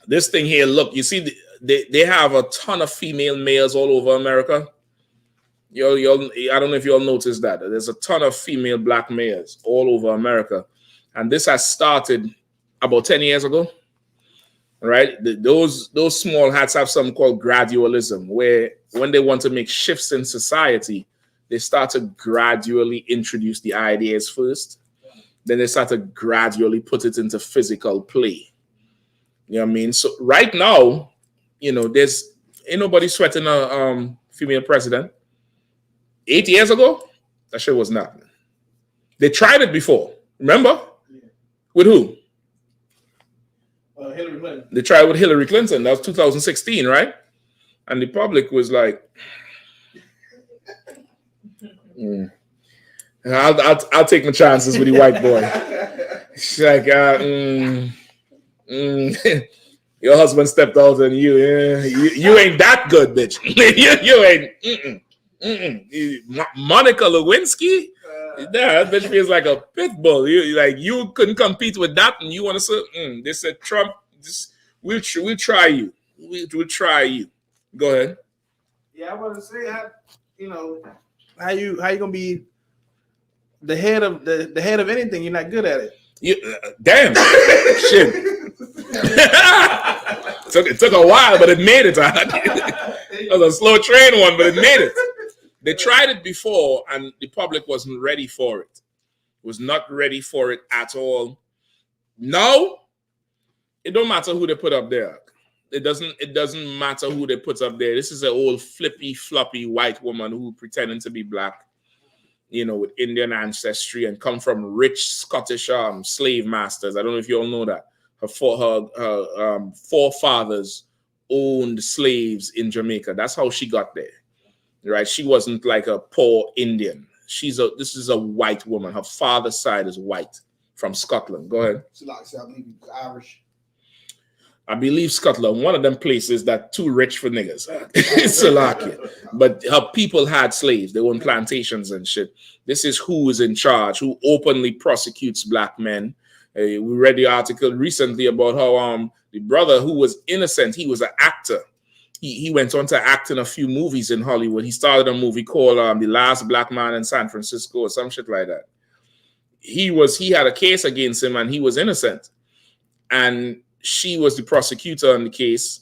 This thing here, look, you see, they have a ton of female mayors all over America. I don't know if you all noticed that. There's a ton of female black mayors all over America. And this has started about 10 years ago, right? Those small hats have something called gradualism, where when they want to make shifts in society, they start to gradually introduce the ideas first. Then they start to gradually put it into physical play. You know what I mean? So right now, you know, ain't nobody sweating a female president. 8 years ago, that shit was not. They tried it before. Remember? Yeah. With who? Hillary Clinton. They tried with Hillary Clinton. That was 2016, right? And the public was like, I'll take my chances with the white boy. She's like, your husband stepped out and you ain't that good, bitch. you ain't. Monica Lewinsky? That bitch feels like a pit bull. You couldn't compete with that, and you want to say, they said Trump. We'll try you. We'll try you. Go ahead. Yeah, I want to say how you gonna be the head of the head of anything? You're not good at it. Damn shit. It took a while, but it made it. It was a slow train one, but it made it. They tried it before, and the public wasn't ready for it. Was not ready for it at all. Now, it don't matter who they put up there. It doesn't matter who they put up there. This is an old flippy, floppy white woman who pretending to be black, you know, with Indian ancestry and come from rich Scottish slave masters. I don't know if you all know that. Her forefathers owned slaves in Jamaica. That's how she got there, right? She wasn't like a poor Indian. This is a white woman. Her father's side is white from Scotland. Go ahead. So like, I believe he's Irish. I believe Scotland, one of them places that too rich for niggas. It's Salakia. But her people had slaves. They owned plantations and shit. This is who is in charge, who openly prosecutes black men. We read the article recently about how the brother who was innocent, he was an actor. He went on to act in a few movies in Hollywood. He started a movie called The Last Black Man in San Francisco or some shit like that. He had a case against him and he was innocent. And she was the prosecutor on the case.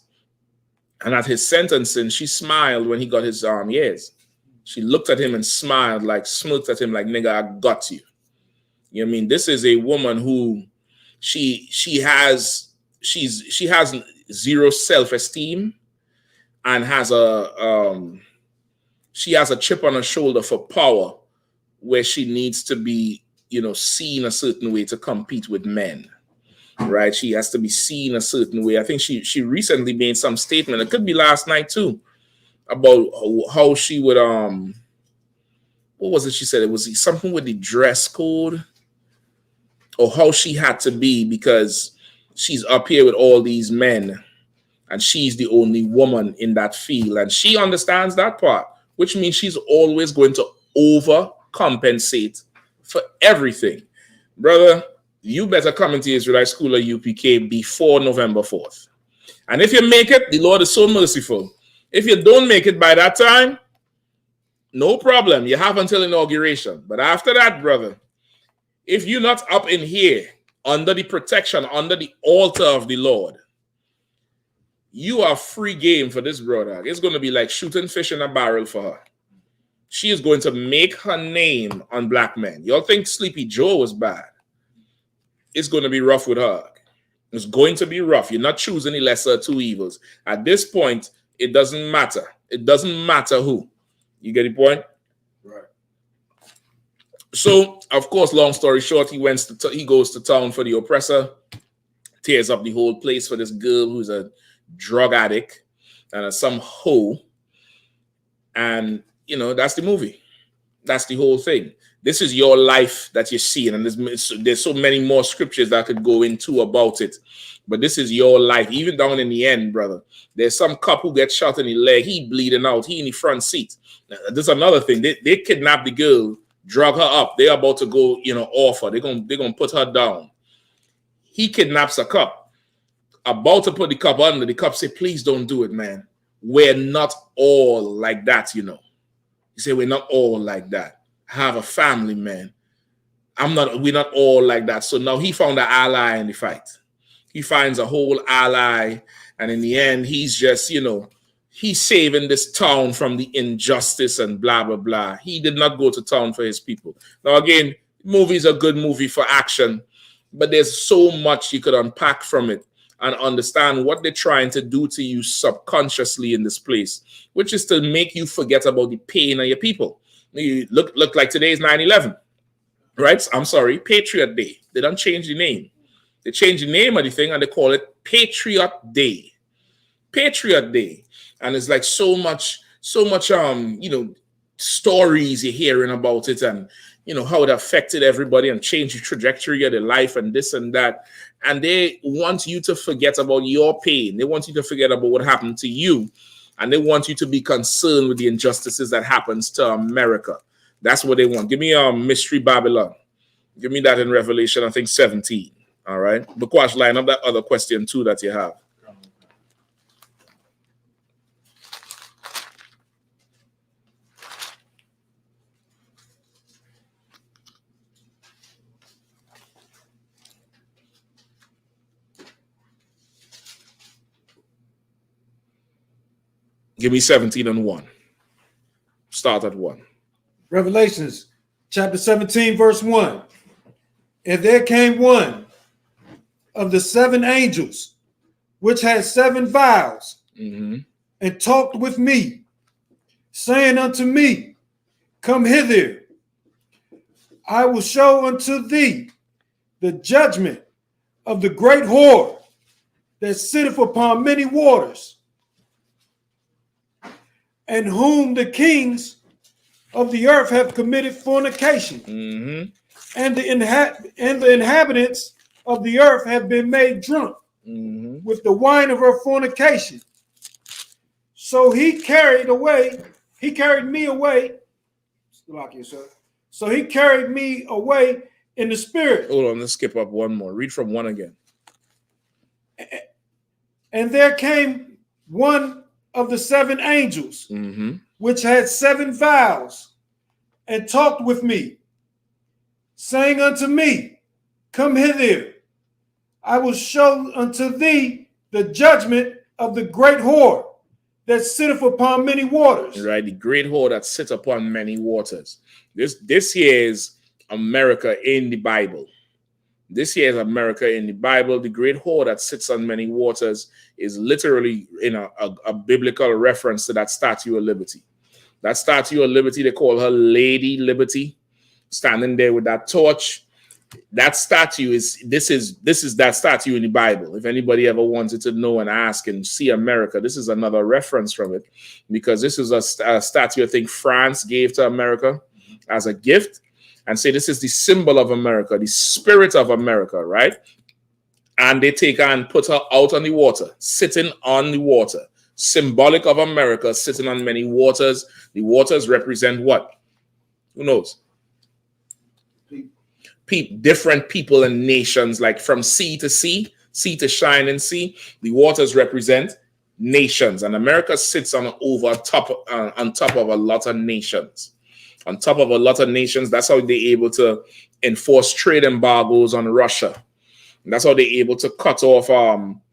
And at his sentencing, she smiled when he got his years. She looked at him and smiled, like smirked at him like, nigga, I got you. You know what I mean? This is a woman who she has zero self-esteem and has she has a chip on her shoulder for power where she needs to be, you know, seen a certain way to compete with men. Right? She has to be seen a certain way. I think she recently made some statement, it could be last night too, about how she would what was it she said? It was something with the dress code or how she had to be because she's up here with all these men and she's the only woman in that field. And she understands that part, which means she's always going to overcompensate for everything. Brother, you better come into Israelite School or UPK before November 4th. And if you make it, the Lord is so merciful. If you don't make it by that time, no problem. You have until inauguration. But after that, brother, if you're not up in here under the protection, under the altar of the Lord, you are free game for this brother. It's going to be like shooting fish in a barrel for her. She is going to make her name on black men. Y'all think Sleepy Joe was bad? It's going to be rough with her. It's going to be rough. You're not choosing the lesser of two evils. At this point, it doesn't matter. It doesn't matter who. You get the point? Right. So, of course, long story short, he goes to town for the oppressor, tears up the whole place for this girl who's a drug addict and some hoe. And, you know, that's the movie. That's the whole thing. This is your life that you're seeing. And there's so many more scriptures that I could go into about it. But this is your life. Even down in the end, brother, there's some cop who gets shot in the leg. He bleeding out. He in the front seat. There's another thing. They kidnap the girl, drug her up. They're about to go, you know, off her. They're gonna put her down. He kidnaps a cop. About to put the cop under. The cop say, please don't do it, man. We're not all like that, you know. He said, we're not all like that. Have a family, man. We're not all like that. So now he found an ally in the fight. He finds a whole ally, and in the end, he's just, you know, he's saving this town from the injustice and blah, blah, blah. He did not go to town for his people. Now, again, movie's a good movie for action, but there's so much you could unpack from it and understand what they're trying to do to you subconsciously in this place, which is to make you forget about the pain of your people. You look like today's 9/11, right? I'm sorry, Patriot Day. They don't change the name. They change the name of the thing and they call it Patriot Day. Patriot Day. And it's like so much, you know, stories you're hearing about it and, you know, how it affected everybody and changed the trajectory of their life and this and that. And they want you to forget about your pain. They want you to forget about what happened to you. And they want you to be concerned with the injustices that happens to America. That's what they want. Give me Mystery Babylon. Give me that in Revelation, I think 17. All right. Bukwash, line up that other question too that you have. Give me 17 and 1. Start at 1. Revelations chapter 17, verse 1. And there came one of the 7 angels, which had 7 vials, and talked with me, saying unto me, come hither. I will show unto thee the judgment of the great whore that sitteth upon many waters, and whom the kings of the earth have committed fornication, and the inhabitants of the earth have been made drunk with the wine of her fornication. So he carried me away. So he carried me away in the spirit. Hold on, let's skip up one more. Read from 1 again. And there came one of the 7 angels, which had 7 vials, and talked with me, saying unto me, come hither. I will show unto thee the judgment of the great whore that sitteth upon many waters. Right, the great whore that sits upon many waters. This here is America in the Bible. This here is America in the Bible. The great whore that sits on many waters is literally in a biblical reference to that Statue of Liberty. That Statue of Liberty, they call her Lady Liberty, standing there with that torch. That statue is that statue in the Bible. If anybody ever wanted to know and ask and see America, this is another reference from it, because this is a statue I think France gave to America as a gift, and say this is the symbol of America, the spirit of America, right? And they take her and put her out on the water, sitting on the water, symbolic of America, sitting on many waters. The waters represent what? Who knows? Different people and nations, like from sea to sea, sea to shining sea. The waters represent nations, and America sits on top of a lot of nations. On top of a lot of nations, that's how they're able to enforce trade embargoes on Russia. And that's how they're able to cut off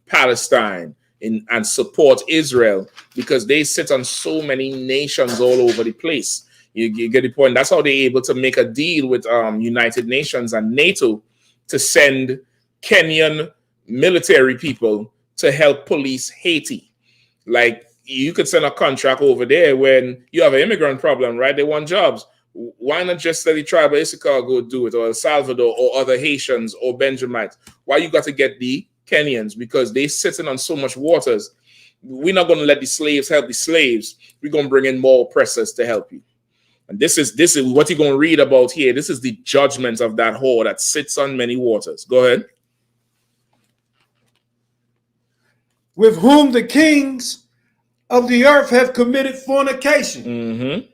Palestine and support Israel, because they sit on so many nations all over the place. You get the point. That's how they're able to make a deal with United Nations and NATO to send Kenyan military people to help police Haiti. Like, you could send a contract over there when you have an immigrant problem, right? They want jobs. Why not just let the tribe of I.S.U.P.K go do it, or El Salvador, or other Haitians or Benjamites? Why you got to get the Kenyans? Because they sitting on so much waters. We're not going to let the slaves help the slaves. We're going to bring in more oppressors to help you. And this is what you're going to read about here. This is the judgment of that whore that sits on many waters. Go ahead. With whom the kings of the earth have committed fornication,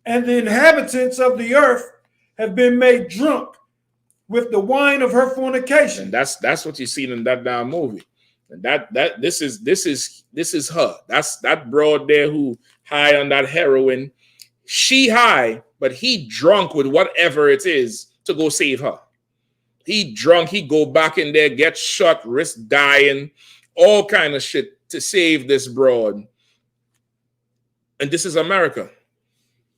and the inhabitants of the earth have been made drunk with the wine of her fornication. And that's what you see in that damn movie. And this is her. That's that broad there who high on that heroin. She high, but he drunk with whatever it is to go save her. He drunk, he go back in there, get shot, risk dying, all kind of shit to save this broad. And this is America.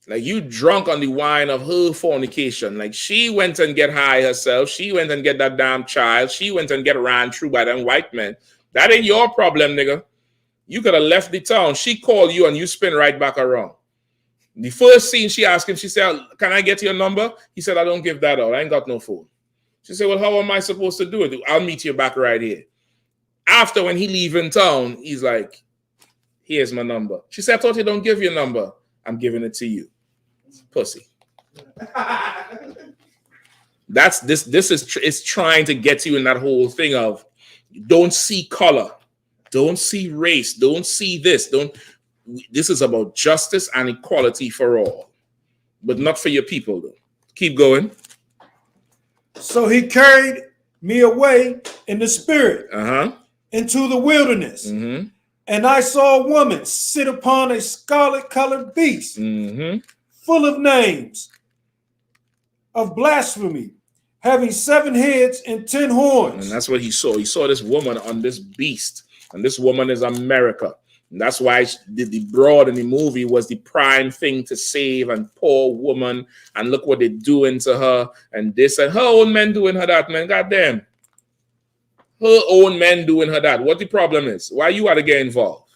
Like, you drunk on the wine of her fornication. Like, she went and get high herself. She went and get that damn child. She went and get ran through by them white men. That ain't your problem, nigga. You could have left the town. She called you and you spin right back around. The first scene, she asked him, she said, "Can I get your number?" He said, "I don't give that out. I ain't got no phone." She said, "Well, how am I supposed to do it? I'll meet you back right here." After, when he leaving town, he's like, "Here's my number." She said, "I thought you don't give your number." "I'm giving it to you." Pussy. This is trying to get you in that whole thing of don't see color, don't see race, don't see this, this is about justice and equality for all, but not for your people though. Keep going. So he carried me away in the spirit into the wilderness, and I saw a woman sit upon a scarlet-colored beast, full of names of blasphemy, having 7 heads and 10 horns. And that's what he saw. He saw this woman on this beast, and this woman is America. And that's why the broad in the movie was the prime thing to save, and poor woman, and look what they're doing to her, and this, and her own men doing her that, man. Goddamn. Her own men doing her that. What the problem is? Why you ought to get involved?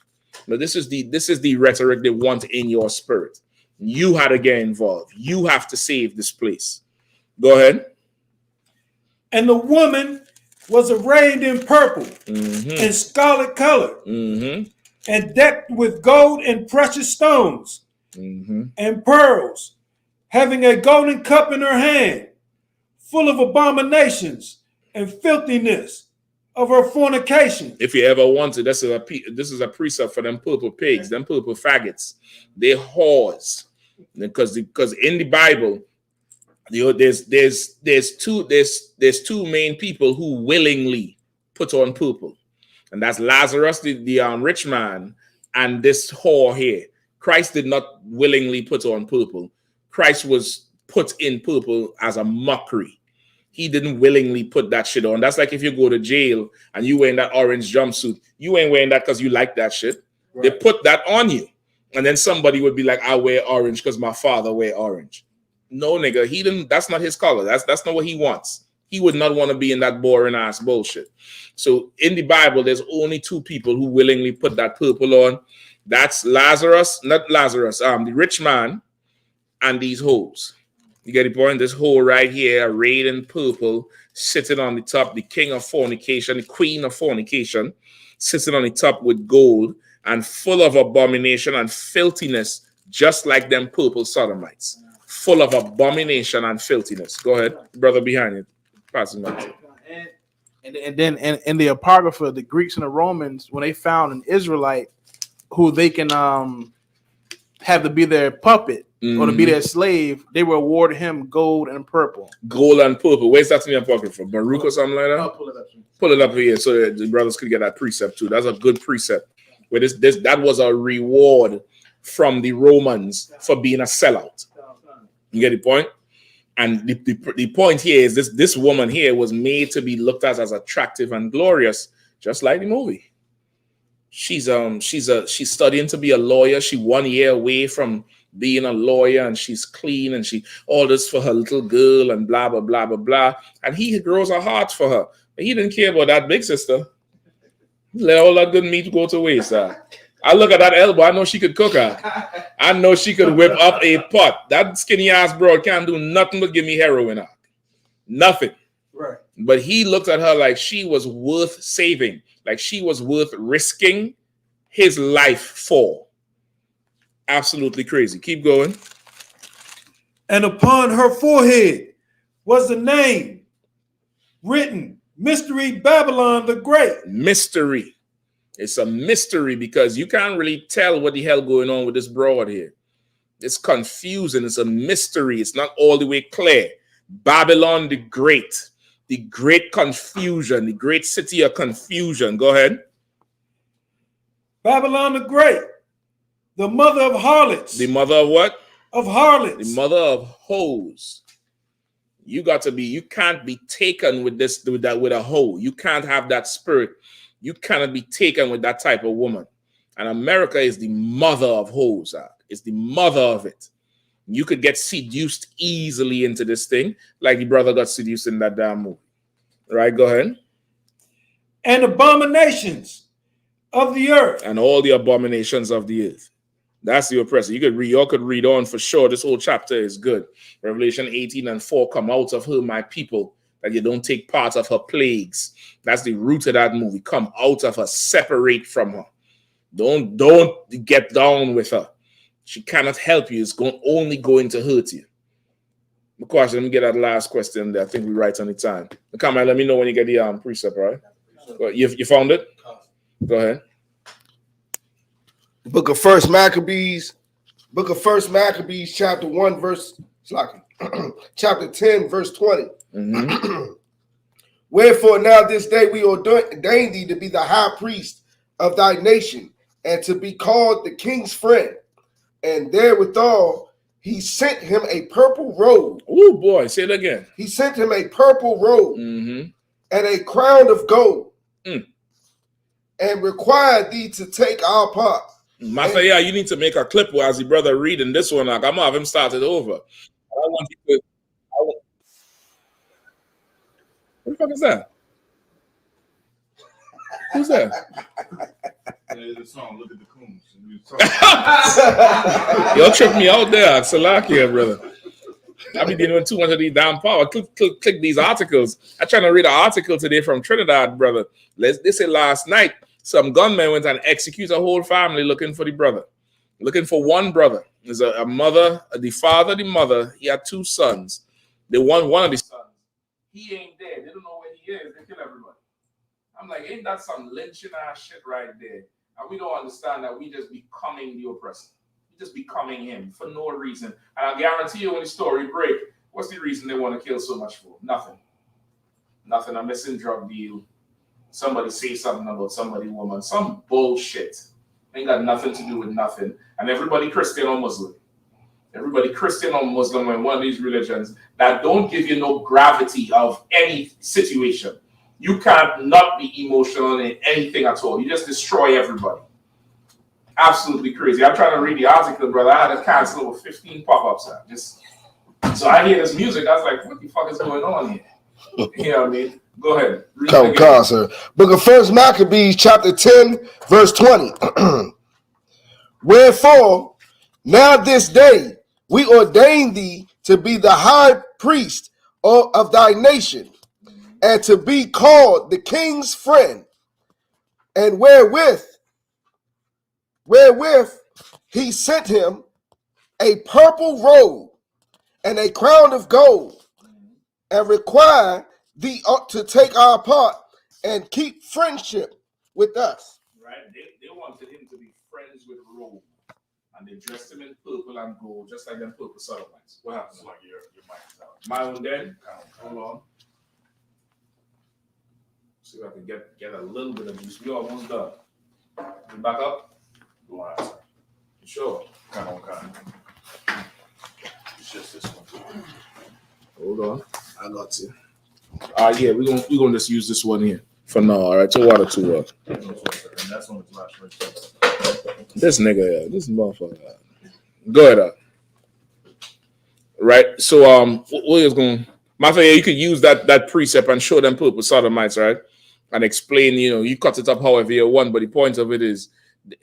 But this is the rhetoric they want in your spirit. You had to get involved. You have to save this place. Go ahead. And the woman was arrayed in purple and scarlet color, and decked with gold and precious stones and pearls, having a golden cup in her hand, full of abominations and filthiness of her fornication. If you ever wanted, this is a precept for them purple pigs, them purple faggots. They whores, because in the Bible, there's two main people who willingly put on purple, and that's Lazarus, the rich man, and this whore here. Christ did not willingly put on purple. Christ was put in purple as a mockery. He didn't willingly put that shit on. That's like if you go to jail and you wearing that orange jumpsuit. You ain't wearing that because you like that shit. Right. They put that on you. And then somebody would be like, "I wear orange because my father wear orange." No, nigga, he didn't. That's not his color. That's not what he wants. He would not want to be in that boring ass bullshit. So in the Bible, there's only two people who willingly put that purple on. That's Lazarus, not Lazarus, the rich man, and these hoes. You get the point? This hoe right here, arrayed in purple, sitting on the top, the king of fornication, the queen of fornication, sitting on the top with gold and full of abomination and filthiness, just like them purple sodomites. Full of abomination and filthiness. Go ahead, brother behind you. Passing on. And then in the Apocrypha, the Greeks and the Romans, when they found an Israelite who they can have to be their puppet or to be their slave, they will award him gold and purple. Gold and purple. Where's that in the Apocrypha? Baruch or something like that? I'll pull it up. Pull it up here so that the brothers could get that precept too. That's a good precept. Where that was a reward from the Romans for being a sellout. You get the point? And the point here is this woman here was made to be looked at as attractive and glorious, just like the movie. She's studying to be a lawyer. She 1 year away from being a lawyer, and she's clean, and she all this for her little girl, and blah blah blah blah blah. And he grows a heart for her. But he didn't care about that big sister. Let all that good meat go to waste. I look at that elbow. I know she could cook her. I know she could whip up a pot. That skinny ass broad can't do nothing but give me heroin. Nothing. Right. But he looked at her like she was worth saving, like she was worth risking his life for. Absolutely crazy. Keep going. And upon her forehead was the name written, Mystery Babylon the Great. Mystery. It's a mystery because you can't really tell what the hell going on with this broad here. It's confusing. It's a mystery. It's not all the way clear. Babylon the Great confusion, the great city of confusion. Go ahead. Babylon the Great, the mother of harlots. The mother of what? Of harlots. The mother of hoes. You can't be taken with a hoe. You can't have that spirit. You cannot be taken with that type of woman. And America is the mother of hoes. It's the mother of it. You could get seduced easily into this thing, like the brother got seduced in that damn movie. Right, go ahead. And abominations of the earth. And all the abominations of the earth. That's the oppressor. Y'all could read on for sure. This whole chapter is good. Revelation 18:4, come out of her, my people, that you don't take part of her plagues. That's the root of that movie. Come out of her, separate from her. Don't get down with her. She cannot help you. It's only going to hurt you. Of course, let me get that last question there. I think we're right on the time. Come on, let me know when you get the precept, right? You found it? Go ahead. The book of First Maccabees, chapter 1, verse chapter 10, verse 20. Mm-hmm. Wherefore now this day we ordain thee to be the high priest of thy nation, and to be called the king's friend. And therewithal he sent him a purple robe. Oh boy, say it again. He sent him a purple robe and a crown of gold, and required thee to take our part. Mathaya, you need to make a clip as the brother reading this one. I'm gonna have him start it over. I want you to. What the fuck is that? Who's that? The song, Look at the Coons. Y'all tripped me out there, Salakia, brother. I be dealing with too much of these damn power. Click these articles. I trying to read an article today from Trinidad, brother. They say last night some gunmen went and executed a whole family looking for the brother, looking for one brother. There's a mother, the father, the mother. He had two sons. They won one of the sons. He ain't dead. They don't know where he is. They kill everybody. I'm like, ain't that some lynching ass shit right there? And we don't understand that we just becoming the oppressor. We just becoming him for no reason. And I guarantee you when the story break, what's the reason they want to kill so much for? Nothing. Nothing. A missing drug deal. Somebody say something about somebody woman. Some bullshit. Ain't got nothing to do with nothing. And everybody Christian or Muslim. Everybody Christian or Muslim in one of these religions that don't give you no gravity of any situation. You can't not be emotional in anything at all. You just destroy everybody. Absolutely crazy. I'm trying to read the article, brother. I had to cancel over 15 pop-ups. Just So I hear this music. I was like, what the fuck is going on here? You know what I mean? Go ahead. Come, sir. Book of 1 Maccabees, chapter 10, verse 20. Wherefore, now this day we ordain thee to be the high priest of thy nation, and to be called the king's friend, and wherewith he sent him a purple robe and a crown of gold, and require thee to take our part and keep friendship with us. Right? They wanted him to be friends with Rome, and they dressed him in purple and gold, just like them purple Sodomites. What happens? Like your mic is out. My own dead. Hold on. See if I can get a little bit of juice. We almost done. You back up? Go on, sir. Sure. Come on. It's just this one. Hold on. I got you. Yeah, we're gonna just use this one here for now. All right, so water to work. That's on the last right. This nigga, this motherfucker. Go ahead. Right. So what is going? My friend, you could use that precept and show them purple sodomites, right? And explain, you cut it up however you want, but the point of it is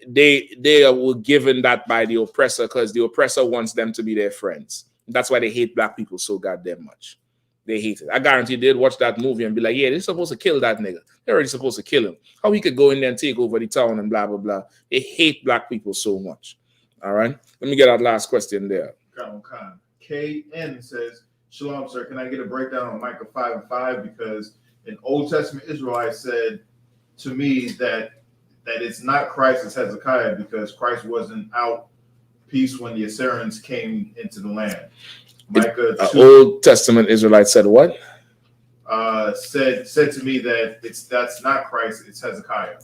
they were given that by the oppressor because the oppressor wants them to be their friends. That's why they hate black people so goddamn much. They hate it. I guarantee they'd watch that movie and be like, yeah, they're supposed to kill that nigga. They're already supposed to kill him. How he could go in there and take over the town and blah, blah, blah. They hate black people so much. All right? Let me get that last question there. KN says, Shalom, sir. Can I get a breakdown on Micah 5:5? Because an Old Testament Israelite said to me that it's not Christ, it's Hezekiah, because Christ wasn't out peace when the Assyrians came into the land. Micah Old Testament Israelite said what? Said to me that that's not Christ, it's Hezekiah.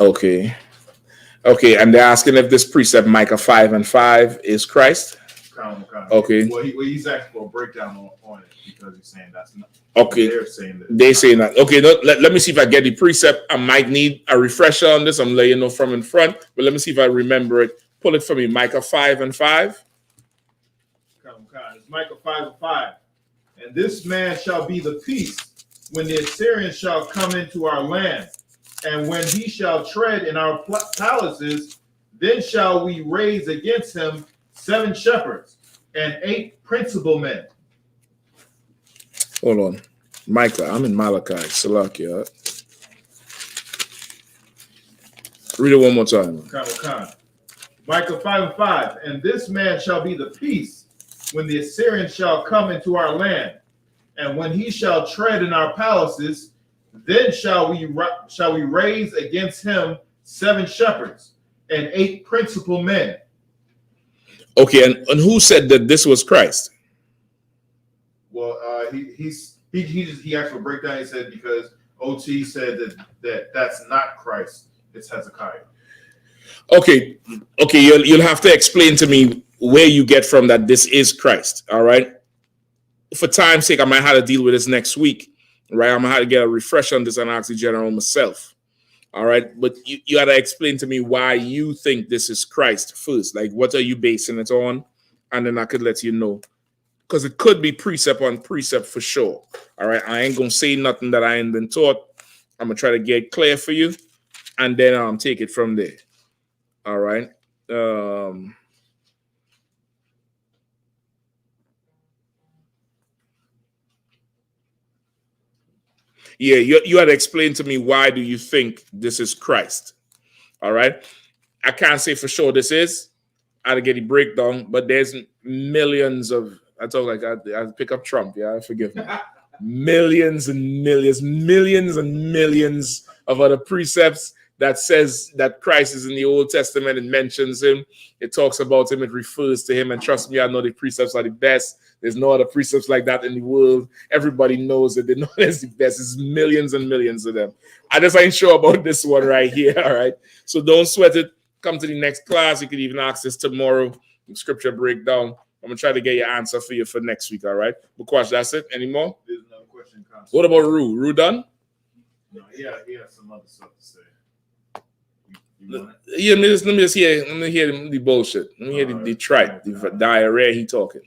Okay, and they're asking if this precept Micah 5:5 is Christ. Okay. Well, he's asking for a breakdown on it because he's saying that's not. Okay. They're saying that. Okay, let me see if I get the precept. I might need a refresher on this. I'm letting you know from in front, but let me see if I remember it. Pull it for me. Micah 5:5. It's Micah 5:5. And this man shall be the peace when the Assyrians shall come into our land. And when he shall tread in our palaces, then shall we raise against him 7 shepherds and 8 principal men. Hold on. Micah, I'm in Malachi. Salakia. Read it one more time. Micah 5:5. And this man shall be the peace when the Assyrians shall come into our land. And when he shall tread in our palaces, then shall we raise against him 7 shepherds and 8 principal men. Okay, and who said that this was Christ? Well, he asked for a breakdown. He said because OT said that's not Christ, it's Hezekiah. Okay, you'll have to explain to me where you get from that this is Christ. All right. For time's sake, I might have to deal with this next week. Right, I'm gonna have to get a refresh on this and ask the general myself. All right, but you gotta explain to me why you think this is Christ first. Like, what are you basing it on? And then I could let you know, because it could be precept on precept for sure. All right, I ain't gonna say nothing that I ain't been taught. I'm gonna try to get clear for you, and then take it from there. All right. Yeah, you had to explain to me why do you think this is Christ. All right. I can't say for sure this is. I had to get the breakdown, but there's millions of, I talk like I pick up Trump. Yeah, forgive me. millions and millions of other precepts that says that Christ is in the Old Testament. It mentions him. It talks about him. It refers to him. And trust me, I know the precepts are the best. There's no other precepts like that in the world. Everybody knows it. They know it's the best. It's millions and millions of them. I just ain't sure about this one right here. All right. So don't sweat it. Come to the next class. You can even ask this tomorrow. Scripture breakdown. I'm going to try to get your answer for you for next week. All right. Bukwash, that's it. Any more? There's another question. What about Rue? Rue done? No, he has some other stuff to say. Yeah, let me just hear. Let me hear the bullshit. Let me hear the tripe, the diarrhea he talking.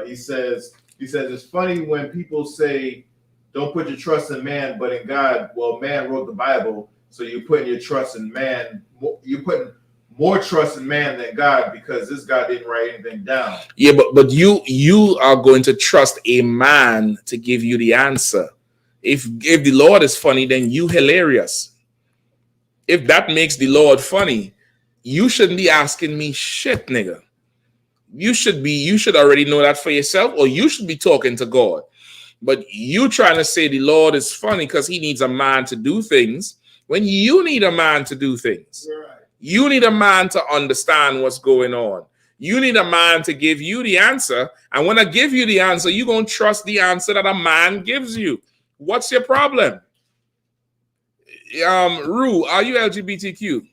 He says it's funny when people say don't put your trust in man but in God. Well, man wrote the Bible, so you're putting your trust in man. You're putting more trust in man than God because this guy didn't write anything down. Yeah, but you are going to trust a man to give you the answer. If the Lord is funny, then you hilarious. If that makes the Lord funny, you shouldn't be asking me shit, nigga. You should already know that for yourself, or you should be talking to God. But you trying to say the Lord is funny because he needs a man to do things when you need a man to do things. Right. You need a man to understand what's going on. You need a man to give you the answer. And when I give you the answer, you're going to trust the answer that a man gives you. What's your problem? Rue, are you LGBTQ?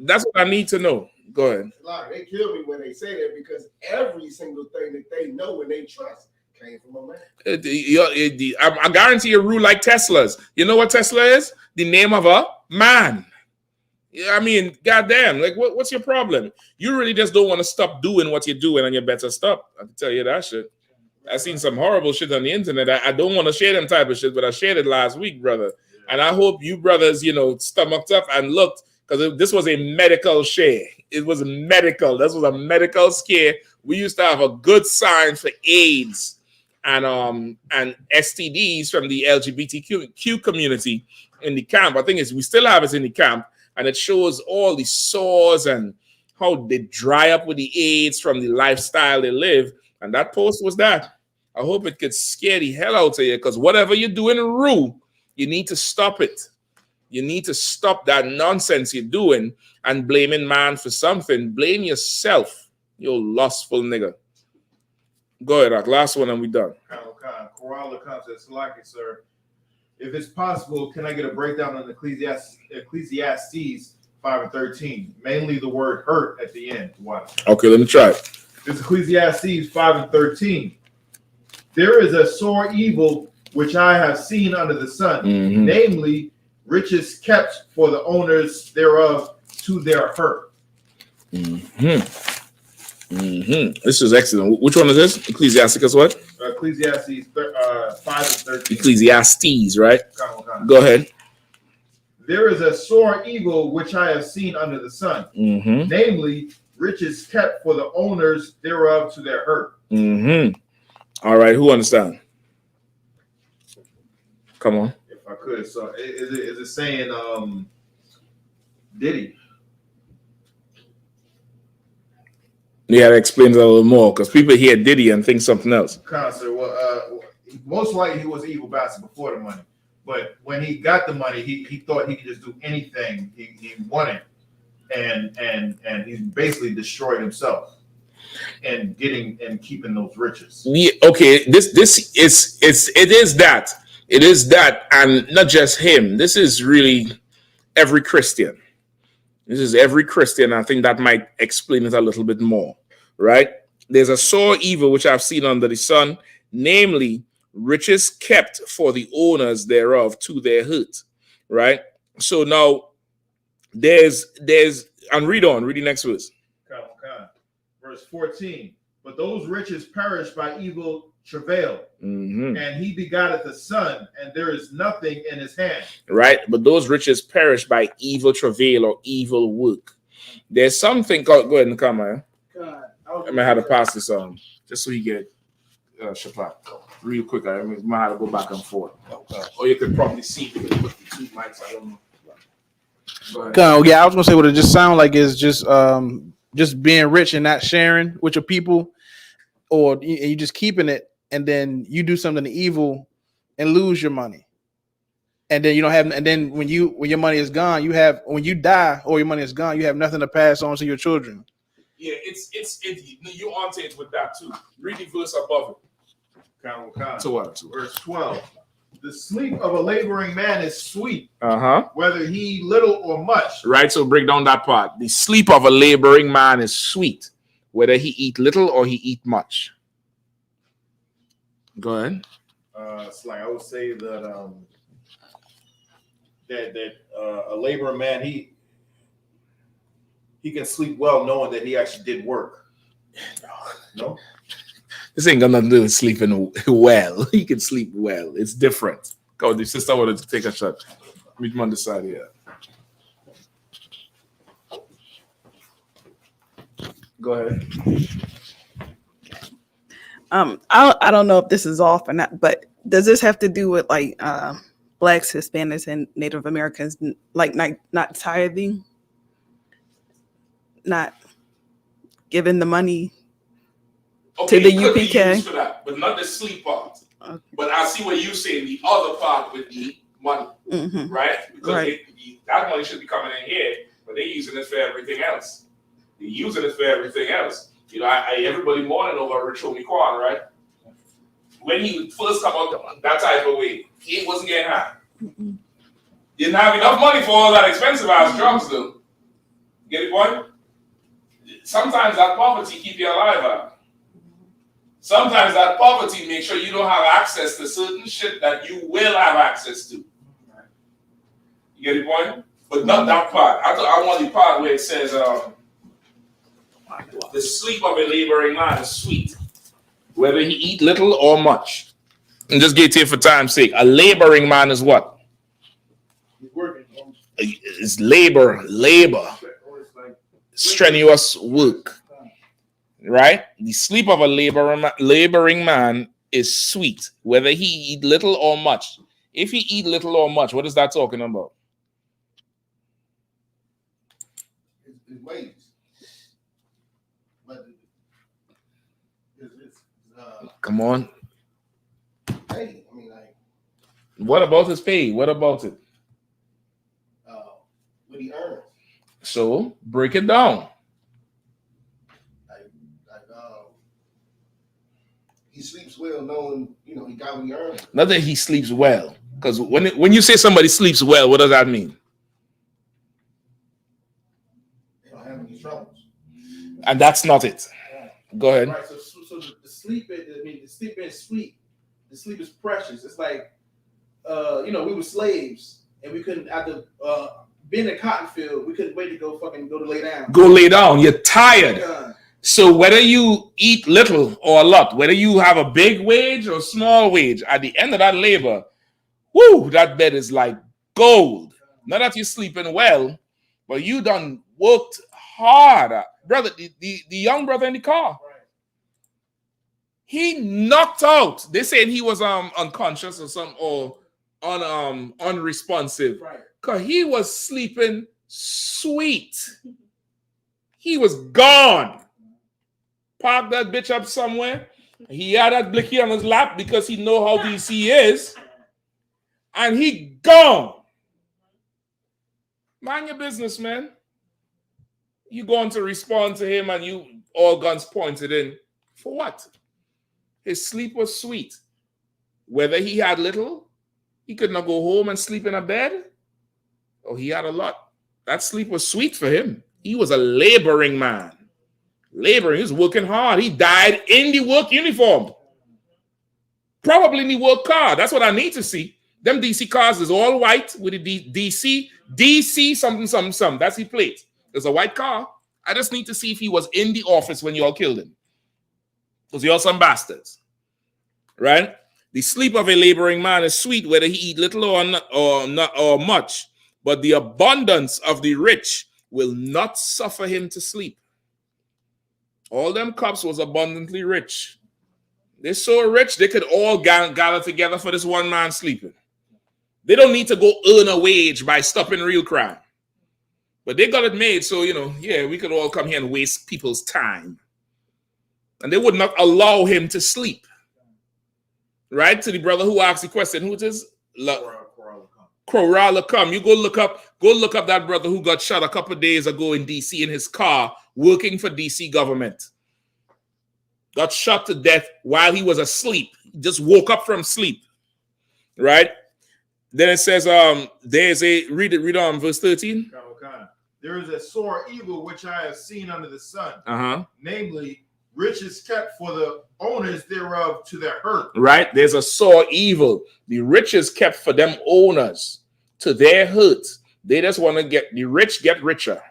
That's what I need to know. Go ahead. They kill me when they say that because every single thing that they know and they trust came from a man. I guarantee you, Rue like Tesla's. You know what Tesla is? The name of a man. I mean, goddamn, like what's your problem? You really just don't want to stop doing what you're doing, and you better stop. I can tell you that shit. I seen some horrible shit on the internet. I don't want to share them type of shit, but I shared it last week, brother. And I hope you brothers, stomached up and looked, because this was a medical share. It was medical. This was a medical scare. We used to have a good sign for AIDS and STDs from the LGBTQ community in the camp. I think we still have it in the camp, and it shows all the sores and how they dry up with the AIDS from the lifestyle they live. And that post was that. I hope it could scare the hell out of you, because whatever you're doing, Rue, you need to stop it. You need to stop that nonsense you're doing and blaming man for something. Blame yourself, you lustful nigga. Go ahead, Doc. Last one and we done. Corral says, Salaki, sir. If it's possible, can I get a breakdown on Ecclesiastes 5:13? Mainly the word hurt at the end. Watch. Okay, let me try it. It's Ecclesiastes 5:13. There is a sore evil which I have seen under the sun, namely riches kept for the owners thereof to their hurt. This is excellent. Which one is this? Ecclesiasticus what? Ecclesiastes 5:13. Ecclesiastes, right? Go ahead. There is a sore evil which I have seen under the sun, namely riches kept for the owners thereof to their hurt. All right, who understand? Come on. If I could. So is it saying Diddy? Yeah, that explains a little more, because people hear Diddy and think something else. Concert. Well, most likely he was an evil bastard before the money, but when he got the money, he thought he could just do anything he wanted, and he basically destroyed himself and keeping those riches. Yeah, okay, it is that, and not just him. This is really every Christian. This is every Christian. I think that might explain it a little bit more, right? There's a sore evil which I've seen under the sun, namely riches kept for the owners thereof to their hurt, right? So now there's and read the next verse. Verse 14. But those riches perish by evil travail, and he begotteth a son, and there is nothing in his hand. Right, but those riches perish by evil travail or evil work. There's something called. Go ahead and come, man. I might have to pass this on just so you get Shapak real quick. I might have to go back and forth, or you could probably see if you could put the two mics. I don't know. Yeah, I was gonna say what it just sounds like is just being rich and not sharing with your people, or you just keeping it, and then you do something evil and lose your money, and then you don't have, and then when your money is gone, when you die or your money is gone, you have nothing to pass on to your children. Yeah, it's you onto it with that too. Read the verse above it. To what? Verse 12. The sleep of a laboring man is sweet, whether he little or much. Right, so break down that part. The sleep of a laboring man is sweet, whether he eat little or he eat much. Go ahead. It's like I would say that that a laborer man he can sleep well knowing that he actually did work. No. This ain't got nothing to do with sleeping well. He can sleep well. It's different. Go, the sister wanted to take a shot. Meet him on the side here. Go ahead. I don't know if this is off or not, but does this have to do with like blacks, Hispanics, and Native Americans like not tithing, not giving the money to the UPK? For that, but not the sleep part. Okay. But I see what you're saying. The other part with the money, right? Because that money should be coming in here, but they're using it for everything else. They're using it for everything else. You know, everybody mourning over Rich Homie Kwan, right? When he first come out that type of way, he wasn't getting high. Didn't have enough money for all that expensive ass drugs, though. Get the point? Sometimes that poverty keep you alive. Sometimes that poverty makes sure you don't have access to certain shit that you will have access to. You get the point? But not that part. I want the part where it says, the sleep of a laboring man is sweet, whether he eat little or much. And just get here for time's sake. A laboring man is what? It's labor, strenuous work, right? The sleep of a laboring man is sweet, whether he eat little or much. If he eat little or much, what is that talking about? His wages. Come on. Hey, I mean, like. What about his pay? What about it? What he earns. So break it down. He sleeps well, knowing he got what he earns. Not that he sleeps well, because when you say somebody sleeps well, what does that mean? They don't have any troubles. And that's not it. Go ahead. Right. So the sleep the sleep is sweet. The sleep is precious. It's like, we were slaves and we couldn't, after being in a cotton field, we couldn't wait to go to lay down. Go lay down. You're tired. So whether you eat little or a lot, whether you have a big wage or small wage, at the end of that labor, whoo, that bed is like gold. Not that you're sleeping well, but you done worked hard. Brother, the young brother in the car, he knocked out. They saying he was unconscious or something, or unresponsive. Right. Because he was sleeping sweet. He was gone. Park that bitch up somewhere. He had that blicky on his lap because he know how DC is. And he gone. Mind your business, man. You going to respond to him and you all guns pointed in. For what? His sleep was sweet. Whether he had little, he could not go home and sleep in a bed, or he had a lot. That sleep was sweet for him. He was a laboring man. Laboring, he was working hard. He died in the work uniform. Probably in the work car. That's what I need to see. Them DC cars is all white with the DC something. That's his plate. There's a white car. I just need to see if he was in the office when you all killed him. Because you're some bastards. Right? The sleep of a laboring man is sweet, whether he eat little or much. But the abundance of the rich will not suffer him to sleep. All them cops was abundantly rich. They're so rich, they could all gather together for this one man sleeping. They don't need to go earn a wage by stopping real crime. But they got it made so, we could all come here and waste people's time. And they would not allow him to sleep. Right? To the brother who asked the question, who it is? Corral come. You go look up that brother who got shot a couple of days ago in DC in his car, working for DC government. Got shot to death while he was asleep. He just woke up from sleep. Right? Then it says, read on verse 13. There is a sore evil which I have seen under the sun. Namely, riches kept for the owners thereof to their hurt. Right? There's a sore evil. The riches kept for them owners. to their hurt. They just want to get the rich get richer.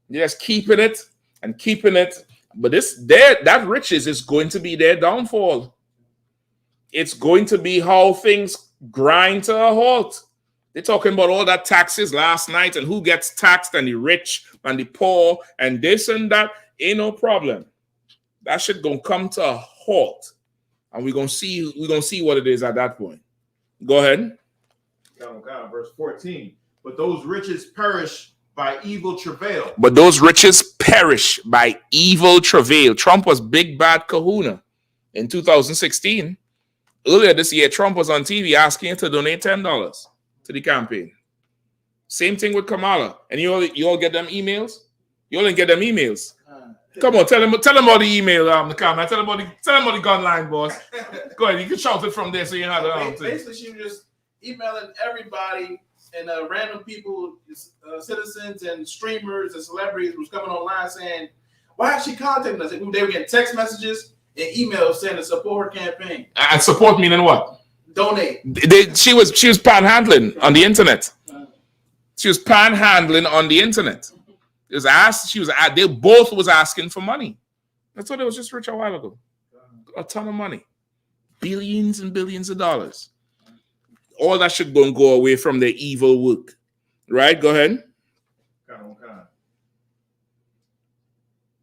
They're just keeping it and keeping it. But that riches is going to be their downfall. It's going to be how things grind to a halt. They're talking about all that taxes last night and who gets taxed and the rich and the poor and this and that. Ain't no problem. That shit gonna come to a halt. And we're gonna see what it is at that point. Go ahead. Verse 14. But those riches perish by evil travail. But those riches perish by evil travail. Trump was big bad kahuna in 2016. Earlier this year, Trump was on TV asking to donate $10 to the campaign. Same thing with Kamala. And you all get them emails? You all didn't get them emails. Come on, tell them about the email, the comment. Tell them about the gun line, boss. Go ahead, you can shout it from there so you have it. Basically, she was just emailing everybody and random people, citizens and streamers and celebrities was coming online saying, why is she contacting us? They were getting text messages and emails saying to support her campaign. And support meaning what? Donate. She was panhandling on the internet. She was panhandling on the internet. They both was asking for money. I thought it was just rich a while ago. A ton of money. Billions and billions of dollars. All that should go away from their evil work. Right? Go ahead.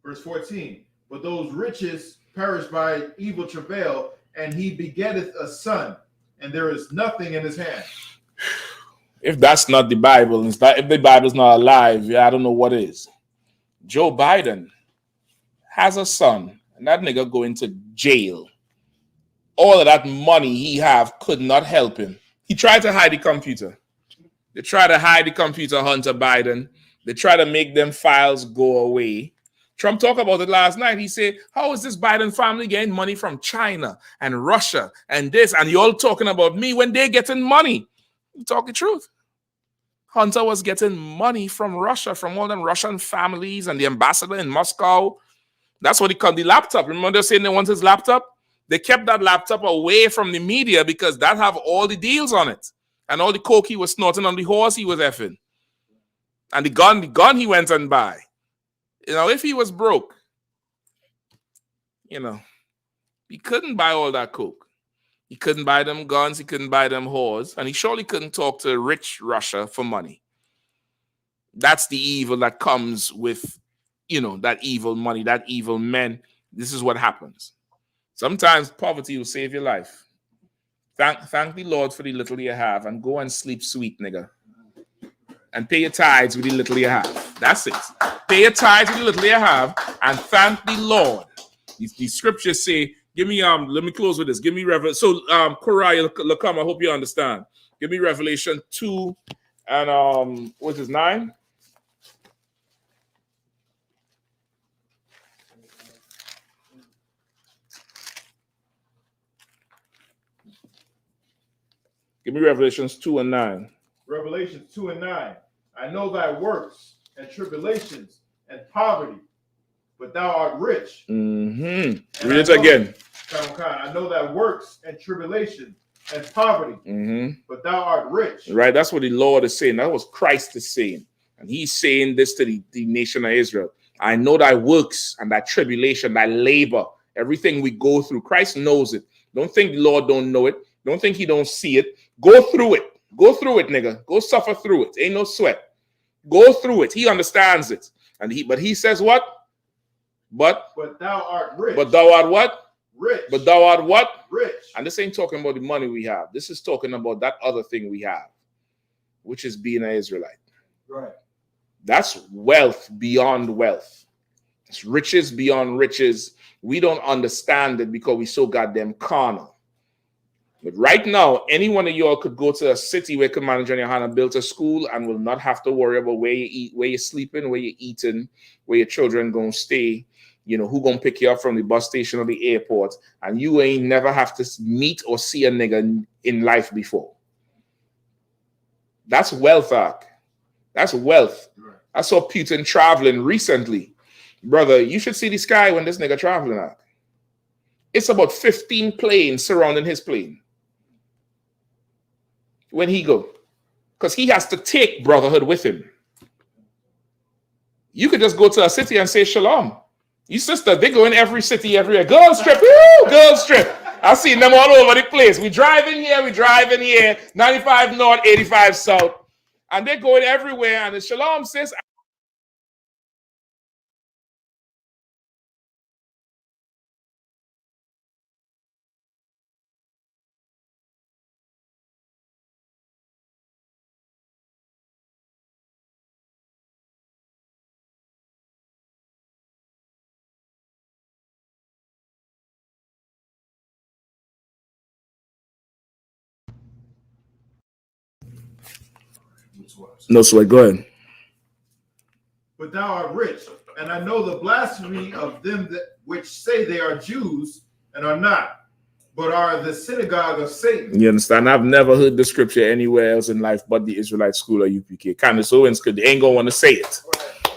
Verse 14. But those riches perish by evil travail, and he begetteth a son, and there is nothing in his hand. If that's not the Bible, if the Bible's not alive, I don't know what is. Joe Biden has a son, and that nigga going to jail. All of that money he have could not help him. He tried to hide the computer. They try to hide the computer, Hunter Biden. They try to make them files go away. Trump talked about it last night. He said, how is this Biden family getting money from China and Russia and this? And you all talking about me when they're getting money. You talk the truth. Hunter was getting money from Russia, from all them Russian families and the ambassador in Moscow. That's what he called the laptop. Remember they saying they want his laptop? They kept that laptop away from the media because that have all the deals on it. And all the coke he was snorting on the horse he was effing. And the gun he went and buy. If he was broke, he couldn't buy all that coke. He couldn't buy them guns. He couldn't buy them whores. And he surely couldn't talk to rich Russia for money. That's the evil that comes with, that evil money, that evil men. This is what happens. Sometimes poverty will save your life. Thank the Lord for the little you have and go and sleep sweet, nigga. And pay your tithes with the little you have. That's it. Pay your tithes with the little you have and thank the Lord. The scriptures say, give me, let me close with this. Give me Revelation. So, Korai, Lakam, I hope you understand. Give me Revelation 2 and, what's his 9? Give me Revelations 2 and 9. Revelations 2 and 9. I know thy works and tribulations and poverty, but thou art rich. Mm-hmm. Read it again. I know thy works and tribulation and poverty, but thou art rich. Right, that's what the Lord is saying. That was Christ is saying. And he's saying this to the nation of Israel. I know thy works and thy tribulation, thy labor, everything we go through. Christ knows it. Don't think the Lord don't know it. Don't think he don't see it. Go through it. Go through it, nigga. Go suffer through it. Ain't no sweat. Go through it. He understands it. But he says what? But thou art rich. But thou art what? Rich. But thou art what? Rich. And this ain't talking about the money we have. This is talking about that other thing we have, which is being an Israelite. Right. That's wealth beyond wealth. It's riches beyond riches. We don't understand it because we so goddamn carnal. But right now, any one of y'all could go to a city where Commander John Yohanna built a school and will not have to worry about where you eat, where you're sleeping, where you're eating, where your children gonna stay, who gonna pick you up from the bus station or the airport, and you ain't never have to meet or see a nigga in life before. That's wealth, Ark. That's wealth. Right. I saw Putin traveling recently. Brother, you should see the sky when this nigga traveling, Ark. It's about 15 planes surrounding his plane. When he go, because he has to take brotherhood with him. You could just go to a city and say shalom. You sister, they go in every city, everywhere. Girls trip, woo, girls trip. I've seen them all over the place. We drive in here, 95 north, 85 south. And they go in everywhere. And the shalom says, no sweat, go ahead. But thou art rich, and I know the blasphemy of them that which say they are Jews and are not, but are the synagogue of Satan. You understand? I've never heard the scripture anywhere else in life but the Israelite school of UPK. Candace Owens they ain't gonna want to say it.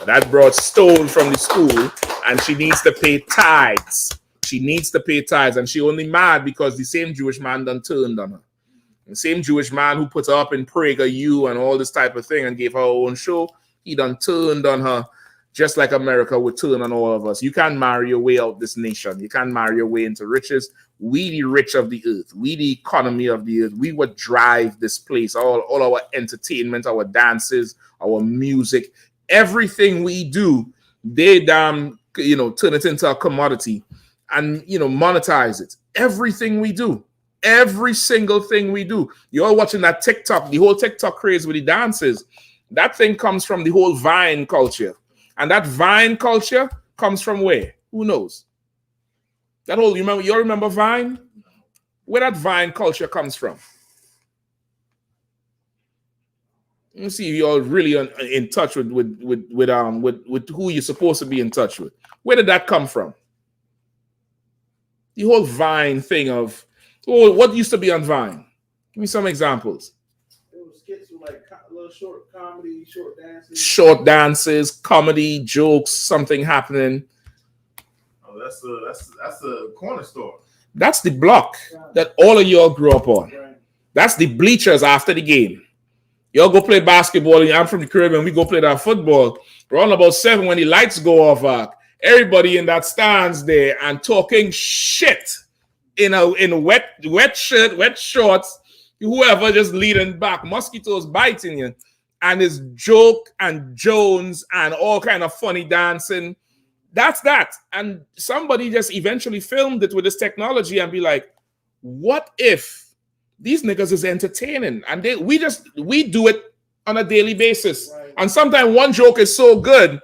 That broad stole from the school, and she needs to pay tithes. She needs to pay tithes, and she only mad because the same Jewish man done turned on her. The same Jewish man who put her up in PragerU and all this type of thing and gave her own show, he done turned on her, just like America would turn on all of us. You can't marry your way out this nation. You can't marry your way into riches. We the rich of the earth. We the economy of the earth. We would drive this place. All our entertainment, our dances, our music, everything we do, they turn it into a commodity and monetize it. Everything we do. Every single thing we do. You're watching that TikTok, the whole TikTok craze with the dances. That thing comes from the whole Vine culture. And that Vine culture comes from where? Who knows? That whole, you remember Vine? Where that Vine culture comes from? Let me see if you're really in touch with who you're supposed to be in touch with. Where did that come from? The whole Vine thing of, what used to be on Vine? Give me some examples. Skits with like little short comedy, short dances. Short dances, comedy, jokes, something happening. Oh, that's a corner store. That's the block that all of y'all grew up on. Right. That's the bleachers after the game. Y'all go play basketball. I'm from the Caribbean. We go play that football. Around about 7 when the lights go off. Everybody in that stands there and talking shit in a wet shirt, wet shorts. Whoever just leading back, mosquitoes biting you, and it's joke and Jones and all kind of funny dancing. That's that. And somebody just eventually filmed it with this technology and be like, what if these niggas is entertaining? And we do it on a daily basis. Right. And sometimes one joke is so good,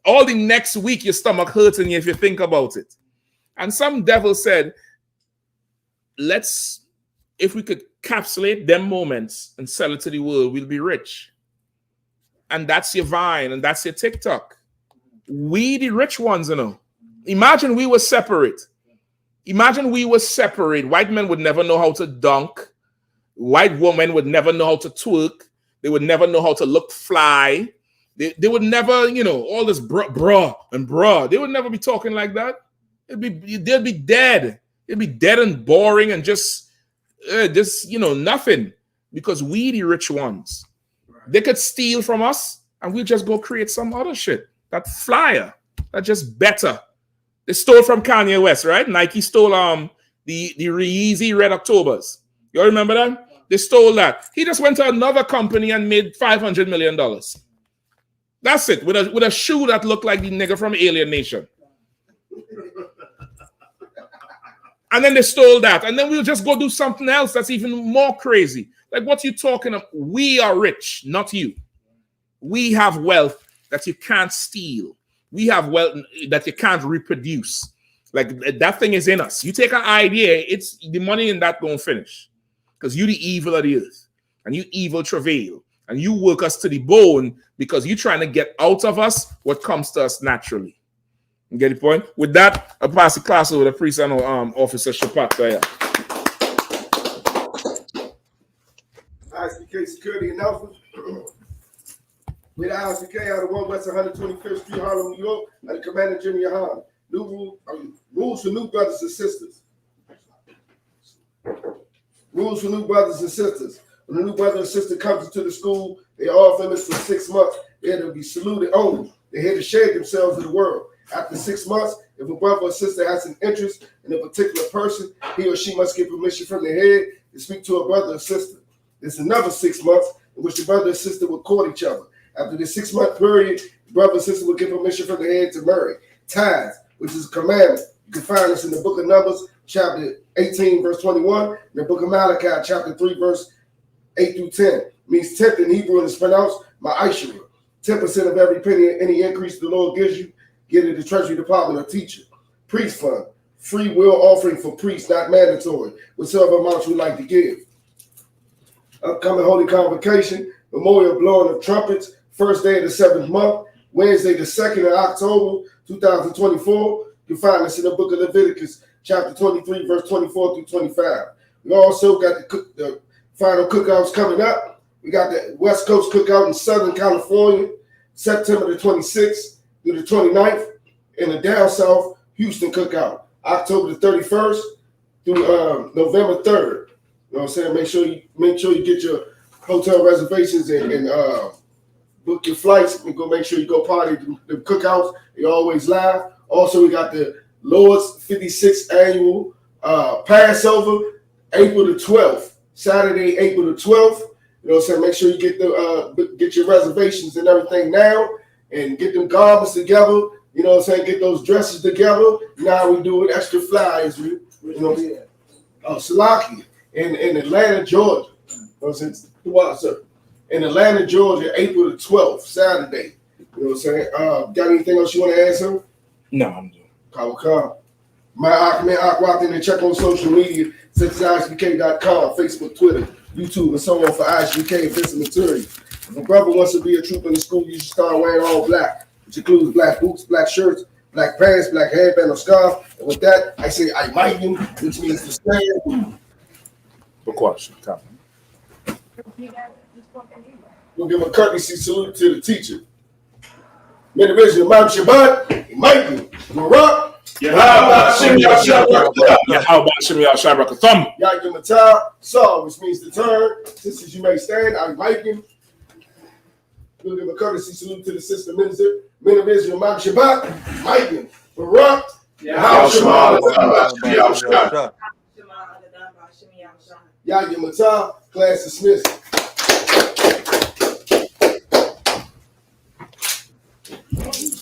all the next week your stomach hurting you if you think about it. And some devil said, if we could capsulate them moments and sell it to the world, we'll be rich. And that's your Vine and that's your TikTok. We the rich ones, Imagine we were separate. White men would never know how to dunk. White women would never know how to twerk. They would never know how to look fly. They would never, all this bra. They would never be talking like that. They'd be dead. It'd be dead and boring and just nothing, because we the rich ones. They could steal from us and we'll just go create some other shit. That flyer, that's just better. They stole from Kanye West, right? Nike stole the Yeezy Red Octobers. You all remember that? They stole that. He just went to another company and made $500 million. That's it. With a shoe that looked like the nigga from Alien Nation. And then they stole that. And then we'll just go do something else that's even more crazy. Like what you talking about? We are rich, not you. We have wealth that you can't steal. We have wealth that you can't reproduce. Like that thing is in us. You take an idea, it's the money in that don't finish. Because you the evil of the earth. And you evil travail. And you work us to the bone because you're trying to get out of us what comes to us naturally. You get the point? With that, I'll pass the class over to Priest and Officer SHALAM. I.S.U.P.K security announcement. With I.S.U.P.K out of 1 West 125th Street, Harlem, New York, and the Commander Jimmy YAHANNA. Rules for new brothers and sisters. Rules for new brothers and sisters. When a new brother or sister comes into the school, they are off limits for 6 months. They're to be saluted only. They're here to share themselves with the world. After 6 months, if a brother or sister has an interest in a particular person, he or she must get permission from the head to speak to a brother or sister. There's another 6 months in which the brother and sister will court each other. After the 6 month period, the brother and sister will get permission from the head to marry. Tithes, which is a commandment. You can find this in the book of Numbers, chapter 18, verse 21, and the book of Malachi, chapter 3, verse 8 through 10. Means tenth in Hebrew and it's pronounced I.S.U.P.K. 10% of every penny, any increase the Lord gives you, get it to the Treasury Department or teacher. Priest fund, free will offering for priests, not mandatory, whichever amount you like to give. Upcoming Holy Convocation, memorial blowing of trumpets, first day of the 7th month, Wednesday the 2nd of October, 2024. You can find this in the book of Leviticus, chapter 23, verse 24 through 25. We also got the final cookouts coming up. We got the West Coast cookout in Southern California, September the 26th through the 29th, and the down south Houston cookout, October the 31st through November 3rd. You know what I'm saying? Make sure you get your hotel reservations and book your flights and go make sure you go party the cookouts. They're always live. Also, we got the Lord's 56th annual Passover, April the 12th, Saturday, April the 12th. You know what I'm saying? Make sure you get your reservations and everything now and get them garments together. You know what I'm saying? Get those dresses together. Now we do it extra flyers. You know what I'm saying? Salaki in Atlanta, Georgia. You know what I'm saying? Wow, sir. In Atlanta, Georgia, April the 12th, Saturday. You know what I'm saying? Got anything else you want to add, sir? No, I'm doing. Come. My Ahmed Akwati, and check on social media, such as ISUPK.com, Facebook, Twitter, YouTube, and so on for I.S.U.P.K. and Vincent material. If a brother wants to be a trooper in the school, you should start wearing all black, which includes black boots, black shirts, black pants, black headband or scarf. And with that, I say I might him, which means to stand. For question, come. We'll give a courtesy salute to the teacher. Many vision, Imam Shabbat, Michael, Barak, Saw, which means to turn. Sisters, you may stand. I invite you. We'll give a courtesy salute to the sister minister. Men of Israel, Imam Shabbat, Michael, Barak, Yahya Matah, class dismissed.